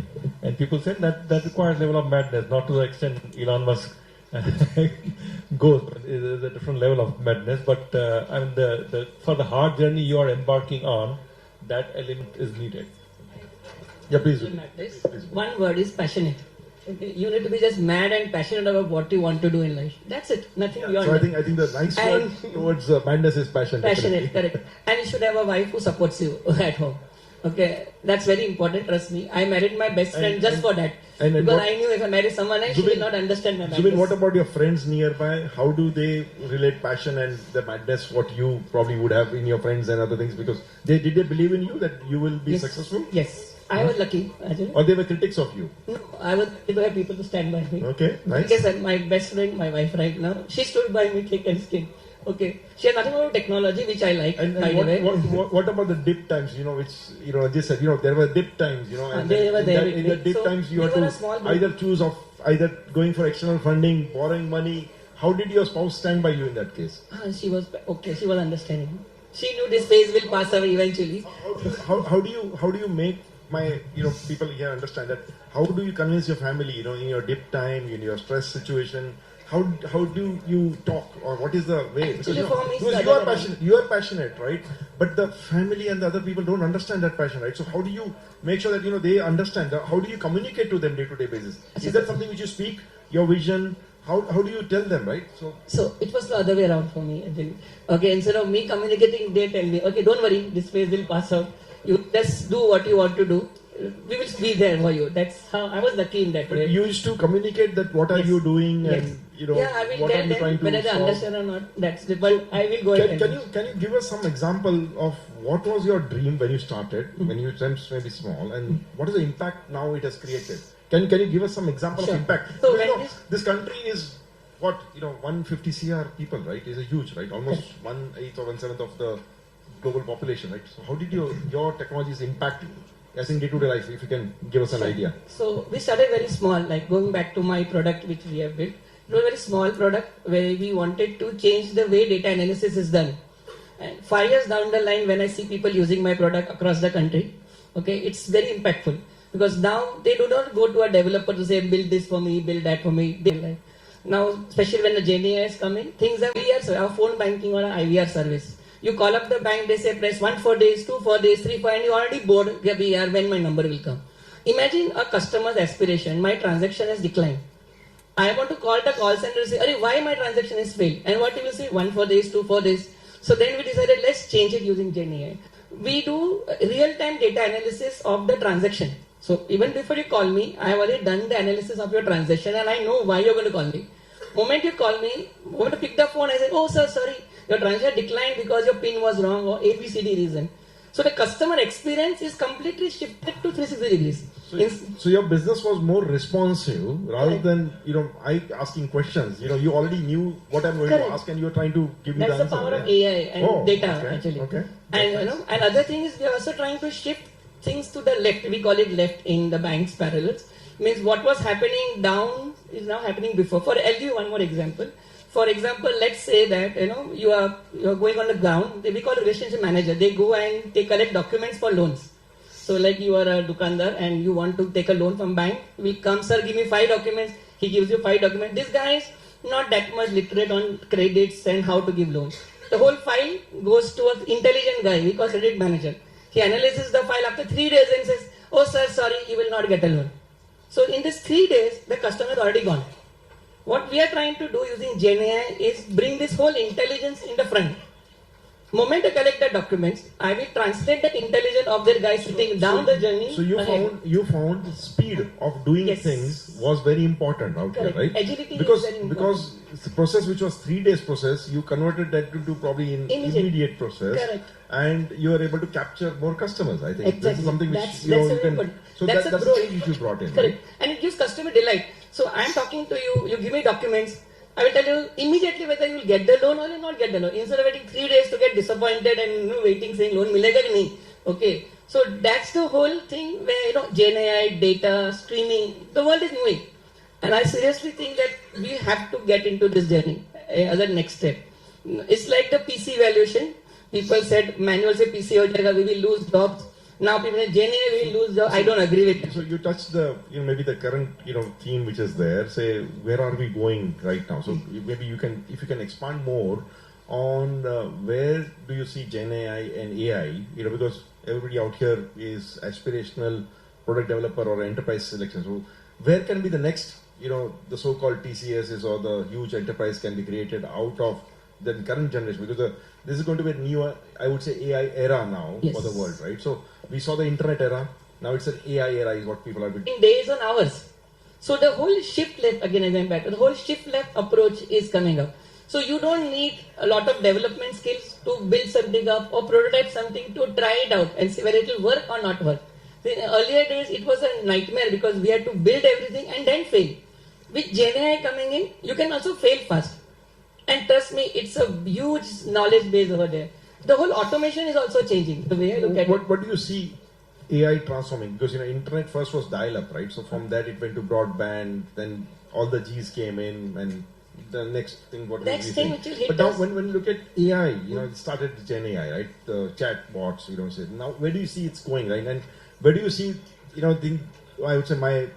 And people say that requires a level of madness, not to the extent Elon Musk goes. It is a different level of madness. But I mean, for the hard journey you are embarking on, that element is needed. Yeah, please. One word is passionate. Okay? You need to be just mad and passionate about what you want to do in life. That's it. Nothing beyond. So I think the nice word towards madness is passion. Passionate, correct. And you should have a wife who supports you at home. Okay, that's very important. Trust me. I married my best friend just for that. Because I knew if I marry someone else, she will not understand my madness. Zubin, what about your friends nearby? How do they relate passion and the madness, what you probably would have in your friends and other things? Because did they believe in you that you will be successful? Yes. I was lucky, actually. Or they were critics of you? No, I was lucky to have people to stand by me. Okay, nice. Because my best friend, my wife right now, she stood by me thick and skin. Okay, she has nothing about technology, which I like. And what about the dip times? Which just said, there were dip times. And they were there. In the dip times, you had to either choose of either going for external funding, borrowing money. How did your spouse stand by you in that case? She was okay. She was understanding. She knew this phase will pass away eventually. How do you make my people here understand that? How do you convince your family? In your dip time, in your stress situation. How do you talk, or what is the way? Because you are passionate, right? But the family and the other people don't understand that passion, right? So how do you make sure that they understand? How do you communicate to them day-to-day basis? Is that something which you speak, your vision? How do you tell them, right? So it was the other way around for me, actually. Okay, instead of me communicating, they tell me, okay, don't worry, this phase will pass out. You just do what you want to do. We will be there for you. That's how I was lucky in that way. You used to communicate that what are you doing and I will what tell are you trying to whether they understand or not. That's it. But I will go ahead. Can you give us some example of what was your dream when you started, when you were maybe small, and what is the impact now it has created? Can you give us some example of impact? So this country is what 150 CR people, right? Is a huge, right? Almost 1/8 or 1/7 of the global population, right? So how did your technologies impact as in day-to-day life, if you can give us an idea? So we started very small, like going back to my product which we have built. It was a very small product where we wanted to change the way data analysis is done. And 5 years down the line, when I see people using my product across the country, okay, it's very impactful. Because now they do not go to a developer to say, build this for me, build that for me. Now, especially when the GenAI is coming, things are IVR, our phone banking or an IVR service. You call up the bank, they say press 1 for days, 2 for days, 3 for, and you already bored when my number will come. Imagine a customer's aspiration, my transaction has declined. I want to call the call center and say, why my transaction has failed? And what he will say, 1 for days, 2 for days. So then we decided, let's change it using GenAI. We do real-time data analysis of the transaction. So even before you call me, I have already done the analysis of your transaction and I know why you're going to call me. Moment you call me, moment to pick the phone, I say, oh sir, sorry, your transaction declined because your PIN was wrong or ABCD reason. So the customer experience is completely shifted to 360 degrees. So your business was more responsive rather than I asking questions. You already knew what I'm going to ask and you're trying to give me the answer. That's the power of AI and data actually. Okay. And and other thing is we are also trying to shift things to the left. We call it left in the bank's parallels. Means what was happening down is now happening before. I'll give you one more example. For example, let's say that you are going on the ground. We call a relationship manager. They go and they collect documents for loans. So like you are a dukandar and you want to take a loan from bank, we come, sir, give me 5 documents. He gives you 5 documents. This guy is not that much literate on credits and how to give loans. The whole file goes to an intelligent guy, we call credit manager. He analyzes the file after 3 days and says, oh sir, sorry, you will not get a loan. So in this 3 days, the customer is already gone. What we are trying to do using GenAI is bring this whole intelligence in the front. Moment to collect the documents, I will translate the intelligence of their guy sitting down the journey. So you found speed of doing things was very important out here, right? Agility because is very important. because the process which was 3 days process, you converted that into probably in immediate process. Correct. And you are able to capture more customers. I think Exactly. this is something which That's you can. important. So That's that's a the growth. change which you brought in. Correct. Right? And it gives customer delight. So I am talking to you, you give me documents, I will tell you immediately whether you will get the loan or you will not get the loan. Instead of waiting 3 days to get disappointed and waiting saying loan milega ki nahi. Okay. So that's the whole thing where Gen AI, data, streaming, the world is moving. And I seriously think that we have to get into this journey as a next step. It's like the PC valuation. People said manual se PC ho jayega, we will lose jobs. Now people say Gen AI will lose jobs. I don't agree with it. So you touched the maybe the current theme which is there. Say where are we going right now? So maybe you can, if you can expand more on where do you see Gen AI and AI? Because everybody out here is aspirational product developer or enterprise selection. So where can be the next the so-called TCSs or the huge enterprise can be created out of the current generation? Because this is going to be a new, I would say, AI era now for the world, right? So we saw the internet era. Now it's an AI era is what people are doing. In days and hours. So the whole shift left, again I went back, the whole shift left approach is coming up. So you don't need a lot of development skills to build something up or prototype something to try it out and see whether it will work or not work. So in earlier days it was a nightmare because we had to build everything and then fail. With Gen AI coming in, you can also fail fast. And trust me, it's a huge knowledge base over there. The whole automation is also changing. The way I look at What do you see AI transforming? Because internet first was dial-up, right? So from that it went to broadband, then all the Gs came in, and the next thing what Next we thing see. which will hit But now us- when you look at AI, it started with Gen AI, right? The chat bots, say. Now where do you see it's going, right? And where do you see, I would say my,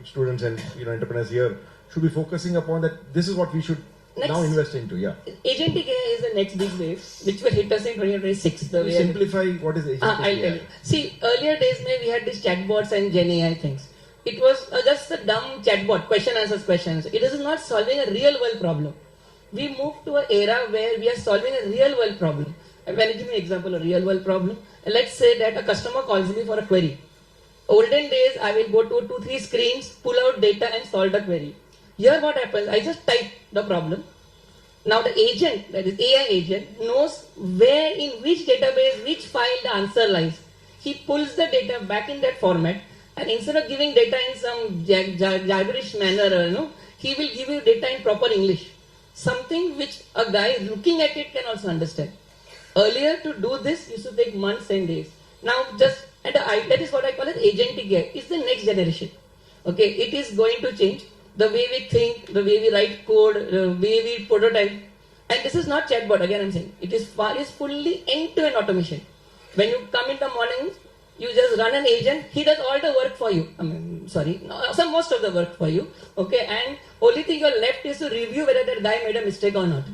students and entrepreneurs here should be focusing upon that. This is what we should now invest into. Yeah. Agentic AI is the next big wave, which will hit us in 2026. The way Simplify what is agentic I'll tell AI. you. See, earlier days, we had these chatbots and Gen AI things. It was just a dumb chatbot, question answers questions. It is not solving a real world problem. We moved to an era where we are solving a real world problem. And when I give me an example, a real world problem, let's say that a customer calls me for a query. Olden days, I will go to 2-3 screens, pull out data and solve the query. Here what happens, I just type the problem. Now the agent, that is AI agent, knows where in which database, which file the answer lies. He pulls the data back in that format, and instead of giving data in some gibberish manner, he will give you data in proper English. Something which a guy looking at it can also understand. Earlier to do this used to take months and days. Now that is what I call as agentic AI. It's the next generation. Okay, it is going to change the way we think, the way we write code, the way we prototype. And this is not chatbot, again I'm saying. It is fully end-to-end automation. When you come in the morning, you just run an agent, he does all the work for you. Most of the work for you. Okay, and only thing you're left is to review whether that guy made a mistake or not.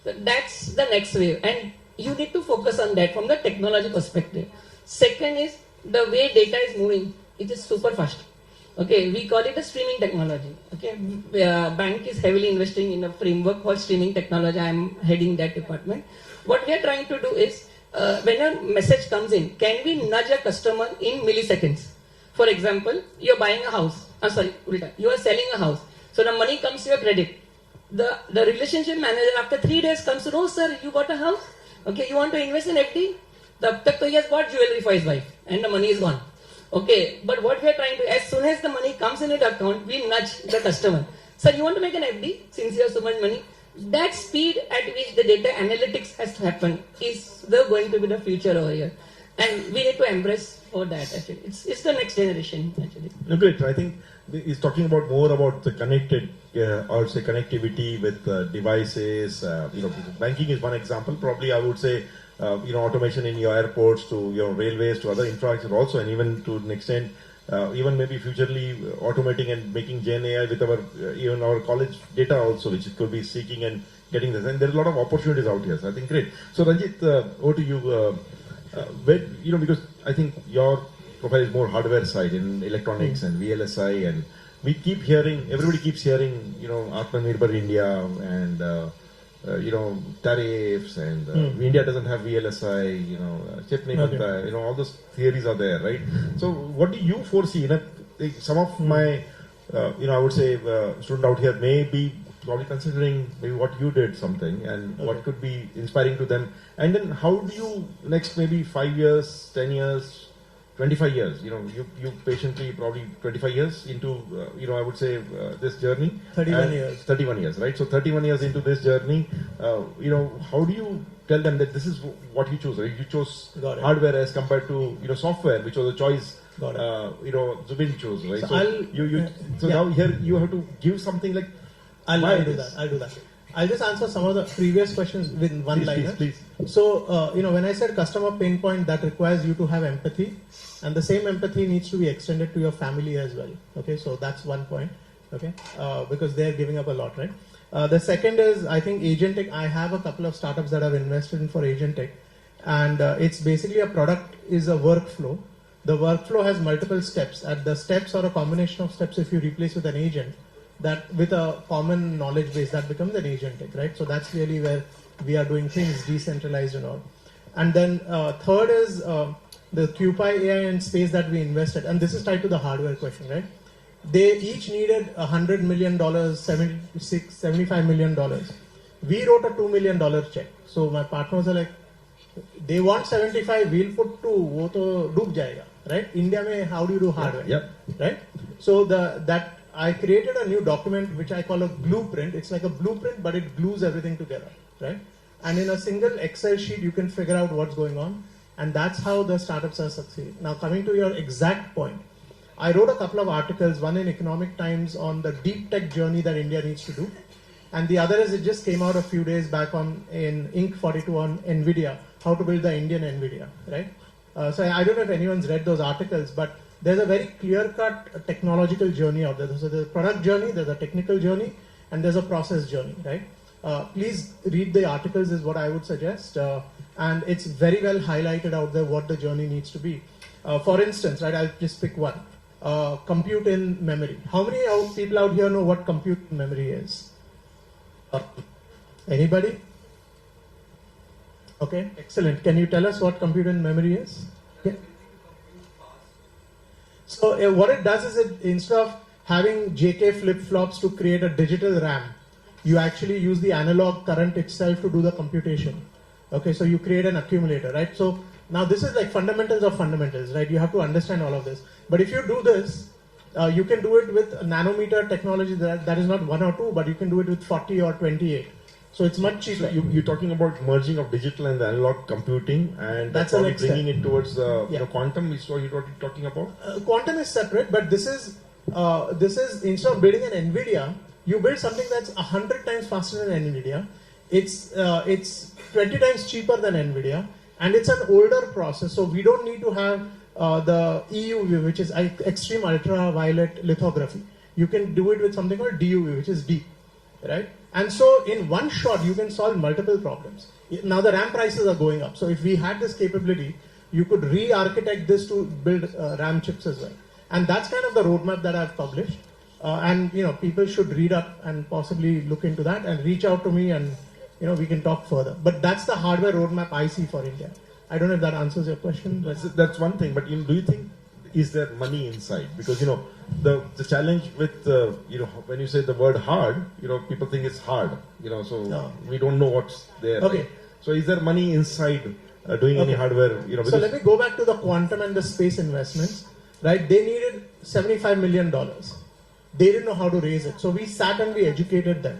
That's the next wave. And you need to focus on that from the technology perspective. Second is the way data is moving. It is super fast. Okay, we call it a streaming technology. Okay, bank is heavily investing in a framework for streaming technology. I am heading that department. What we are trying to do is, when a message comes in, can we nudge a customer in milliseconds? For example, you are buying a house. You are selling a house. So the money comes to your credit. The relationship manager after 3 days comes to know, sir, you bought a house. Okay, you want to invest in FD? He has bought jewelry for his wife, and the money is gone. Okay, but what we are trying to, as soon as the money comes in your account, we nudge the customer. Sir, you want to make an FD since you have so much money? That speed at which the data analytics has to happen is going to be the future over here. And we need to embrace for that actually. It's the next generation actually. No, great. I think he's talking about more about the connected, or say connectivity with devices. Banking is one example. Probably I would say automation in your airports to your railways to other infrastructure also, and even to an extent, even maybe futurely automating and making Gen AI with our even our college data also, which it could be seeking and getting this. And there are a lot of opportunities out here. So I think great. So Ranjit, over to you. Because I think your profile is more hardware side in electronics and VLSI, and we keep hearing, everybody keeps hearing, Atmanirbhar India and tariffs and India doesn't have VLSI, chip nahi banta hai, all those theories are there, right? So what do you foresee? Some of my, I would say, student out here may be probably considering maybe what you did something and what could be inspiring to them. And then how do you next maybe 5 years, 10 years, 25 years, you patiently probably 25 years into, I would say this journey. 31 years. 31 years, right? So 31 years into this journey, how do you tell them that this is what you chose, right? You chose hardware as compared to, software, which was a choice, Zubin chose, right? So, now here you have to give something like, I'll do that. I'll just answer some of the previous questions with one line. Please. So, when I said customer pain point, that requires you to have empathy, and the same empathy needs to be extended to your family as well. Okay, so that's one point. Okay, because they're giving up a lot, right? The second is, I think Agentic. I have a couple of startups that I've invested in for Agentic, and it's basically a product is a workflow. The workflow has multiple steps. At the steps or a combination of steps, if you replace with an agent, that with a common knowledge base, that becomes an agentic, right? So that's really where we are doing things decentralized and all. And then third is the QPI AI and space that we invested, and this is tied to the hardware question, right? They each needed $100 million, $75 million. We wrote a $2 million check. So my partners are like, they want 75, we'll put 2, wo to doob jayega, right? India mein, how do you do hardware? Yep. Right? So I created a new document which I call a blueprint. It's like a blueprint, but it glues everything together, right? And in a single Excel sheet, you can figure out what's going on. And that's how the startups are succeeding. Now, coming to your exact point, I wrote a couple of articles, one in Economic Times on the deep tech journey that India needs to do. And the other is, it just came out a few days back in Inc. 42 on NVIDIA, how to build the Indian NVIDIA, right? So I don't know if anyone's read those articles, but there's a very clear-cut technological journey out there. So there's a product journey, there's a technical journey, and there's a process journey, right? Please read the articles is what I would suggest. And it's very well highlighted out there what the journey needs to be. For instance, right, I'll just pick one. Compute in memory. How many people out here know what compute in memory is? Anybody? Okay, excellent. Can you tell us what compute in memory is? Yeah. So what it does is, instead of having JK flip-flops to create a digital RAM, you actually use the analog current itself to do the computation. Okay, so you create an accumulator, right? So now this is like fundamentals of fundamentals, right? You have to understand all of this. But if you do this, you can do it with nanometer technology that is not 1 or 2, but you can do it with 40 or 28. So it's much cheaper. So you're talking about merging of digital and the analog computing, and that's probably bringing it towards quantum is what you're talking about? Quantum is separate, but this is instead of building an NVIDIA, you build something that's 100 times faster than NVIDIA. It's 20 times cheaper than NVIDIA, and it's an older process, so we don't need to have the EUV, which is extreme ultraviolet lithography. You can do it with something called DUV, which is deep, right? And so in one shot, you can solve multiple problems. Now the RAM prices are going up. So if we had this capability, you could re-architect this to build RAM chips as well. And that's kind of the roadmap that I've published. And people should read up and possibly look into that and reach out to me, and we can talk further. But that's the hardware roadmap I see for India. I don't know if that answers your question. That's one thing. But do you think, is there money inside? Because the challenge with when you say the word hard, people think it's hard. So we don't know what's there. Okay. Right? So is there money inside doing any hardware? So let me go back to the quantum and the space investments. Right? They needed $75 million. They didn't know how to raise it. So we sat and we educated them.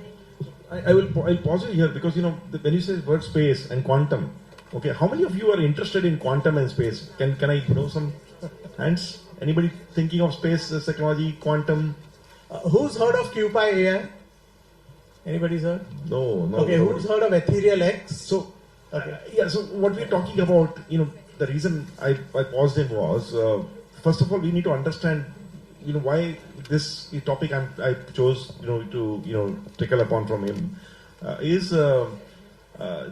I'll pause you here because when you say word space and quantum, okay, how many of you are interested in quantum and space? Can I know some hands? Anybody thinking of space technology, quantum? Who's heard of QPI AI? Anybody's heard? No. Okay, who's heard of Ethereal X? So Okay. Yeah, so what we're talking about, the reason I paused him was, first of all, we need to understand, why this topic I chose, to tackle upon from him, is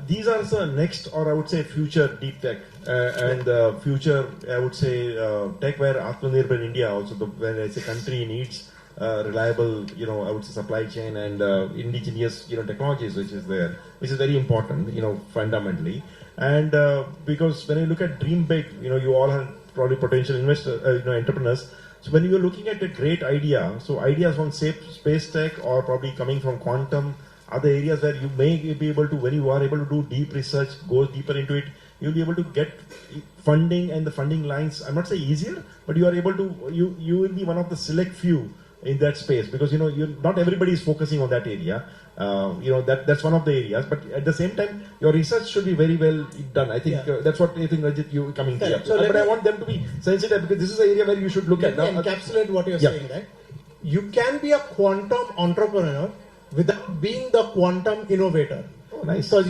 these are the next, or I would say future deep tech, and future, I would say, tech where Atmanirbhar India also, when I say country needs reliable, I would say supply chain and indigenous, technologies, which is there, which is very important, fundamentally. And because when you look at dream big, you all are probably potential investor, entrepreneurs. So when you're looking at a great idea, so ideas from space tech or probably coming from quantum, other areas where you may be able to, when you are able to do deep research, go deeper into it, you'll be able to get funding, and the funding lines, I'm not saying easier, but you are able to, you will be one of the select few in that space, because not everybody is focusing on that area. That's one of the areas, but at the same time your research should be very well done. I think that's what I think, Rajit, you coming here. So but I want them to be sensitive, because this is an area where you should look at. Let me encapsulate what you're saying, right? You can be a quantum entrepreneur without being the quantum innovator. Oh, nice. Because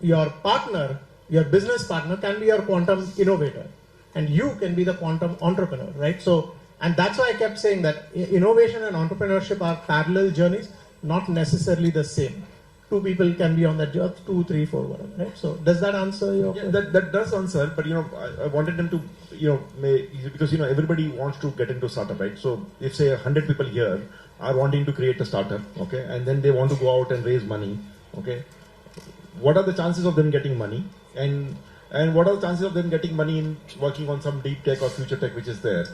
your partner, your business partner can be your quantum innovator, and you can be the quantum entrepreneur, right? So, and that's why I kept saying that innovation and entrepreneurship are parallel journeys, not necessarily the same. Two people can be on that journey, 2, 3, 4, whatever, right? So does that answer your question? That does answer, but I wanted them to, because everybody wants to get into startup, right? So if say 100 people here are wanting to create a startup, okay, and then they want to go out and raise money, okay, what are the chances of them getting money, and what are the chances of them getting money in working on some deep tech or future tech which is there?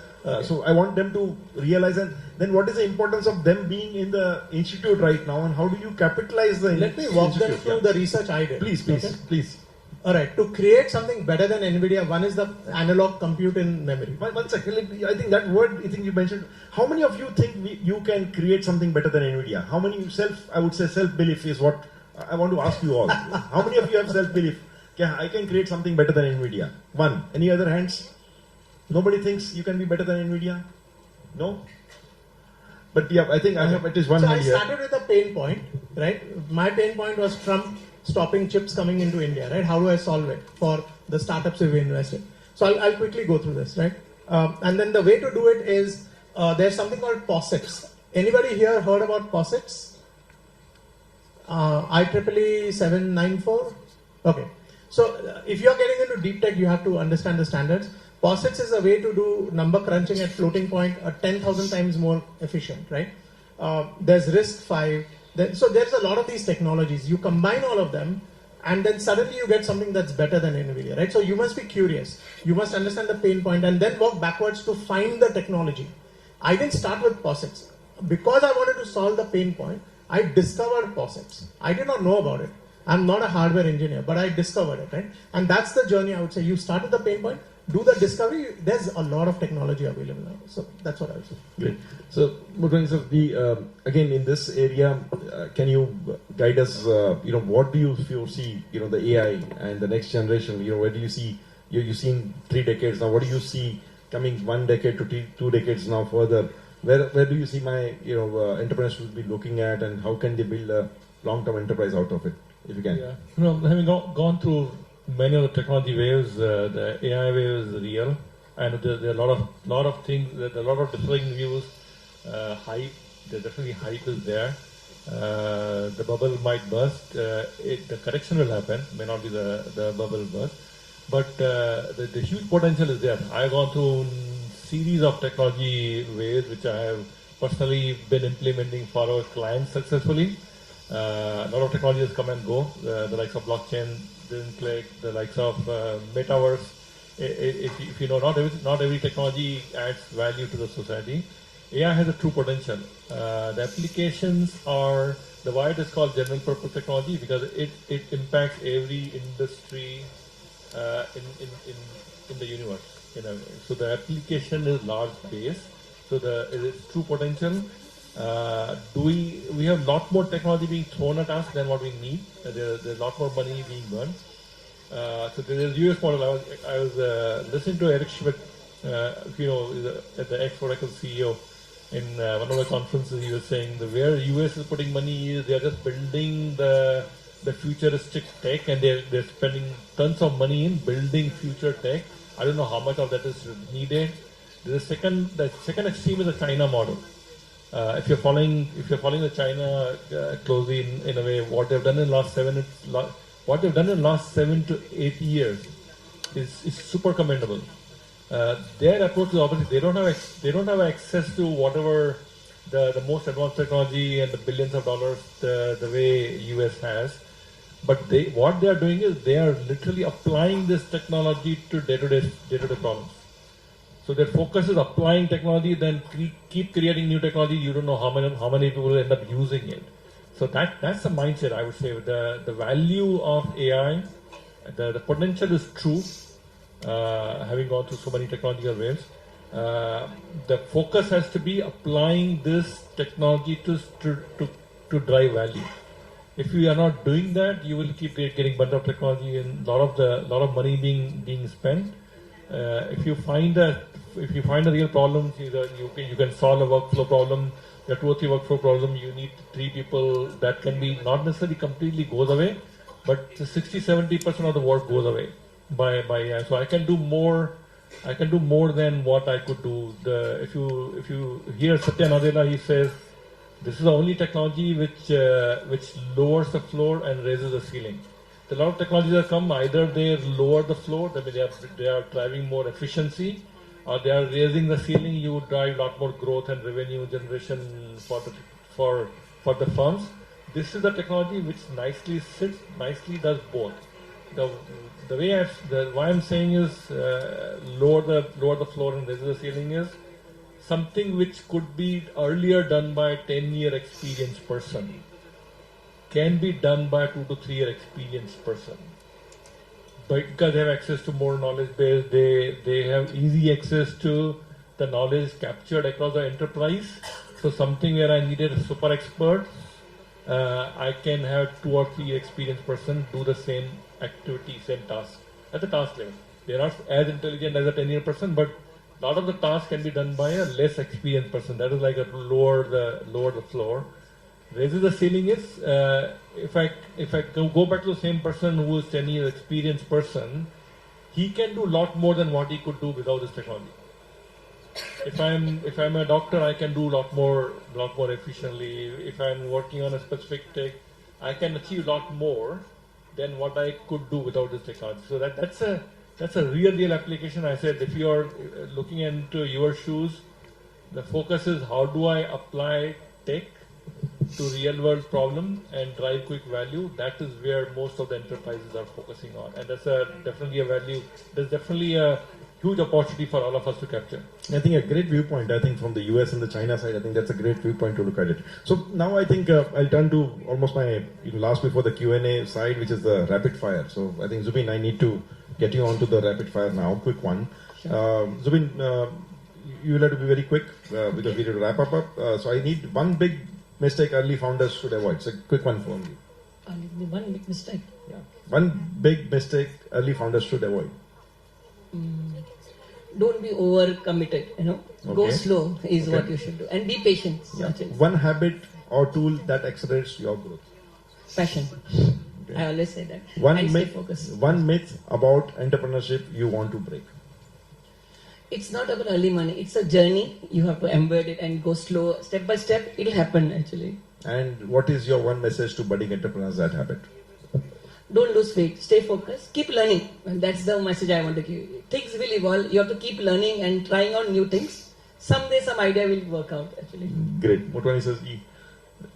So I want them to realize, and then what is the importance of them being in the institute right now, and how do you capitalize the Let me walk them through the research I did. Please. All right, to create something better than NVIDIA, one is the analog compute in memory. One second, I think that word, I think you mentioned, how many of you think you can create something better than NVIDIA? How many I would say self-belief is what I want to ask you all. How many of you have self-belief? Yeah, I can create something better than NVIDIA. One. Any other hands? Nobody thinks you can be better than NVIDIA? No? But yeah, I think I have at least one hand here. I started with a pain point, right? My pain point was Trump stopping chips coming into India, right? How do I solve it for the startups we've invested? So I'll quickly go through this, right? And then the way to do it is, there's something called POSITs. Anybody here heard about POSITs? IEEE 794? Okay. So if you're getting into deep tech, you have to understand the standards. POSITs is a way to do number crunching at floating point 10,000 times more efficient, right? There's RISC-V. So there's a lot of these technologies. You combine all of them, and then suddenly you get something that's better than NVIDIA, right? So you must be curious. You must understand the pain point, and then work backwards to find the technology. I didn't start with POSITs. Because I wanted to solve the pain point, I discovered POSITs. I did not know about it. I'm not a hardware engineer, but I discovered it, right? And that's the journey, I would say. You start with the pain point, do the discovery. There's a lot of technology available now. So that's what I would say. Great. So, Mutwani sir, again, in this area, can you guide us, what do you foresee, the AI and the next generation, where do you see, you've seen 3 decades now, what do you see coming 1 decade to 2 decades now further? Where do you see my, entrepreneurs should be looking at, and how can they build a long-term enterprise out of it? If you can. Yeah. Having gone through many of the technology waves, the AI wave is real, and there are a lot of things, there are a lot of differing views, hype. There's definitely hype is there. The bubble might burst. The correction will happen. May not be the bubble burst, but the huge potential is there. I've gone through series of technology waves which I have personally been implementing for our clients successfully. A lot of technologies come and go, the likes of blockchain, the likes of metaverse. If you know, not every technology adds value to the society. AI has a true potential. The applications are, why it is called general purpose technology, because it impacts every industry in the universe. So the application is large base. So its true potential. We have a lot more technology being thrown at us than what we need. There's a lot more money being burned. So there's a US model. I was listening to Eric Schmidt, the ex-Oracle CEO, in one of the conferences. He was saying where US is putting money is they are just building the the futuristic tech, and they're spending tons of money in building future tech. I don't know how much of that is needed. The second extreme is the China model. If you're following the China closely in a way, what they've done in the last 7 to 8 years is super commendable. Their approach is obviously they don't have access to whatever the most advanced technology and the billions of dollars the way US has, but what they are doing is they are literally applying this technology to day-to-day problems. So their focus is applying technology, then keep creating new technology. You don't know how many people will end up using it. So that's the mindset, I would say. The value of AI, the potential is true. Having gone through so many technological waves, the focus has to be applying this technology to drive value. If you are not doing that, you will keep getting bunch of technology and lot of money being spent. If you find a real problem, you can solve a workflow problem. There are 2 or 3 workflow problems. You need 3 people. That can be not necessarily completely goes away, but 60-70% of the work goes away by AI. So I can do more than what I could do. If you hear Satya Nadella, he says this is the only technology which lowers the floor and raises the ceiling. A lot of technologies that come, either they lower the floor, that means they are driving more efficiency, or they are raising the ceiling. You drive a lot more growth and revenue generation for the firms. This is the technology which nicely does both. Why I'm saying is lower the floor and raise the ceiling is something which could be earlier done by a 10-year experienced person can be done by a 2 to 3 year experienced person. But because they have access to more knowledge base, they have easy access to the knowledge captured across the enterprise. So something where I needed a super expert, I can have 2 or 3 experienced person do the same activity, same task at the task level. They are not as intelligent as a 10-year person, but a lot of the tasks can be done by a less experienced person. That is like a lower the floor. Raises the ceiling is if I go back to the same person who is 10 years experienced person, he can do a lot more than what he could do without this technology. If I'm a doctor, I can do a lot more efficiently. If I'm working on a specific tech, I can achieve a lot more than what I could do without this technology. So that's a real application. I said if you are looking into your shoes, the focus is how do I apply tech to real world problem and drive quick value. That is where most of the enterprises are focusing on, and that's definitely a value. There's definitely a huge opportunity for all of us to capture. I think a great viewpoint. I think from the US and the China side, I think that's a great viewpoint to look at it. So now I think I'll turn to almost my last before the Q&A side, which is the rapid fire. So I think Zubin, I need to get you onto the rapid fire now. Quick one. Sure. Zubin, you will have to be very quick because we need to wrap up. So I need one big mistake early founders should avoid. So quick one for you. One big mistake. Yeah. One big mistake early founders should avoid. Don't be over committed. Okay. Go slow is what you should do, and be patient. Yeah. One habit or tool that accelerates your growth. Passion. Okay. I always say that. One myth about entrepreneurship you want to break. It's not about early money. It's a journey. You have to embed it and go slow, step by step. It'll happen actually. And what is your one message to budding entrepreneurs that habit? Don't lose faith. Stay focused. Keep learning. And that's the message I want to give. Things will evolve. You have to keep learning and trying out new things. Someday some idea will work out actually. Great. Motwani says,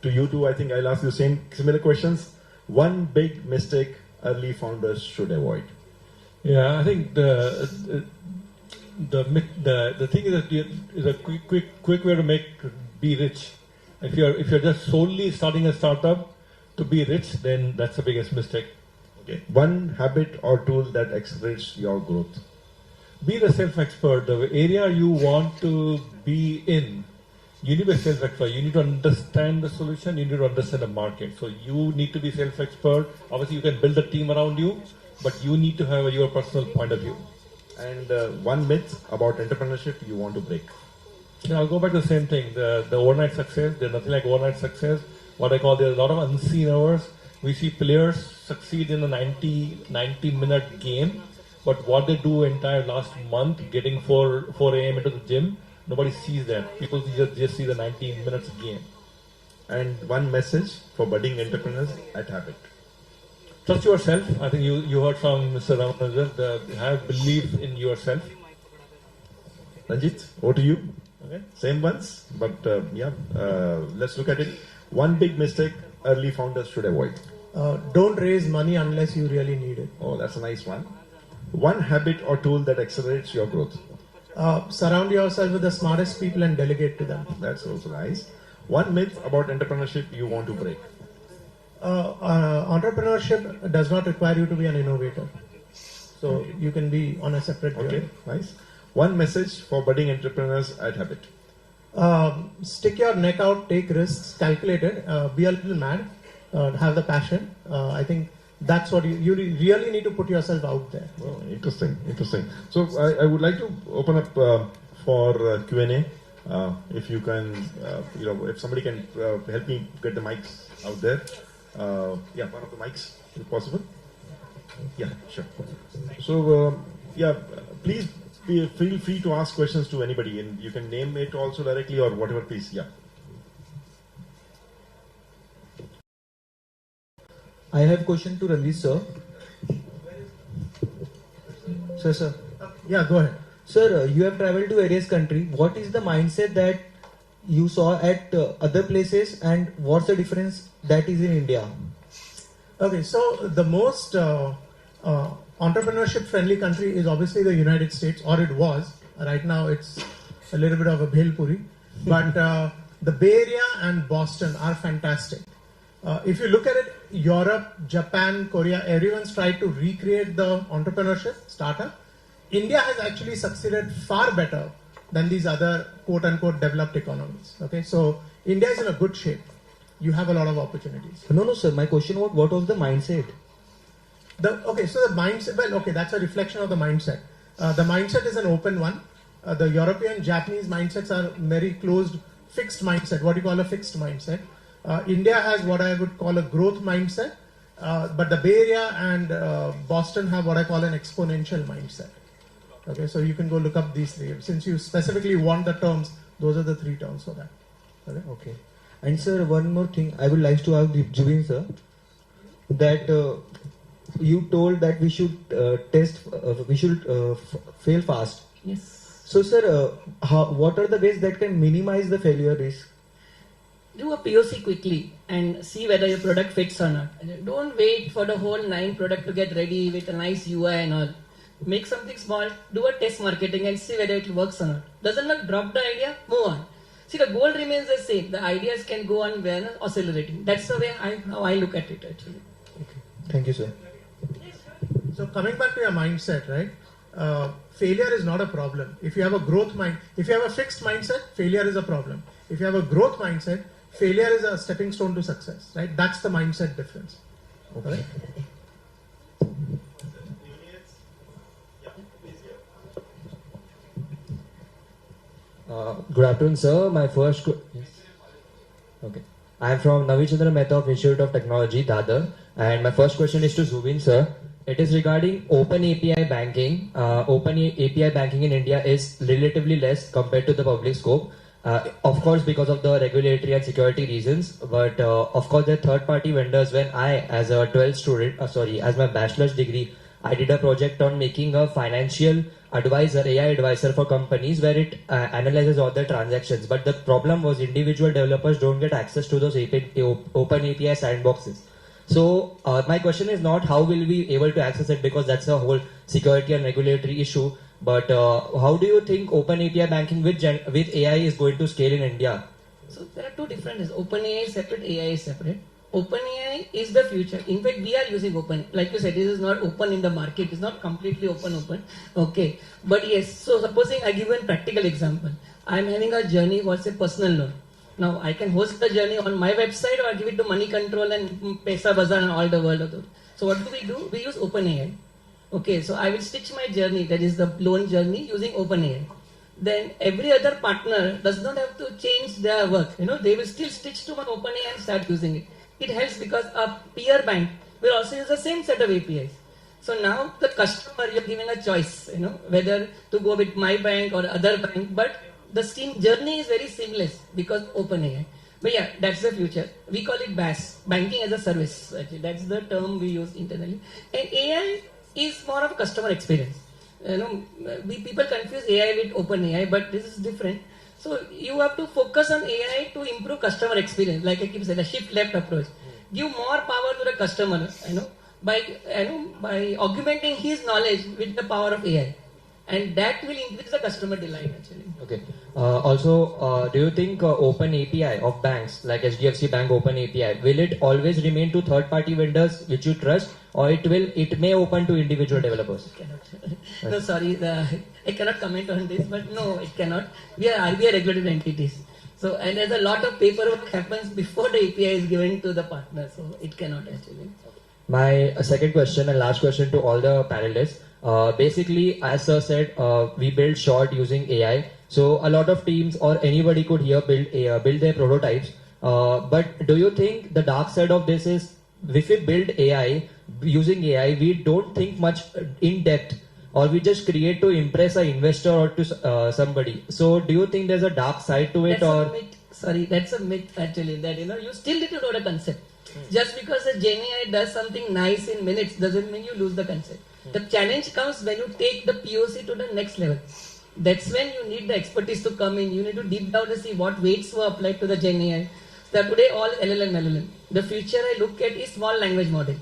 to you too, I think I'll ask you similar questions. One big mistake early founders should avoid. Yeah, I think the thing is that is a quick way to be rich. If you're just solely starting a startup to be rich, then that's the biggest mistake. Okay. One habit or tool that accelerates your growth. Be the self-expert. The area you want to be in, you need to be self-expert. You need to understand the solution. You need to understand the market. So you need to be self-expert. Obviously, you can build a team around you, but you need to have your personal point of view. And one myth about entrepreneurship you want to break. Yeah, I'll go back to the same thing. The overnight success. There's nothing like overnight success. What I call there's a lot of unseen hours. We see players succeed in a 90-minute game, but what they do entire last month, getting 4 a.m. into the gym, nobody sees that. People just see the 90 minutes game. And one message for budding entrepreneurs at Habit. Trust yourself. I think you heard from Mr. Ramanujan, have belief in yourself. Ranjit, over to you. Okay. Same ones, but let's look at it. One big mistake early founders should avoid. Don't raise money unless you really need it. Oh, that's a nice one. One habit or tool that accelerates your growth. Surround yourself with the smartest people and delegate to them. That's also nice. One myth about entrepreneurship you want to break. Entrepreneurship does not require you to be an innovator. So you can be on a separate journey. Okay, nice. One message for budding entrepreneurs at Habit. Stick your neck out, take risks, calculate it, be a little mad, have the passion. I think that's what you really need to put yourself out there. Oh, interesting. So I would like to open up for Q&A. If you can, if somebody can help me get the mics out there. One of the mics, if possible. Yeah, sure. So, please feel free to ask questions to anybody, and you can name it also directly or whatever, please. Yeah. I have question to Ranjit sir. Sir. Yeah, go ahead. Sir, you have traveled to various countries. What is the mindset that you saw at other places, and what's the difference that is in India? Okay, so the most entrepreneurship friendly country is obviously the United States, or it was. Right now it's a little bit of a bhel puri. But the Bay Area and Boston are fantastic. If you look at it, Europe, Japan, Korea, everyone's tried to recreate the entrepreneurship startup. India has actually succeeded far better than these other quote-unquote developed economies. Okay, so India is in a good shape. You have a lot of opportunities. No, sir. My question was, what was the mindset? So the mindset, that's a reflection of the mindset. The mindset is an open one. The European, Japanese mindsets are very closed, fixed mindset, what you call a fixed mindset. India has what I would call a growth mindset, but the Bay Area and Boston have what I call an exponential mindset. Okay, so you can go look up these three. Since you specifically want the terms, those are the three terms for that. Okay. And sir, one more thing I would like to ask Jubin sir, that you told that we should fail fast. Yes. So sir, what are the ways that can minimize the failure risk? Do a POC quickly and see whether your product fits or not. Don't wait for the whole 9 product to get ready with a nice UI and all. Make something small, do a test marketing and see whether it works or not. Doesn't work, drop the idea, move on. See, the goal remains the same. The ideas can go on when oscillating. That's the way how I look at it actually. Okay. Thank you, sir. So coming back to your mindset, right? Failure is not a problem. If you have a fixed mindset, failure is a problem. If you have a growth mindset, failure is a stepping stone to success, right? That's the mindset difference. Okay. Right? Good afternoon, sir. My first okay. I am from Navi Chandra Mehta of Institute of Technology, Dadar, and my first question is to Zubin, sir. It is regarding open API banking. Open API banking in India is relatively less compared to the public scope. Of course, because of the regulatory and security reasons, but of course, there are third-party vendors. When I, as a 12th student, as my bachelor's degree, I did a project on making a financial advisor, AI advisor for companies where it analyzes all the transactions. But the problem was individual developers don't get access to those open API sandboxes. So my question is not how will we able to access it, because that's a whole security and regulatory issue. But how do you think open API banking with AI is going to scale in India? So there are two differences. OpenAI is separate, AI is separate. OpenAI is the future. In fact, we are using open. Like you said, this is not open in the market. It's not completely open. Okay. But yes, so supposing I give you a practical example. I'm having a journey, what's a personal loan. Now, I can host the journey on my website or give it to Money Control and Pesa Bazaar and all the world. So what do? We use OpenAI. Okay, so I will stitch my journey, that is the loan journey, using OpenAI. Then every other partner does not have to change their work. They will still stitch to one OpenAI and start using it. it helps because a peer bank will also use the same set of APIs. So now the customer, you're giving a choice, whether to go with my bank or other bank, but the stream journey is very seamless because OpenAI. But yeah, that's the future. We call it BaaS, banking as a service. Actually, that's the term we use internally. And AI is more of a customer experience. People confuse AI with OpenAI, but this is different. So you have to focus on AI to improve customer experience. Like I keep saying, a shift left approach. Give more power to the customer, by augmenting his knowledge with the power of AI. And that will increase the customer delight actually. Okay. Do you think open API of banks like HDFC Bank Open API, will it always remain to third-party vendors which you trust, or it may open to individual developers? No, sorry, I cannot comment on this, but no, it cannot. We are RBI regulated entities. So, and there's a lot of paperwork happens before the API is given to the partner, so it cannot actually. My second question and last question to all the panelists. Basically, as Sir said, we build short using AI. So a lot of teams or anybody could here build their prototypes. But do you think the dark side of this is if we build AI using AI, we don't think much in depth, or we just create to impress an investor or to somebody. So do you think there's a dark side to it? That's a myth actually, that you still need to know the concept. Just because a GenAI does something nice in minutes doesn't mean you lose the concept. The challenge comes when you take the POC to the next level. That's when you need the expertise to come in. You need to deep down to see what weights were applied to the GenAI. So today all LLM. The future I look at is small language model.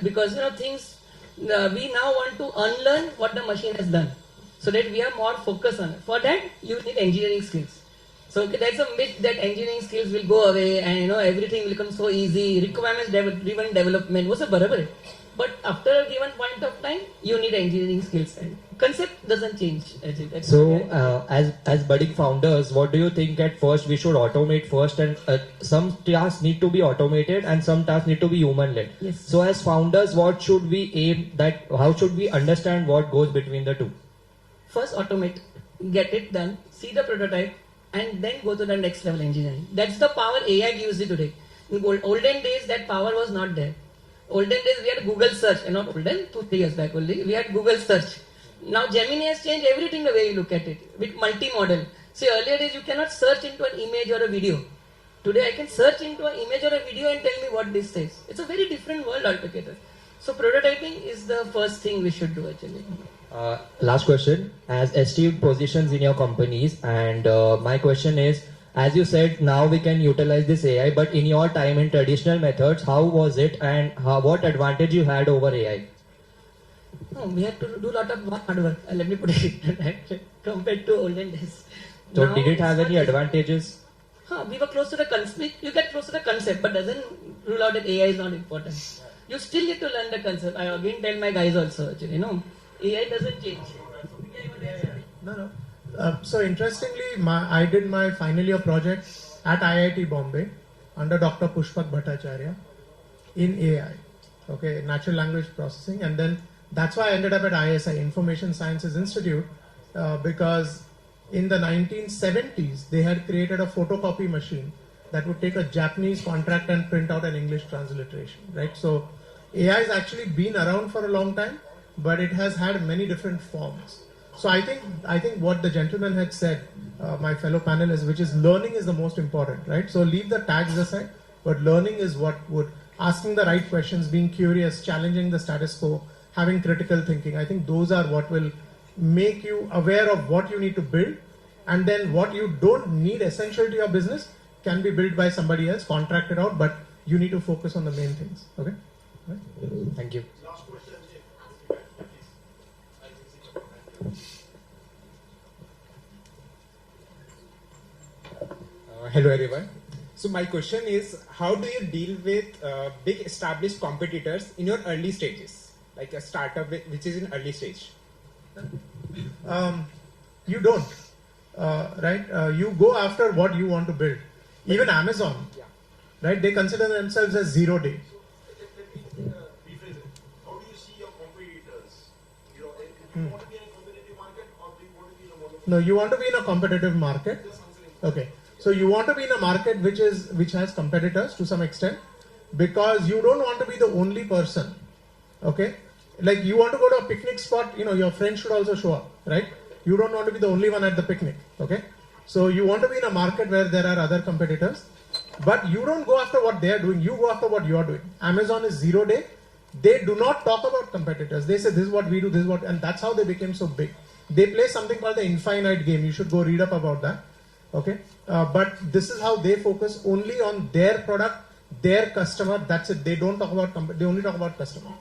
Because things, we now want to unlearn what the machine has done. So that we are more focused on it. For that, you need engineering skills. So that's a myth that engineering skills will go away and everything will become so easy. Requirements driven development was a barabar. But after a given point of time, you need engineering skills. And concept doesn't change. So, as budding founders, what do you think at first we should automate first, and some tasks need to be automated and some tasks need to be human-led? Yes. So, as founders, what should we aim that? How should we understand what goes between the two? First, automate, get it done, see the prototype, and then go to the next level engineering. That's the power AI gives you today. In olden days, that power was not there. Olden days, we had Google search, not olden, 2-3 years back only, we had Google search. Now Gemini has changed everything the way you look at it, with multi-model. See, earlier days, you cannot search into an image or a video. Today, I can search into an image or a video and tell me what this says. It's a very different world altogether. So prototyping is the first thing we should do actually. Last question. As esteemed positions in your companies, and my question is, as you said, now we can utilize this AI, but in your time in traditional methods, how was it, and what advantage you had over AI? No, we had to do a lot of hard work. Let me put it that compared to olden days. So Now, did it have any advantages? We were close to the concept. You get close to the concept, but doesn't rule out that AI is not important. You still need to learn the concept. I again tell my guys also, actually, AI doesn't change. No. So interestingly, I did my final year project at IIT Bombay under Dr. Pushpak Bhattacharya in AI, natural language processing, and then that's why I ended up at ISI, Information Sciences Institute, because in the 1970s they had created a photocopy machine that would take a Japanese contract and print out an English transliteration, right? So AI has actually been around for a long time, but it has had many different forms. So I think what the gentleman had said, my fellow panelists, which is learning is the most important, right? So leave the tags aside, but learning is what would, asking the right questions, being curious, challenging the status quo, having critical thinking. I think those are what will make you aware of what you need to build, and then what you don't need essential to your business can be built by somebody else, contracted out, but you need to focus on the main things. Okay? Right? Thank you. Hello everyone. So my question is, how do you deal with big established competitors in your early stages, like a startup which is in early stage? You don't, right? You go after what you want to build. Even Amazon, right? They consider themselves as 0 day. How do you see your competitors? Do you want to be in a competitive market, or do you want to be in a monopoly? No, you want to be in a competitive market. Okay. So you want to be in a market which has competitors to some extent, because you don't want to be the only person. Okay, like you want to go to a picnic spot, your friends should also show up, right? You don't want to be the only one at the picnic. Okay, so you want to be in a market where there are other competitors, but you don't go after what they are doing, you go after what you are doing. Amazon is 0 day. They do not talk about competitors. They say this is what we do, this is what, and that's how they became so big. They play something called the infinite game. You should go read up about that. Okay, but this is how they focus only on their product, their customer. That's it. They don't talk about they only talk about customer.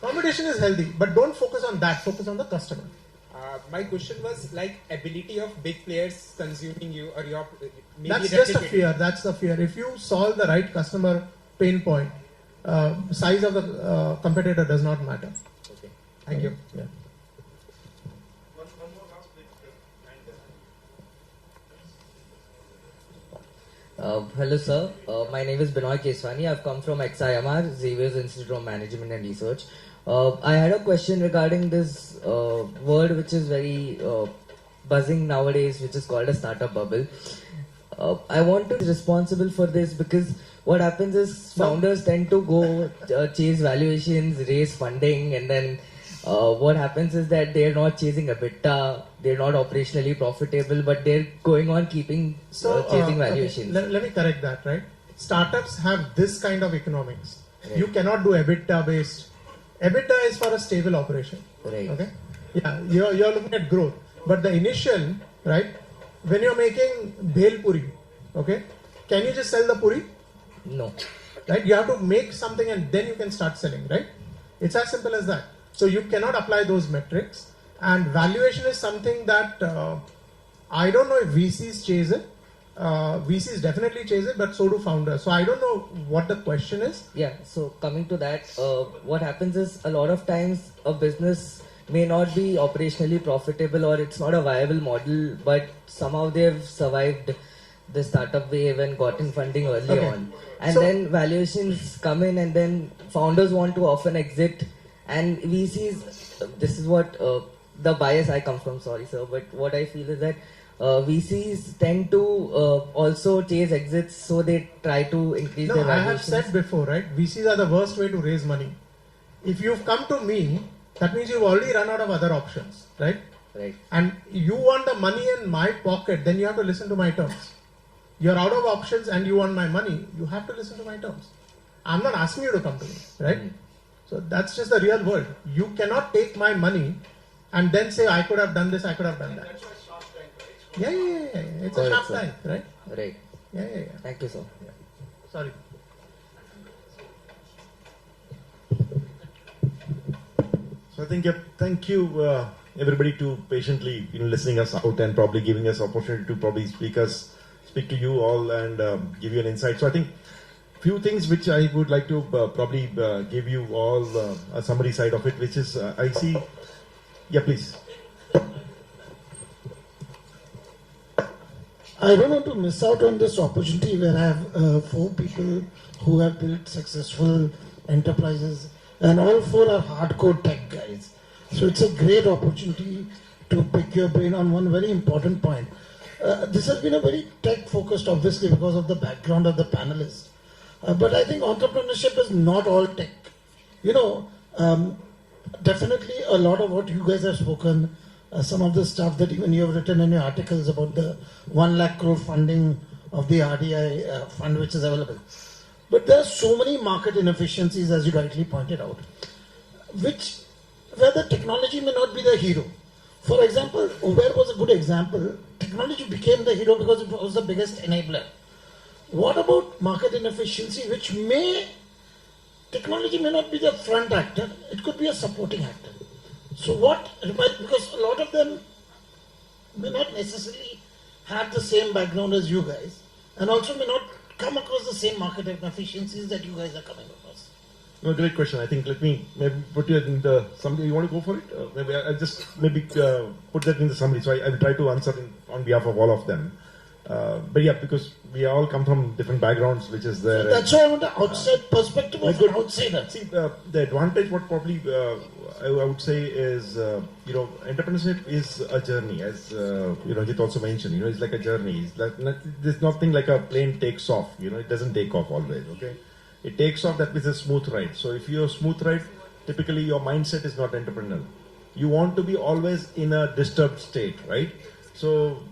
Competition is healthy, but don't focus on that. Focus on the customer. My question was like ability of big players consuming you or your. That's just a fear. That's the fear. If you solve the right customer pain point, size of the competitor does not matter. Okay. Thank you. Yeah. Hello sir, my name is Binoy Keswani. I've come from XIMR, Xavier's Institute of Management and Research. I had a question regarding this word which is very buzzing nowadays, which is called a startup bubble. I want to be responsible for this because what happens is founders tend to go chase valuations, raise funding, and then what happens is that they're not chasing EBITDA, they're not operationally profitable, but they're going on keeping chasing valuations. Okay. Let me correct that, right? Startups have this kind of economics. Right. You cannot do EBITDA based. EBITDA is for a stable operation. Right. Okay. Yeah, you're looking at growth, but the initial, right? When you're making bhel puri, okay, can you just sell the puri? No. Right? You have to make something and then you can start selling, right? It's as simple as that. So you cannot apply those metrics, and valuation is something that I don't know if VCs chase it. VCs definitely chase it, but so do founders. So I don't know what the question is. Yeah, so coming to that, what happens is a lot of times a business may not be operationally profitable or it's not a viable model, but somehow they've survived the startup wave and gotten funding early on. And then valuations come in and then founders want to often exit, and VCs, this is what the bias I come from, sorry sir, but what I feel is that VCs tend to also chase exits, so they try to increase their valuations. I have said before, right? VCs are the worst way to raise money. If you've come to me, that means you've already run out of other options, right? Right. And you want the money in my pocket, then you have to listen to my terms. You're out of options and you want my money, you have to listen to my terms. I'm not asking you to come to me, right? So that's just the real world. You cannot take my money and then say, I could have done this, I could have done that. Yeah. It's a sharp tank, right? Right. Yeah. Thank you, sir. Yeah. Sorry. So I think, thank you everybody to patiently listening us out and probably giving us opportunity to probably speak to you all and give you an insight. So I think few things which I would like to probably give you all a summary side of it, which is I see. Yeah, please. I don't want to miss out on this opportunity where I have 4 people who have built successful enterprises, and all 4 are hardcore tech guys. So it's a great opportunity to pick your brain on one very important point. This has been a very tech-focused, obviously, because of the background of the panelists. But I think entrepreneurship is not all tech. Definitely a lot of what you guys have spoken, some of the stuff that even you have written in your articles about the 1 lakh crore funding of the RDI fund which is available. But there are so many market inefficiencies, as you rightly pointed out, where the technology may not be the hero. For example, Uber was a good example. Technology became the hero because it was the biggest enabler. What about market inefficiency, technology may not be the front actor, it could be a supporting actor. So because a lot of them may not necessarily have the same background as you guys, and also may not come across the same market inefficiencies that you guys are coming across. No, great question. I think let me maybe put you in the summary. You want to go for it? Maybe I'll just put that in the summary. So I will try to answer on behalf of all of them. But yeah, because we all come from different backgrounds, which is there. So that's why I want the outside perspective of an outsider. See, the advantage, what probably I would say is, entrepreneurship is a journey, as Jit also mentioned. It's like a journey. It's like there's nothing like a plane takes off. It doesn't take off always. Okay. it takes off, that means a smooth ride. So if you're a smooth ride, typically your mindset is not entrepreneurial. You want to be always in a disturbed state, right? So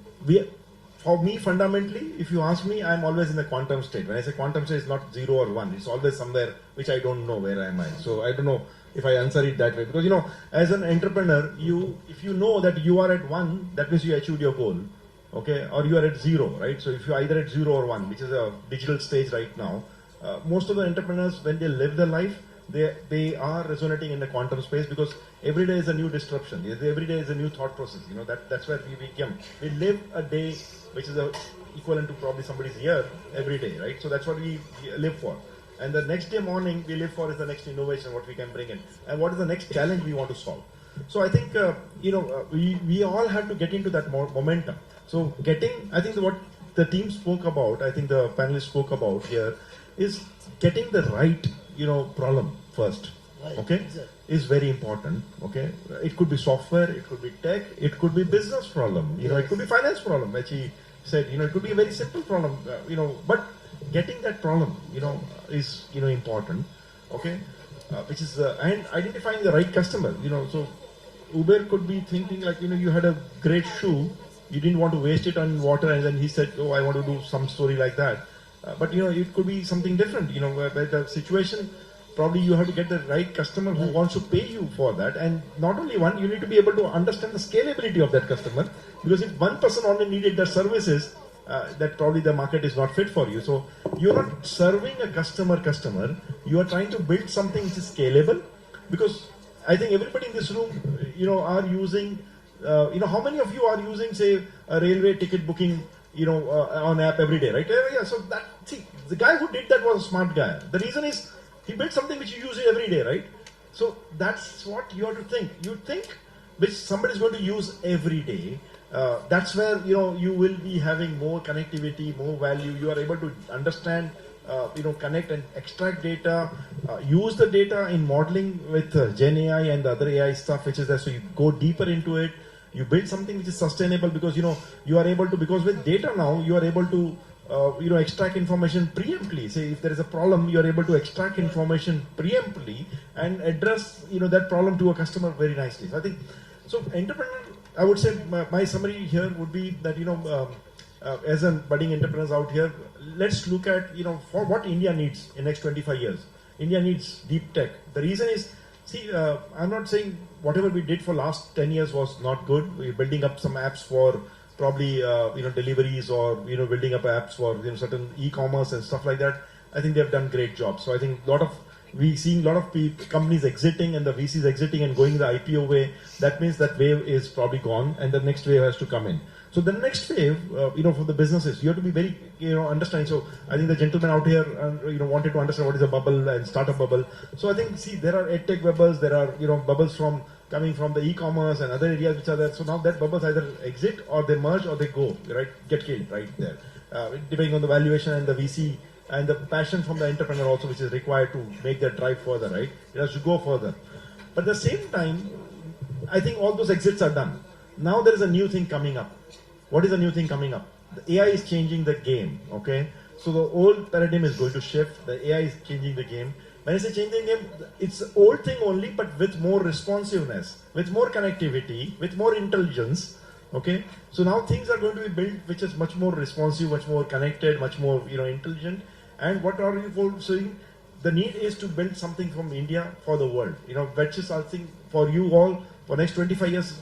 for me, fundamentally, if you ask me, I'm always in the quantum state. When I say quantum state, it's not 0 or 1. It's always somewhere which I don't know where am I. So I don't know if I answer it that way. Because, as an entrepreneur, if you know that you are at 1, that means you achieved your goal. Okay? Or you are at 0, right? So if you're either at 0 or 1, which is a digital stage right now, most of the entrepreneurs, when they live their life, they are resonating in the quantum space, because every day is a new disruption. Every day is a new thought process. That's where we become. We live a day which is equivalent to probably somebody's year every day, right? So that's what we live for. And the next day morning we live for is the next innovation, what we can bring in, and what is the next challenge we want to solve. So I think we all have to get into that momentum. So I think what the team spoke about, I think the panelists spoke about here, is getting the right problem first. Right, okay, exactly. Is very important. Okay, it could be software, it could be tech, it could be business problem. It could be finance problem, which he said. It could be a very simple problem. But getting that problem, is important. Okay, which is and identifying the right customer. So Uber could be thinking like you had a great shoe, you didn't want to waste it on water, and then he said, oh, I want to do some story like that. But it could be something different. Where the situation, probably you have to get the right customer who wants to pay you for that. And not only one, you need to be able to understand the scalability of that customer. Because if one person only needed their services, that probably the market is not fit for you. So you're not serving a customer. You are trying to build something which is scalable. Because I think everybody in this room, are using, how many of you are using, say, a railway ticket booking, on app every day, right? Yeah. So the guy who did that was a smart guy. The reason is he built something which you use every day, right? So that's what you have to think. You think which somebody is going to use every day. That's where you will be having more connectivity, more value. You are able to understand, connect and extract data, use the data in modeling with Gen AI and the other AI stuff which is there. So you go deeper into it. You build something which is sustainable, because you are able to, because with data now you are able to extract information preemptively. Say if there is a problem, you are able to extract information preemptively and address that problem to a customer very nicely. So I think entrepreneur, I would say my summary here would be that as a budding entrepreneurs out here, let's look at for what India needs in next 25 years. India needs deep tech. The reason is, I'm not saying whatever we did for last 10 years was not good. We're building up some apps for probably deliveries, or building up apps for certain e-commerce and stuff like that. I think they've done great job. So I think we seeing a lot of companies exiting, and the VCs exiting and going the IPO way. That means that wave is probably gone, and the next wave has to come in. So the next wave, for the businesses, you have to be very, understanding. So I think the gentleman out here, wanted to understand what is a bubble and startup bubble. So I think, there are edtech bubbles, there are, bubbles coming from the e-commerce and other areas which are there. So now that bubbles either exit or they merge or they go, right, get killed right there. Depending on the valuation and the VC and the passion from the entrepreneur also, which is required to make that drive further, right? It has to go further. But at the same time, I think all those exits are done. Now there is a new thing coming up. What is the new thing coming up? The AI is changing the game, okay? So the old paradigm is going to shift. The AI is changing the game. When I say changing the game, it's the old thing only, but with more responsiveness, with more connectivity, with more intelligence, okay? So now things are going to be built which is much more responsive, much more connected, much more intelligent. And what are you saying? The need is to build something from India for the world. Which is, I think, for you all, for next 25 years,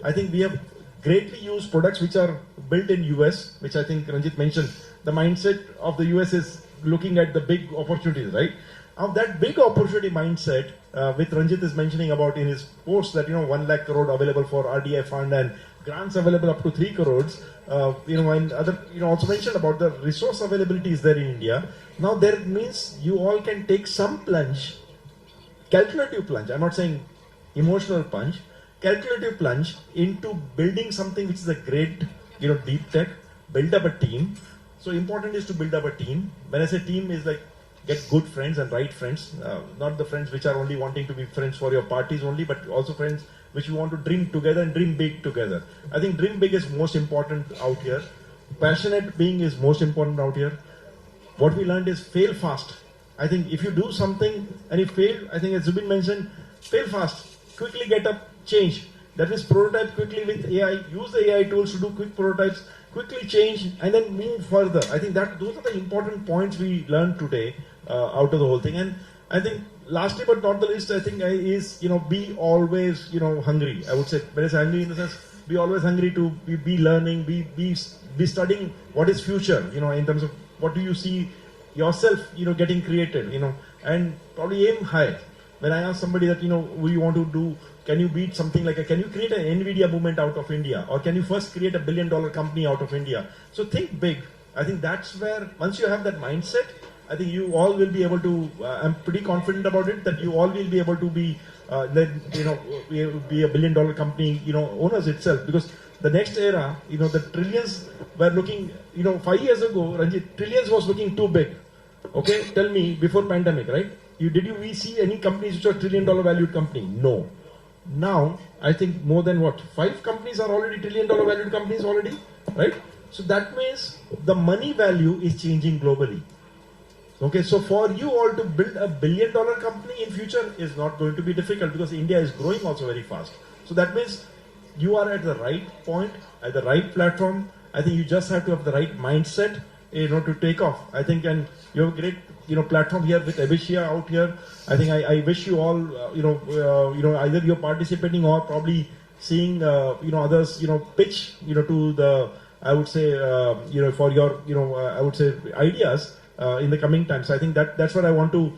I think we have greatly used products which are built in US, which I think Ranjit mentioned. The mindset of the US is looking at the big opportunities, right? Now that big opportunity mindset, which Ranjit is mentioning about in his post, that 1 lakh crore available for RDI fund and grants available up to 3 crores. And other also mentioned about the resource availability is there in India. Now that means you all can take some plunge, calculative plunge. I'm not saying emotional plunge. Calculative plunge into building something which is a great, deep tech, build up a team. So important is to build up a team. When I say team, is like get good friends and right friends, not the friends which are only wanting to be friends for your parties only, but also friends which you want to dream together and dream big together. I think dream big is most important out here. Passionate being is most important out here. What we learned is fail fast I think if you do something and you fail, I think as Zubin mentioned, fail fast, quickly get up, change. That means prototype quickly with AI, use the AI tools to do quick prototypes, quickly change, and then move further. I think that those are the important points we learned today out of the whole thing. And I think lastly but not the least, I think is, be always, hungry. I would say, when it's hungry in the sense, be always hungry to be learning, be studying what is future, in terms of what do you see yourself, getting created, and probably aim high. When I ask somebody that, what you want to do, can you beat something like can you create an NVIDIA movement out of India? Or can you first create a $1 billion company out of India? So think big. I think that's where, once you have that mindset, I think you all will be able to, I'm pretty confident about it, that you all will be able to be, be a $1 billion company, owners itself. Because the next era, the trillions were looking, 5 years ago, Ranjit, trillions was looking too big. Okay, tell me, before pandemic, right? We see any companies which are $1 trillion valued company? No. Now, I think more than 5 companies are already $1 trillion valued companies already, right? So that means the money value is changing globally. Okay, so for you all to build a $1 billion company in future is not going to be difficult because India is growing also very fast. So that means you are at the right point, at the right platform. I think you just have to have the right mindset, to take off. I think, and you have a great, platform here with Habitia out here. I think I wish you all, either you're participating or probably seeing, others, pitch, to the, I would say, for your, I would say ideas in the coming times. So I think that's what I want to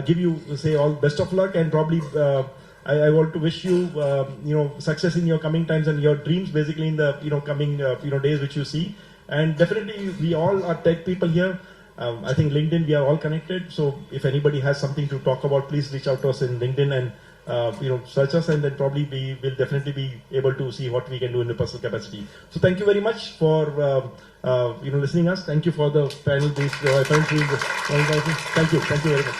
give you, say all best of luck, and probably I want to wish you, success in your coming times and your dreams basically in the, coming, days which you see. And definitely we all are tech people here. I think LinkedIn, we are all connected. So if anybody has something to talk about, please reach out to us in LinkedIn and, search us, and then probably we will definitely be able to see what we can do in the personal capacity. So thank you very much for, listening us. Thank you for the panel based, thank you very much.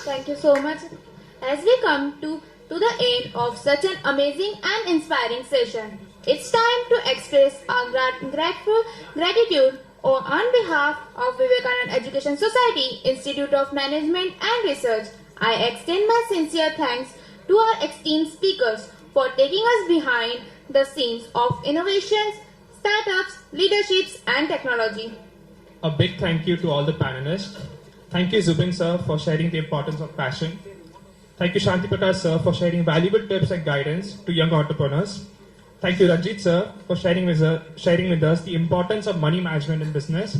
Thank you so much. As we come to the end of such an amazing and inspiring session, it's time to express our grateful gratitude on behalf of Vivekananda Education Society, Institute of Management and Research. I extend my sincere thanks to our esteemed speakers for taking us behind the scenes of innovations, startups, leaderships and technology. A big thank you to all the panelists. Thank you Zubin sir for sharing the importance of passion. Thank you Shanti Prakash sir for sharing valuable tips and guidance to young entrepreneurs. Thank you Ranjit sir for sharing with us the importance of money management in business.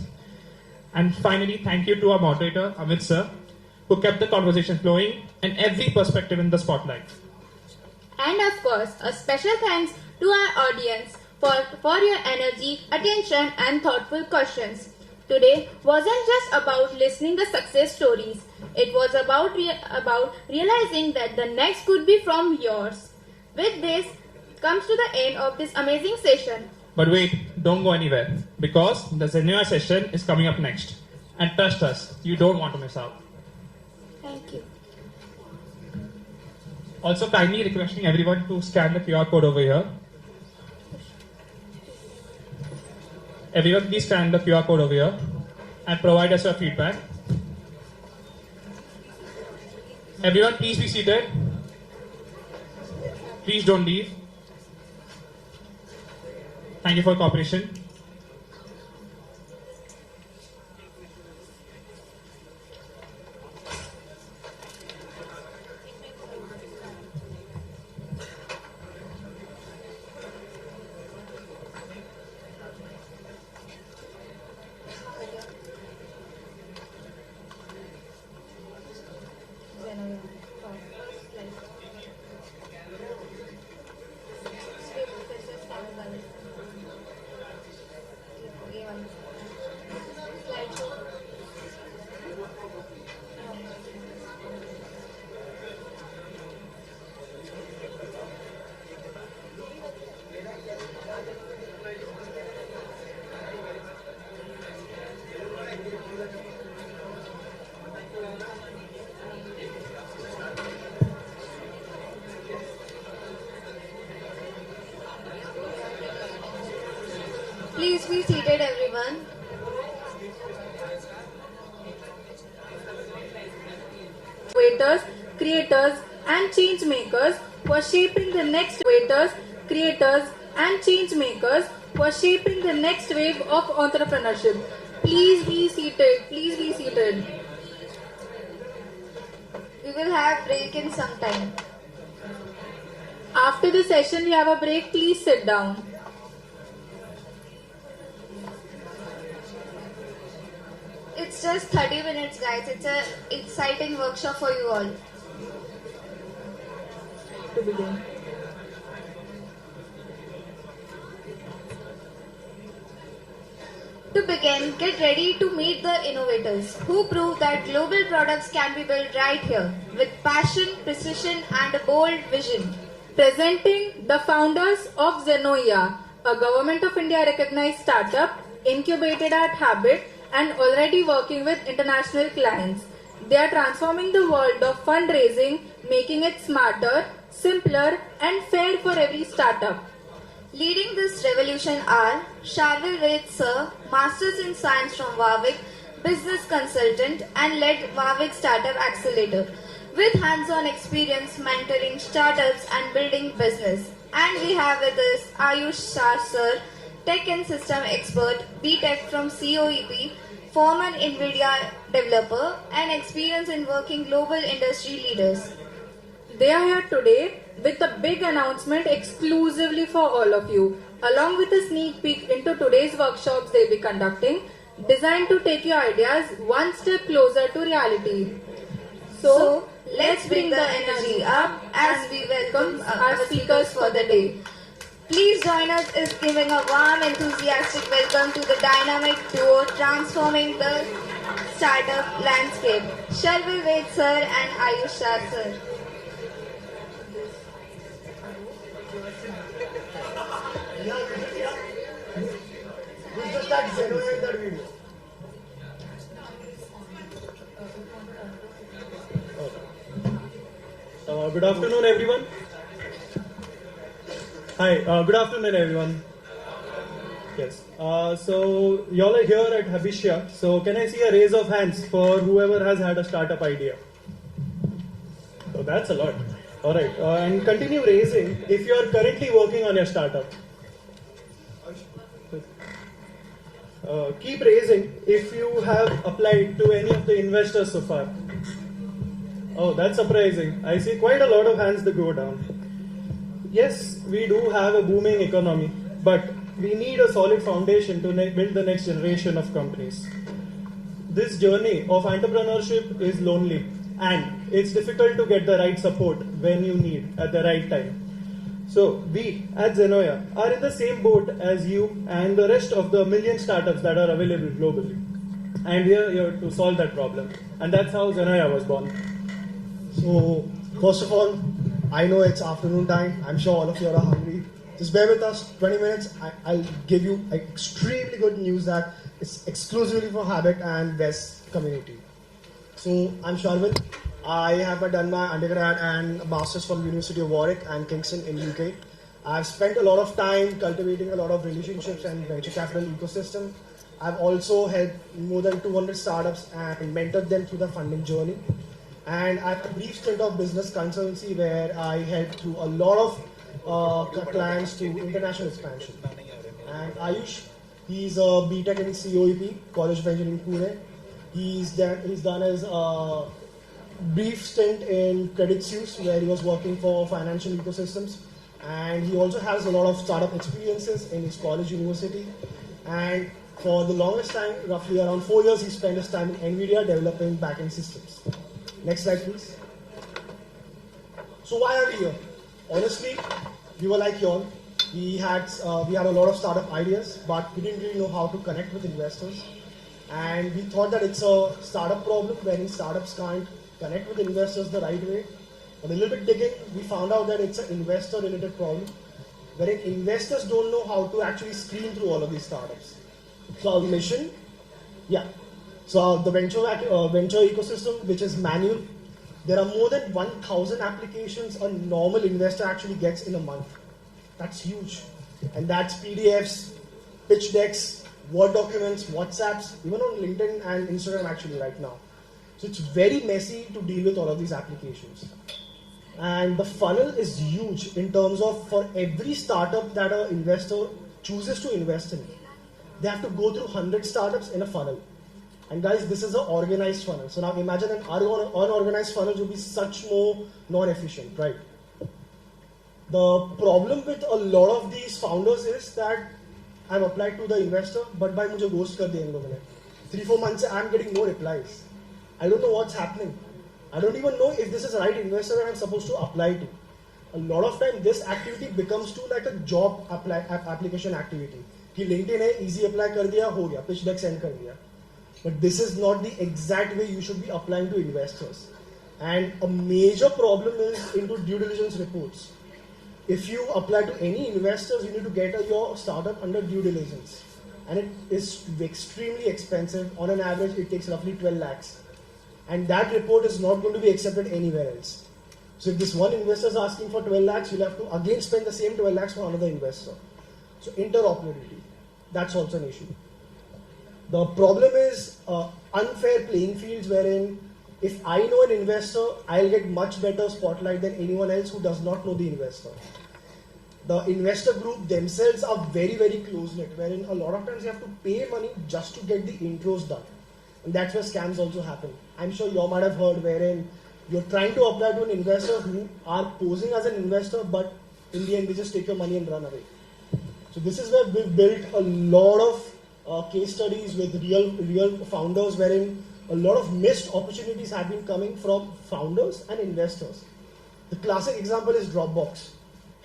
And finally, thank you to our moderator Amit sir, who kept the conversation flowing and every perspective in the spotlight. And of course, a special thanks to our audience for your energy, attention and thoughtful questions. Today wasn't just about listening to success stories. It was about realizing that the next could be from yours. With this comes to the end of this amazing session. But wait, don't go anywhere, because the Zenua session is coming up next. And trust us, you don't want to miss out. Thank you. Also kindly requesting everyone to scan the QR code over here. Everyone please scan the QR code over here and provide us your feedback. Everyone please be seated. Please don't leave. Thank you for your cooperation. Please be seated, everyone. innovators, creators, and change makers who are shaping the next wave of entrepreneurship. Please be seated. Please be seated. We will have break in some time. After the session, we have a break. Please sit down. It's just 30 minutes, guys. It's an exciting workshop for you all. To begin. To begin, get ready to meet the innovators who prove that global products can be built right here with passion, precision, and a bold vision. Presenting the founders of Zenoia, a Government of India recognized startup incubated at Habit and already working with international clients. They are transforming the world of fundraising, making it smarter, simpler, and fair for every startup. Leading this revolution are Sharvil Ved Sir, Masters in Science from Warwick, business consultant and led Warwick Startup Accelerator with hands-on experience mentoring startups and building business. And we have with us Ayush Shah Sir, Tech and System Expert, BTech from COEP, former NVIDIA developer and experience in working global industry leaders. They are here today with a big announcement exclusively for all of you, along with a sneak peek into today's workshops they'll be conducting, designed to take your ideas one step closer to reality. So let's bring the energy up as we welcome our speakers for the day. Please join us in giving a warm, enthusiastic welcome to the dynamic duo transforming the startup landscape, Sharvil Ved Sir and Ayush Shah Sir. Good afternoon, everyone. Hi, good afternoon, everyone. Yes. So, y'all are here at Habitia. So, can I see a raise of hands for whoever has had a startup idea? So, that's a lot. All right. And continue raising if you are currently working on your startup. Keep raising if you have applied to any of the investors so far. Oh, that's surprising. I see quite a lot of hands that go down. Yes, we do have a booming economy, but we need a solid foundation to build the next generation of companies. This journey of entrepreneurship is lonely, and it's difficult to get the right support when you need at the right time. So we at Zenoia are in the same boat as you and the rest of the million startups that are available globally. And we are here to solve that problem. And that's how Zenoia was born. So, first of all, I know it's afternoon time. I'm sure all of you are hungry. Just bear with us 20 minutes. I'll give you extremely good news that it's exclusively for Habit and West community. So, I'm Sharvil. I have done my undergrad and master's from University of Warwick and Kingston in UK. I've spent a lot of time cultivating a lot of relationships and venture capital ecosystem. I've also helped more than 200 startups and mentored them through the funding journey. And I have a brief stint of business consultancy where I helped through a lot of clients to international expansion. And Ayush, he's a BTech in COEP, College of Engineering Pune. He's done his brief stint in Credit Suisse where he was working for financial ecosystems. And he also has a lot of startup experiences in his college university. And for the longest time, roughly around 4 years, he spent his time in NVIDIA developing backend systems. Next slide, please. So why are we here? Honestly, we were like y'all. We had a lot of startup ideas, but we didn't really know how to connect with investors. And we thought that it's a startup problem wherein startups can't connect with investors the right way. But a little bit digging, we found out that it's an investor-related problem, wherein investors don't know how to actually screen through all of these startups. So our mission, So the venture ecosystem, which is manual, there are more than 1,000 applications a normal investor actually gets in a month. That's huge. And that's PDFs, pitch decks, Word documents, WhatsApps, even on LinkedIn and Instagram actually right now. So it's very messy to deal with all of these applications. And the funnel is huge in terms of for every startup that an investor chooses to invest in, they have to go through 100 startups in a funnel. And guys, this is an organized funnel. So now imagine an unorganized funnel would be such more non-efficient, right? The problem with a lot of these founders is that I've applied to the investor, but by मुझे ghost कर दिया इन लोगों ने. 3-4 months I'm getting no replies. I don't know what's happening. I don't even know if this is the right investor that I'm supposed to apply to. A lot of time this activity becomes to like a job application activity. कि LinkedIn है, easy apply कर दिया, हो गया, pitch deck send कर दिया. But this is not the exact way you should be applying to investors. And a major problem is into due diligence reports. If you apply to any investors, you need to get your startup under due diligence. And it is extremely expensive. On an average, it takes roughly 12 lakhs. And that report is not going to be accepted anywhere else. So if this one investor is asking for 12 lakhs, you'll have to again spend the same 12 lakhs for another investor. So interoperability, that's also an issue. The problem is unfair playing fields wherein if I know an investor, I'll get much better spotlight than anyone else who does not know the investor. The investor group themselves are very, very close-knit, wherein a lot of times you have to pay money just to get the intros done. And that's where scams also happen. I'm sure you might have heard wherein you're trying to apply to an investor who are posing as an investor, but in the end they just take your money and run away. So this is where we've built a lot of case studies with real founders wherein a lot of missed opportunities have been coming from founders and investors. The classic example is Dropbox.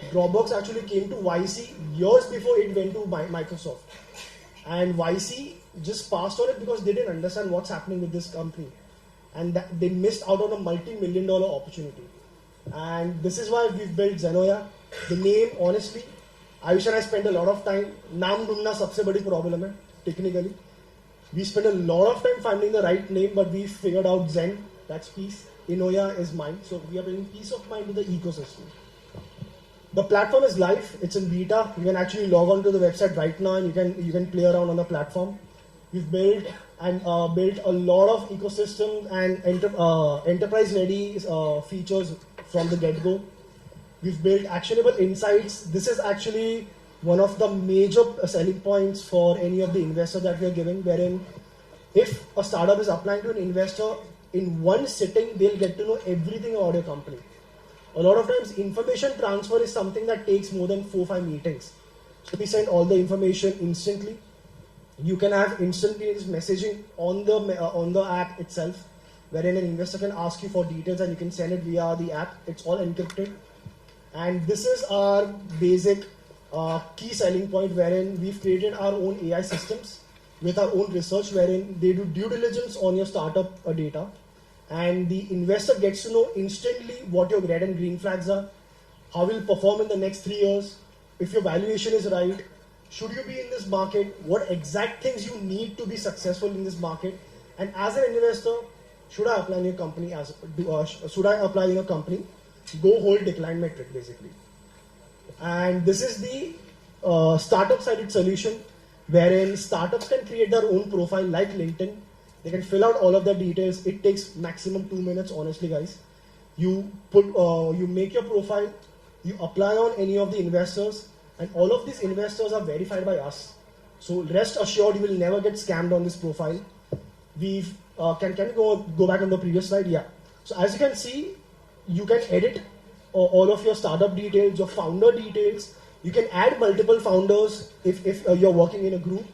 Dropbox actually came to YC years before it went to Microsoft. And YC just passed on it because they didn't understand what's happening with this company. And they missed out on a multi-million-dollar opportunity. And this is why we've built Zenoya. The name, honestly, Ayush and I spent a lot of time. Naam dhundna sabse badi problem hai, technically. We spent a lot of time finding the right name, but we figured out Zen, that's peace. Inoya is mind. So we are bringing peace of mind to the ecosystem. The platform is live. It's in beta. You can actually log on to the website right now, and you can play around on the platform. We've built a lot of ecosystem and enterprise-ready features from the get-go. We've built actionable insights. This is actually one of the major selling points for any of the investors that we are giving, wherein if a startup is applying to an investor, in one sitting, they'll get to know everything about your company. A lot of times, information transfer is something that takes more than 4-5 meetings. So we send all the information instantly. You can have instantaneous messaging on the app itself, wherein an investor can ask you for details and you can send it via the app. It's all encrypted. And this is our basic key selling point, wherein we've created our own AI systems with our own research, wherein they do due diligence on your startup data. And the investor gets to know instantly what your red and green flags are, how you'll perform in the next 3 years, if your valuation is right, should you be in this market, what exact things you need to be successful in this market, and as an investor, should I apply in your company? Go hold decline metric basically. And this is the startup-sided solution, wherein startups can create their own profile like LinkedIn. They can fill out all of the details. It takes maximum 2 minutes, honestly, guys. You make your profile, you apply on any of the investors, and all of these investors are verified by us. So rest assured, you will never get scammed on this profile. We've can we go back on the previous slide? Yeah. So as you can see, you can edit all of your startup details, your founder details. You can add multiple founders if you're working in a group.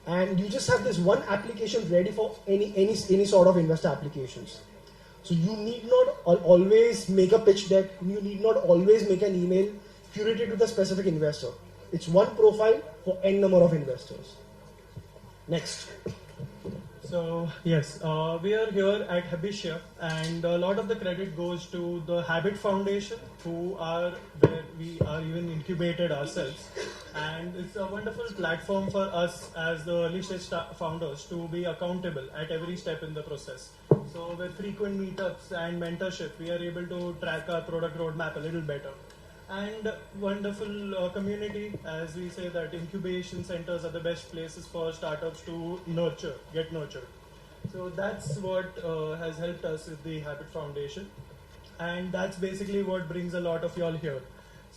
And you just have this one application ready for any sort of investor applications. So you need not always make a pitch deck. You need not always make an email curated to the specific investor. It's one profile for n number of investors. Next. So yes, we are here at Habitia, and a lot of the credit goes to the Habit Foundation, who are where we are even incubated ourselves, and it's a wonderful platform for us as the early stage founders to be accountable at every step in the process. So with frequent meetups and mentorship, we are able to track our product roadmap a little better. And wonderful community, as we say that incubation centers are the best places for startups to get nurtured. So that's what has helped us with the Habit Foundation, and that's basically what brings a lot of y'all here.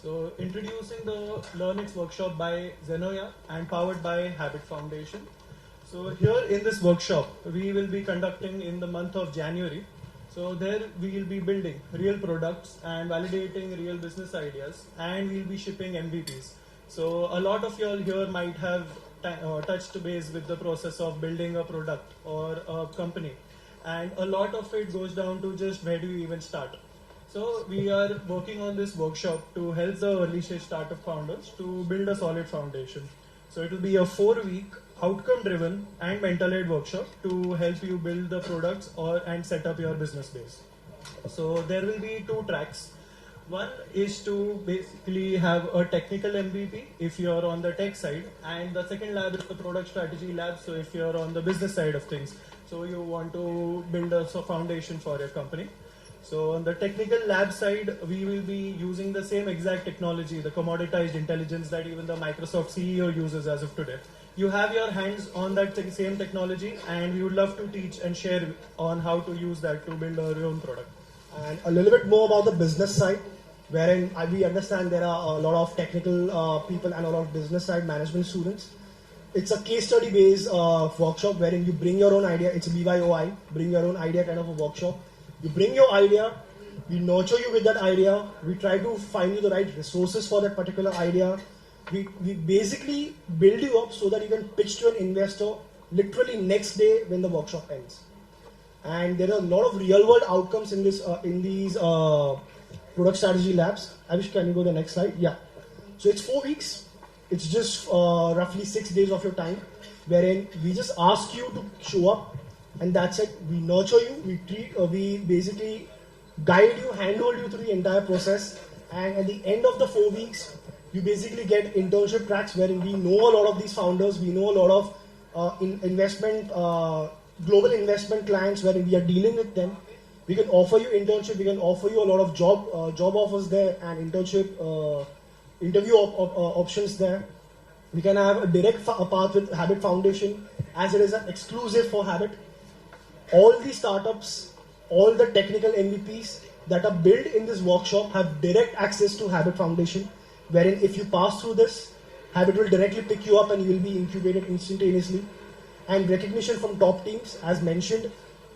So introducing the Learnix workshop by Zenoya and powered by Habit Foundation. So here in this workshop, we will be conducting in the month of January. So there we will be building real products and validating real business ideas, and we'll be shipping MVPs. So a lot of y'all here might have touched base with the process of building a product or a company, and a lot of it goes down to just where do you even start. So we are working on this workshop to help the early stage startup founders to build a solid foundation. So it will be a 4-week outcome driven and mental aid workshop to help you build the products and set up your business base. So there will be 2 tracks. One is to basically have a technical MVP if you're on the tech side, and the second lab is the product strategy lab. So if you're on the business side of things, so you want to build a foundation for your company. So on the technical lab side, we will be using the same exact technology, the commoditized intelligence that even the Microsoft CEO uses as of today. You have your hands on that same technology, and we would love to teach and share on how to use that to build our own product. And a little bit more about the business side, wherein we understand there are a lot of technical people and a lot of business side management students. It's a case study based workshop wherein you bring your own idea. It's a BYOI, bring your own idea kind of a workshop. You bring your idea, we nurture you with that idea, we try to find you the right resources for that particular idea. We basically build you up so that you can pitch to an investor literally next day when the workshop ends. And there are a lot of real world outcomes in these product strategy labs. Avish, can you go to the next slide? Yeah. So it's 4 weeks. It's just roughly 6 days of your time, wherein we just ask you to show up, and that's it. We nurture you, we basically guide you, handhold you through the entire process, and at the end of the 4 weeks, you basically get internship tracks wherein we know a lot of these founders, we know a lot of global investment clients wherein we are dealing with them. We can offer you internship, we can offer you a lot of job offers there and internship interview options there. We can have a direct path with Habit Foundation as it is an exclusive for Habit. All the startups, all the technical MVPs that are built in this workshop have direct access to Habit Foundation, wherein if you pass through this, Habit will directly pick you up and you will be incubated instantaneously. And recognition from top teams, as mentioned,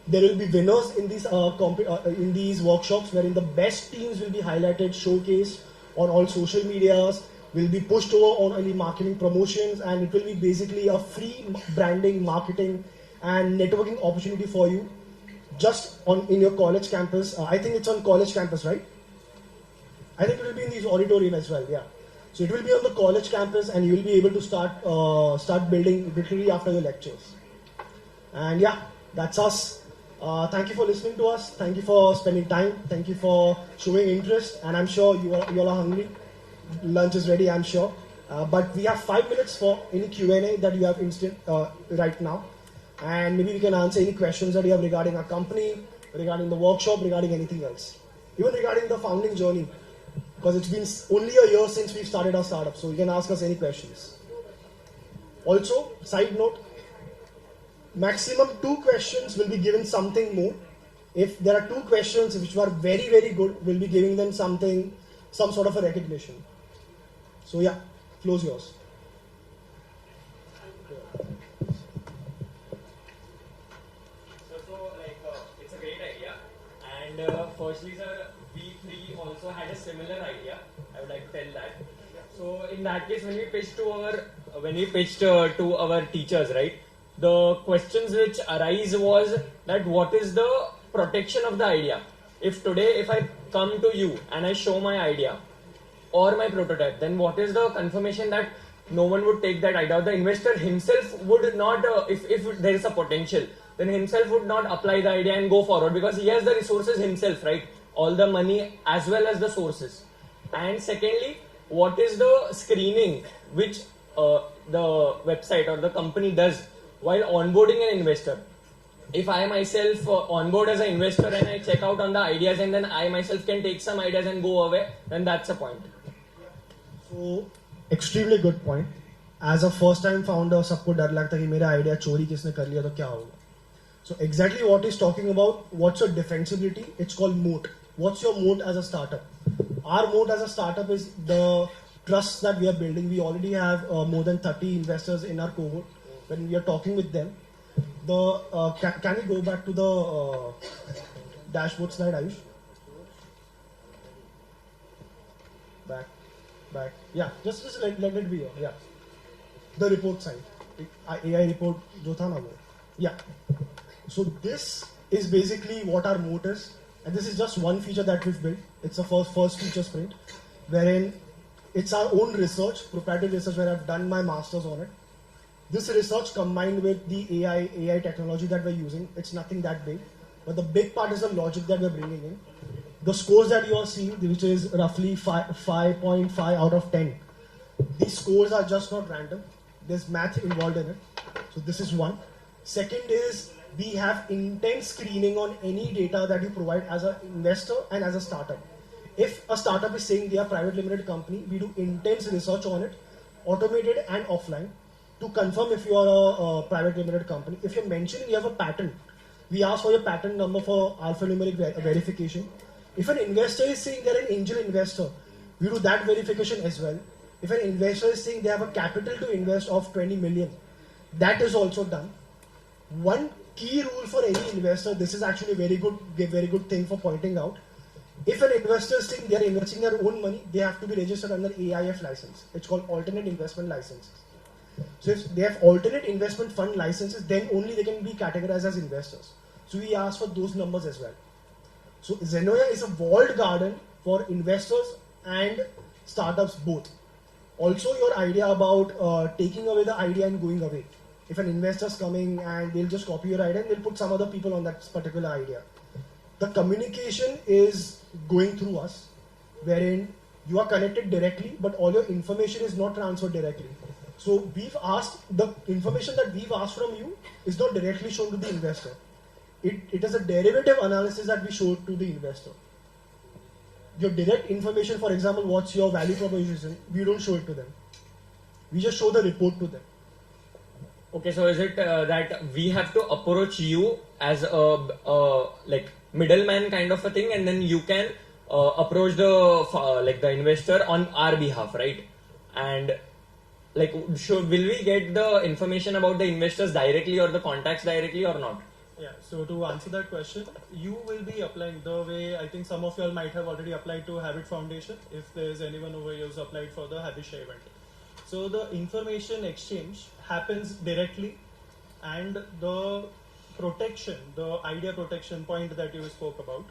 there will be winners in these workshops, wherein the best teams will be highlighted, showcased on all social medias, will be pushed over on any marketing promotions, and it will be basically a free branding, marketing, and networking opportunity for you just in your college campus. I think it's on college campus, right? I think it will be in these auditorium as well, yeah. So it will be on the college campus, and you will be able to start building literally after your lectures. And yeah, that's us. Thank you for listening to us. Thank you for spending time. Thank you for showing interest. And I'm sure you all are hungry. Lunch is ready, I'm sure. But we have 5 minutes for any Q&A that you have right now. And maybe we can answer any questions that you have regarding our company, regarding the workshop, regarding anything else. Even regarding the founding journey. Because it's been only a year since we've started our startup. So you can ask us any questions. Also, side note, maximum 2 questions will be given something more. If there are 2 questions which were very, very good, we'll be giving them some sort of a recognition. So yeah, floor is yours. It's a great idea. And firstly, sir, we 3 also had a similar idea. I would like to tell that. So in that case, when we pitched to our teachers, right? The questions which arise was that what is the protection of the idea? If today, if I come to you and I show my idea or my prototype, then what is the confirmation that no one would take that idea? The investor himself would not, if there is a potential, then himself would not apply the idea and go forward because he has the resources himself, right? All the money as well as the sources. And secondly, what is the screening which the website or the company does while onboarding an investor? If I myself onboard as an investor and I check out on the ideas and then I myself can take some ideas and go away, then that's a point. So, extremely good point. As a first time founder, सबको डर लगता है कि मेरा idea चोरी किसने कर लिया तो क्या होगा. So exactly what he's talking about, what's your defensibility? It's called moat. What's your moat as a startup? Our moat as a startup is the trust that we are building. We already have more than 30 investors in our cohort. When we are talking with them, can we go back to the dashboard slide, Ayush? Back. Yeah, just let it be here. Yeah. The report side. AI report, jo tha na wo. Yeah. So this is basically what our moat is. And this is just one feature that we've built. It's a first feature sprint, wherein it's our own research, proprietary research, where I've done my master's on it. This research combined with the AI technology that we're using, it's nothing that big. But the big part is the logic that we're bringing in. The scores that you are seeing, which is roughly 5.5 out of 10, these scores are just not random. There's math involved in it. So this is one. Second is we have intense screening on any data that you provide as an investor and as a startup. If a startup is saying they are a private limited company, we do intense research on it, automated and offline, to confirm if you are a private limited company. If you're mentioning you have a patent, we ask for your patent number for alphanumeric verification. If an investor is saying they're an angel investor, we do that verification as well. If an investor is saying they have a capital to invest of 20 million, that is also done. One key rule for any investor, this is actually a very good thing for pointing out. If an investor is saying they are investing their own money, they have to be registered under AIF license. It's called alternate investment licenses. So if they have alternate investment fund licenses, then only they can be categorized as investors. So we ask for those numbers as well. So Zenoya is a walled garden for investors and startups both. Also your idea about taking away the idea and going away. If an investor is coming and they'll just copy your idea and they'll put some other people on that particular idea. The communication is going through us, wherein you are connected directly, but all your information is not transferred directly. So we've asked, the information that we've asked from you is not directly shown to the investor. It is a derivative analysis that we show to the investor. Your direct information, for example, what's your value proposition, we don't show it to them. We just show the report to them. Okay, so is it that we have to approach you as a like middleman kind of a thing, and then you can approach the investor on our behalf, right? And like, will we get the information about the investors directly or the contacts directly or not? Yeah, so to answer that question, you will be applying the way I think some of you all might have already applied to Habit Foundation, if there is anyone over here who's applied for the Habitia event. So the information exchange happens directly, and the protection, the idea protection point that you spoke about,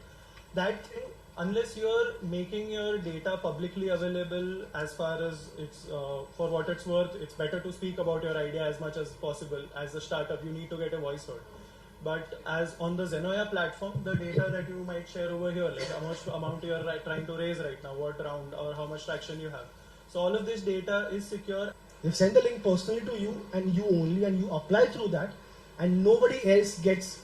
that thing, unless you're making your data publicly available, as far as it's for what it's worth, it's better to speak about your idea as much as possible. As a startup, you need to get a voice heard. But as on the Zenoya platform, the data that you might share over here, like how much amount you are trying to raise right now, what round, or how much traction you have. So all of this data is secure. They've sent the link personally to you, and you only, and you apply through that, and nobody else gets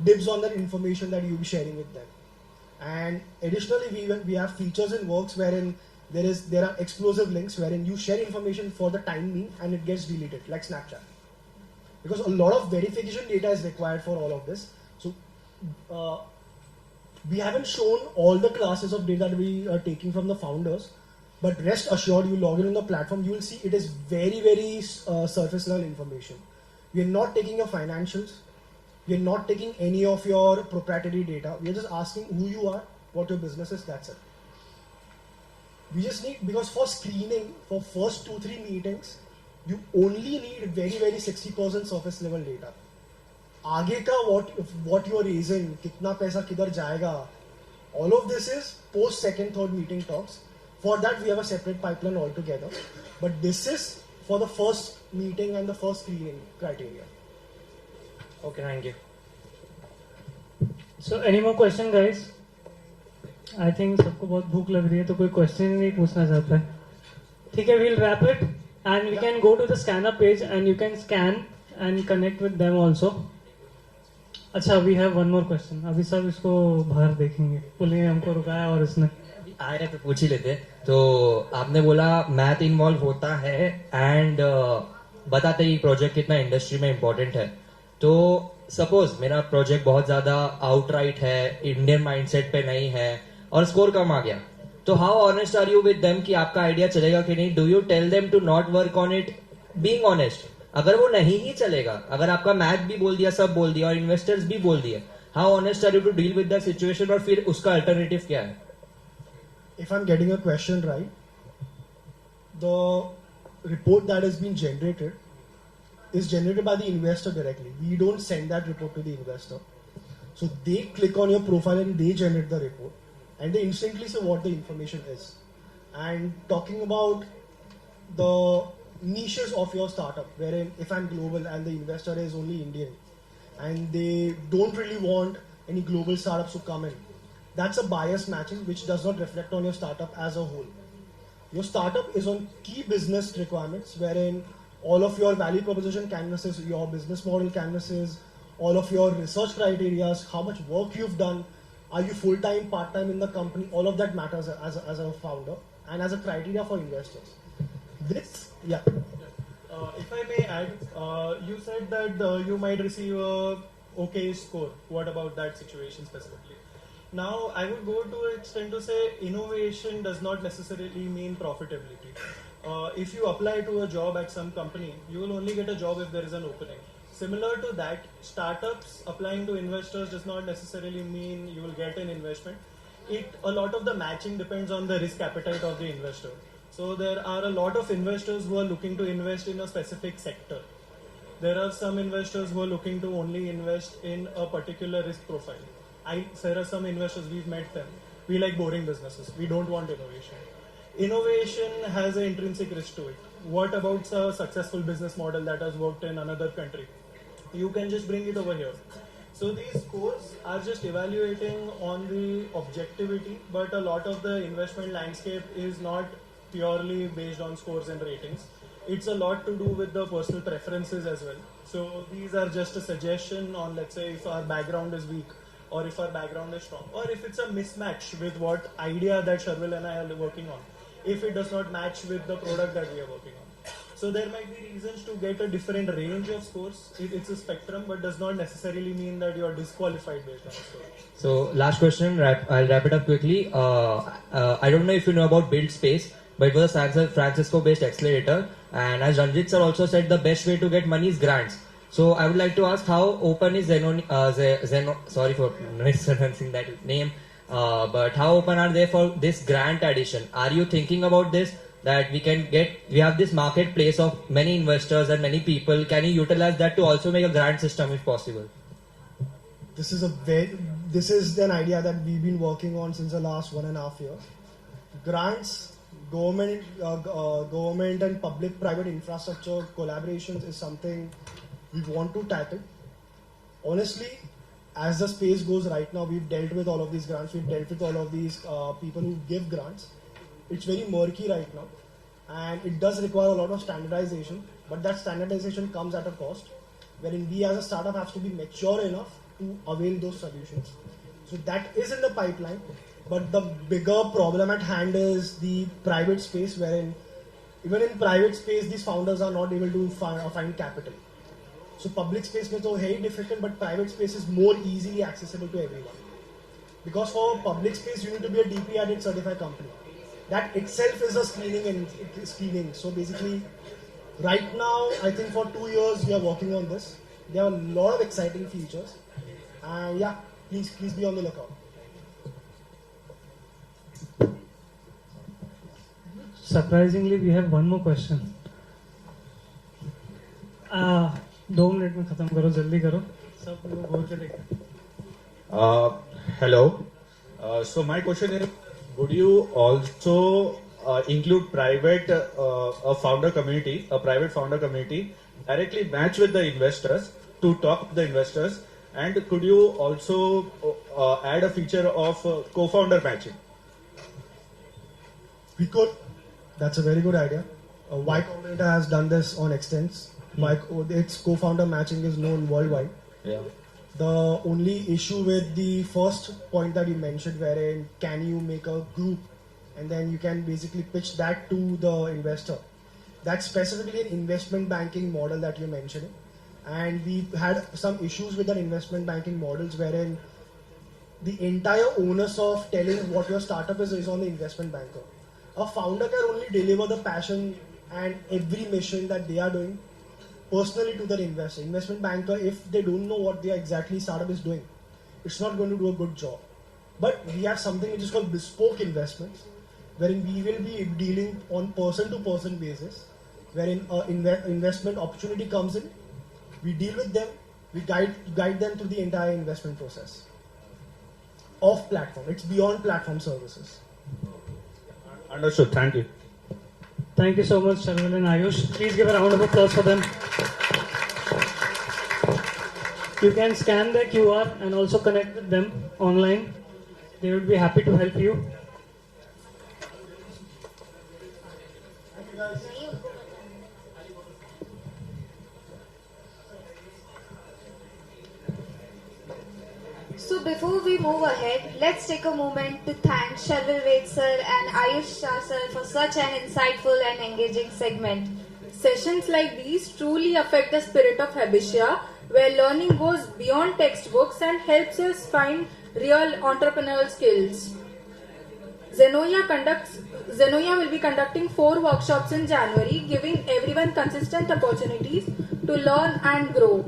dibs on that information that you'll be sharing with them. And additionally, we have features in works wherein there are explosive links wherein you share information for the time being and it gets deleted, like Snapchat. Because a lot of verification data is required for all of this. So we haven't shown all the classes of data that we are taking from the founders, but rest assured, you log in on the platform, you will see it is very surface level information. We are not taking your financials. We are not taking any of your proprietary data. We are just asking who you are, what your business is, that's it. We just need, because for screening, for first 2-3 meetings, you only need very 60% surface level data. Aage ka what you are raising, kitna paisa kidhar jayega, all of this is post second, third meeting talks. For that we have a separate pipeline altogether. But this is for the first meeting and the first screening criteria. Okay, thank you. So any more question, guys? I think सबको बहुत भूख लग रही है, तो कोई question नहीं पूछना चाहता है. ठीक है, we'll wrap it. And we can go to the scanner page and you can scan and connect with them also. अच्छा, we have one more question. अभी सब इसको बाहर देखेंगे. बोलेंगे हमको रुकाया और इसने. आए तो पूछ ही लेते. तो आपने बोला मैथ इन्वॉल्व होता है and बताते ही प्रोजेक्ट कितना इंडस्ट्री में इम्पोर्टेंट है. तो सपोज मेरा प्रोजेक्ट बहुत ज्यादा आउटराइट है, इंडियन माइंडसेट पे नहीं है और स्कोर कम आ गया, तो how honest are you with them कि आपका आइडिया चलेगा कि नहीं? Do you tell them to not work on it? Being honest, अगर वो नहीं ही चलेगा, अगर आपका मैथ भी बोल दिया, सब बोल दिया और इन्वेस्टर्स भी बोल दिए, how honest are you to deal with the situation? और फिर उसका अल्टरनेटिव क्या है? If I'm getting a question right, the report that has been generated is generated by the investor directly. We don't send that report to the investor. So they click on your profile and they generate the report and they instantly say what the information is. And talking about the niches of your startup, wherein if I'm global and the investor is only Indian and they don't really want any global startups to come in, that's a bias matching which does not reflect on your startup as a whole. Your startup is on key business requirements wherein all of your value proposition canvases, your business model canvases, all of your research criteria, how much work you've done, are you full-time, part-time in the company, all of that matters as a founder and as a criteria for investors. This, yeah. If I may add, you said that you might receive a okay score. What about that situation specifically? Now, I would go to an extent to say innovation does not necessarily mean profitability. If you apply to a job at some company, you will only get a job if there is an opening. Similar to that, startups applying to investors does not necessarily mean you will get an investment. A lot of the matching depends on the risk appetite of the investor. So there are a lot of investors who are looking to invest in a specific sector. There are some investors who are looking to only invest in a particular risk profile. There are some investors, we've met them. We like boring businesses. We don't want innovation. Innovation has an intrinsic risk to it. What about a successful business model that has worked in another country? You can just bring it over here. So these scores are just evaluating on the objectivity, but a lot of the investment landscape is not purely based on scores and ratings. It's a lot to do with the personal preferences as well. So these are just a suggestion on, let's say, if our background is weak or if our background is strong, or if it's a mismatch with what idea that Sharvil and I are working on, if it does not match with the product that we are working on. So there might be reasons to get a different range of scores. It's a spectrum, but does not necessarily mean that you are disqualified based on a score. So last question, I'll wrap it up quickly. I don't know if you know about Build Space, but it was a San Francisco-based accelerator. And as Ranjit sir also said, the best way to get money is grants. So I would like to ask, how open is sorry for mispronouncing that name, but how open are they for this grant addition? Are you thinking about this, that we have this marketplace of many investors and many people, can you utilize that to also make a grant system if possible? This is an idea that we've been working on since the last 1.5 years. Grants, government and public-private infrastructure collaborations is something we want to tackle. Honestly, as the space goes right now, we've dealt with all of these grants, we've dealt with all of these people who give grants. It's very murky right now, and it does require a lot of standardization, but that standardization comes at a cost, wherein we as a startup have to be mature enough to avail those solutions. So that is in the pipeline, but the bigger problem at hand is the private space, wherein even in private space, these founders are not able to find capital. So public space is very difficult, but private space is more easily accessible to everyone. Because for public space, you need to be a DP added certified company. That itself is a screening. So basically, right now, I think for 2 years we are working on this. There are a lot of exciting features. And yeah, please be on the lookout. Surprisingly, we have one more question. 2 minute में खत्म करो, जल्दी करो, सब लोग गौर के देखें. Hello. So my question is, would you also include a founder community, a private founder community, directly match with the investors to talk to the investors, and could you also add a feature of co-founder matching? We could. That's a very good idea. Y Combinator has done this on Extents. Its co-founder matching is known worldwide. Yeah. The only issue with the first point that you mentioned, wherein can you make a group and then you can basically pitch that to the investor. That's specifically an investment banking model that you're mentioning. and we had some issues with our investment banking models wherein the entire onus of telling what your startup is on the investment banker. A founder can only deliver the passion and every mission that they are doing personally to their investor. Investment banker, if they don't know what their exactly startup is doing, it's not going to do a good job. But we have something which is called bespoke investments, wherein we will be dealing on person-to-person basis, wherein investment opportunity comes in, we deal with them, we guide them through the entire investment process. Off platform, it's beyond platform services. Understood. Thank you. Thank you so much, Sharvil and Ayush. Please give a round of applause for them. You can scan the QR and also connect with them online. They would be happy to help you. So before we move ahead, let's take a moment to thank Sharvil Ved sir and Ayush Shah sir for such an insightful and engaging segment. Sessions like these truly affect the spirit of Habitia, where learning goes beyond textbooks and helps us find real entrepreneurial skills. Zenoya will be conducting 4 workshops in January, giving everyone consistent opportunities to learn and grow.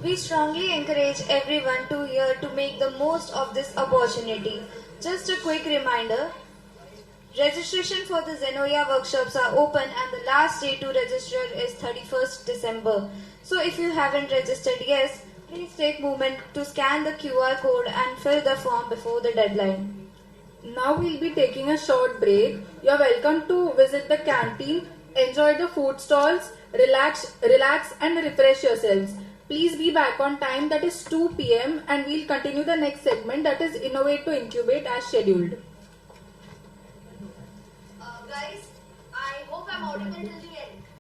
We strongly encourage everyone to make the most of this opportunity. Just a quick reminder, registration for the Zenoya workshops are open and the last day to register is 31st December. So if you haven't registered yet, please take a moment to scan the QR code and fill the form before the deadline. Now we'll be taking a short break. You're welcome to visit the canteen, enjoy the food stalls, relax and refresh yourselves. Please be back on time, that is 2 p.m. and we'll continue the next segment, that is Innovate to Incubate as scheduled. Guys, I hope I'm audible till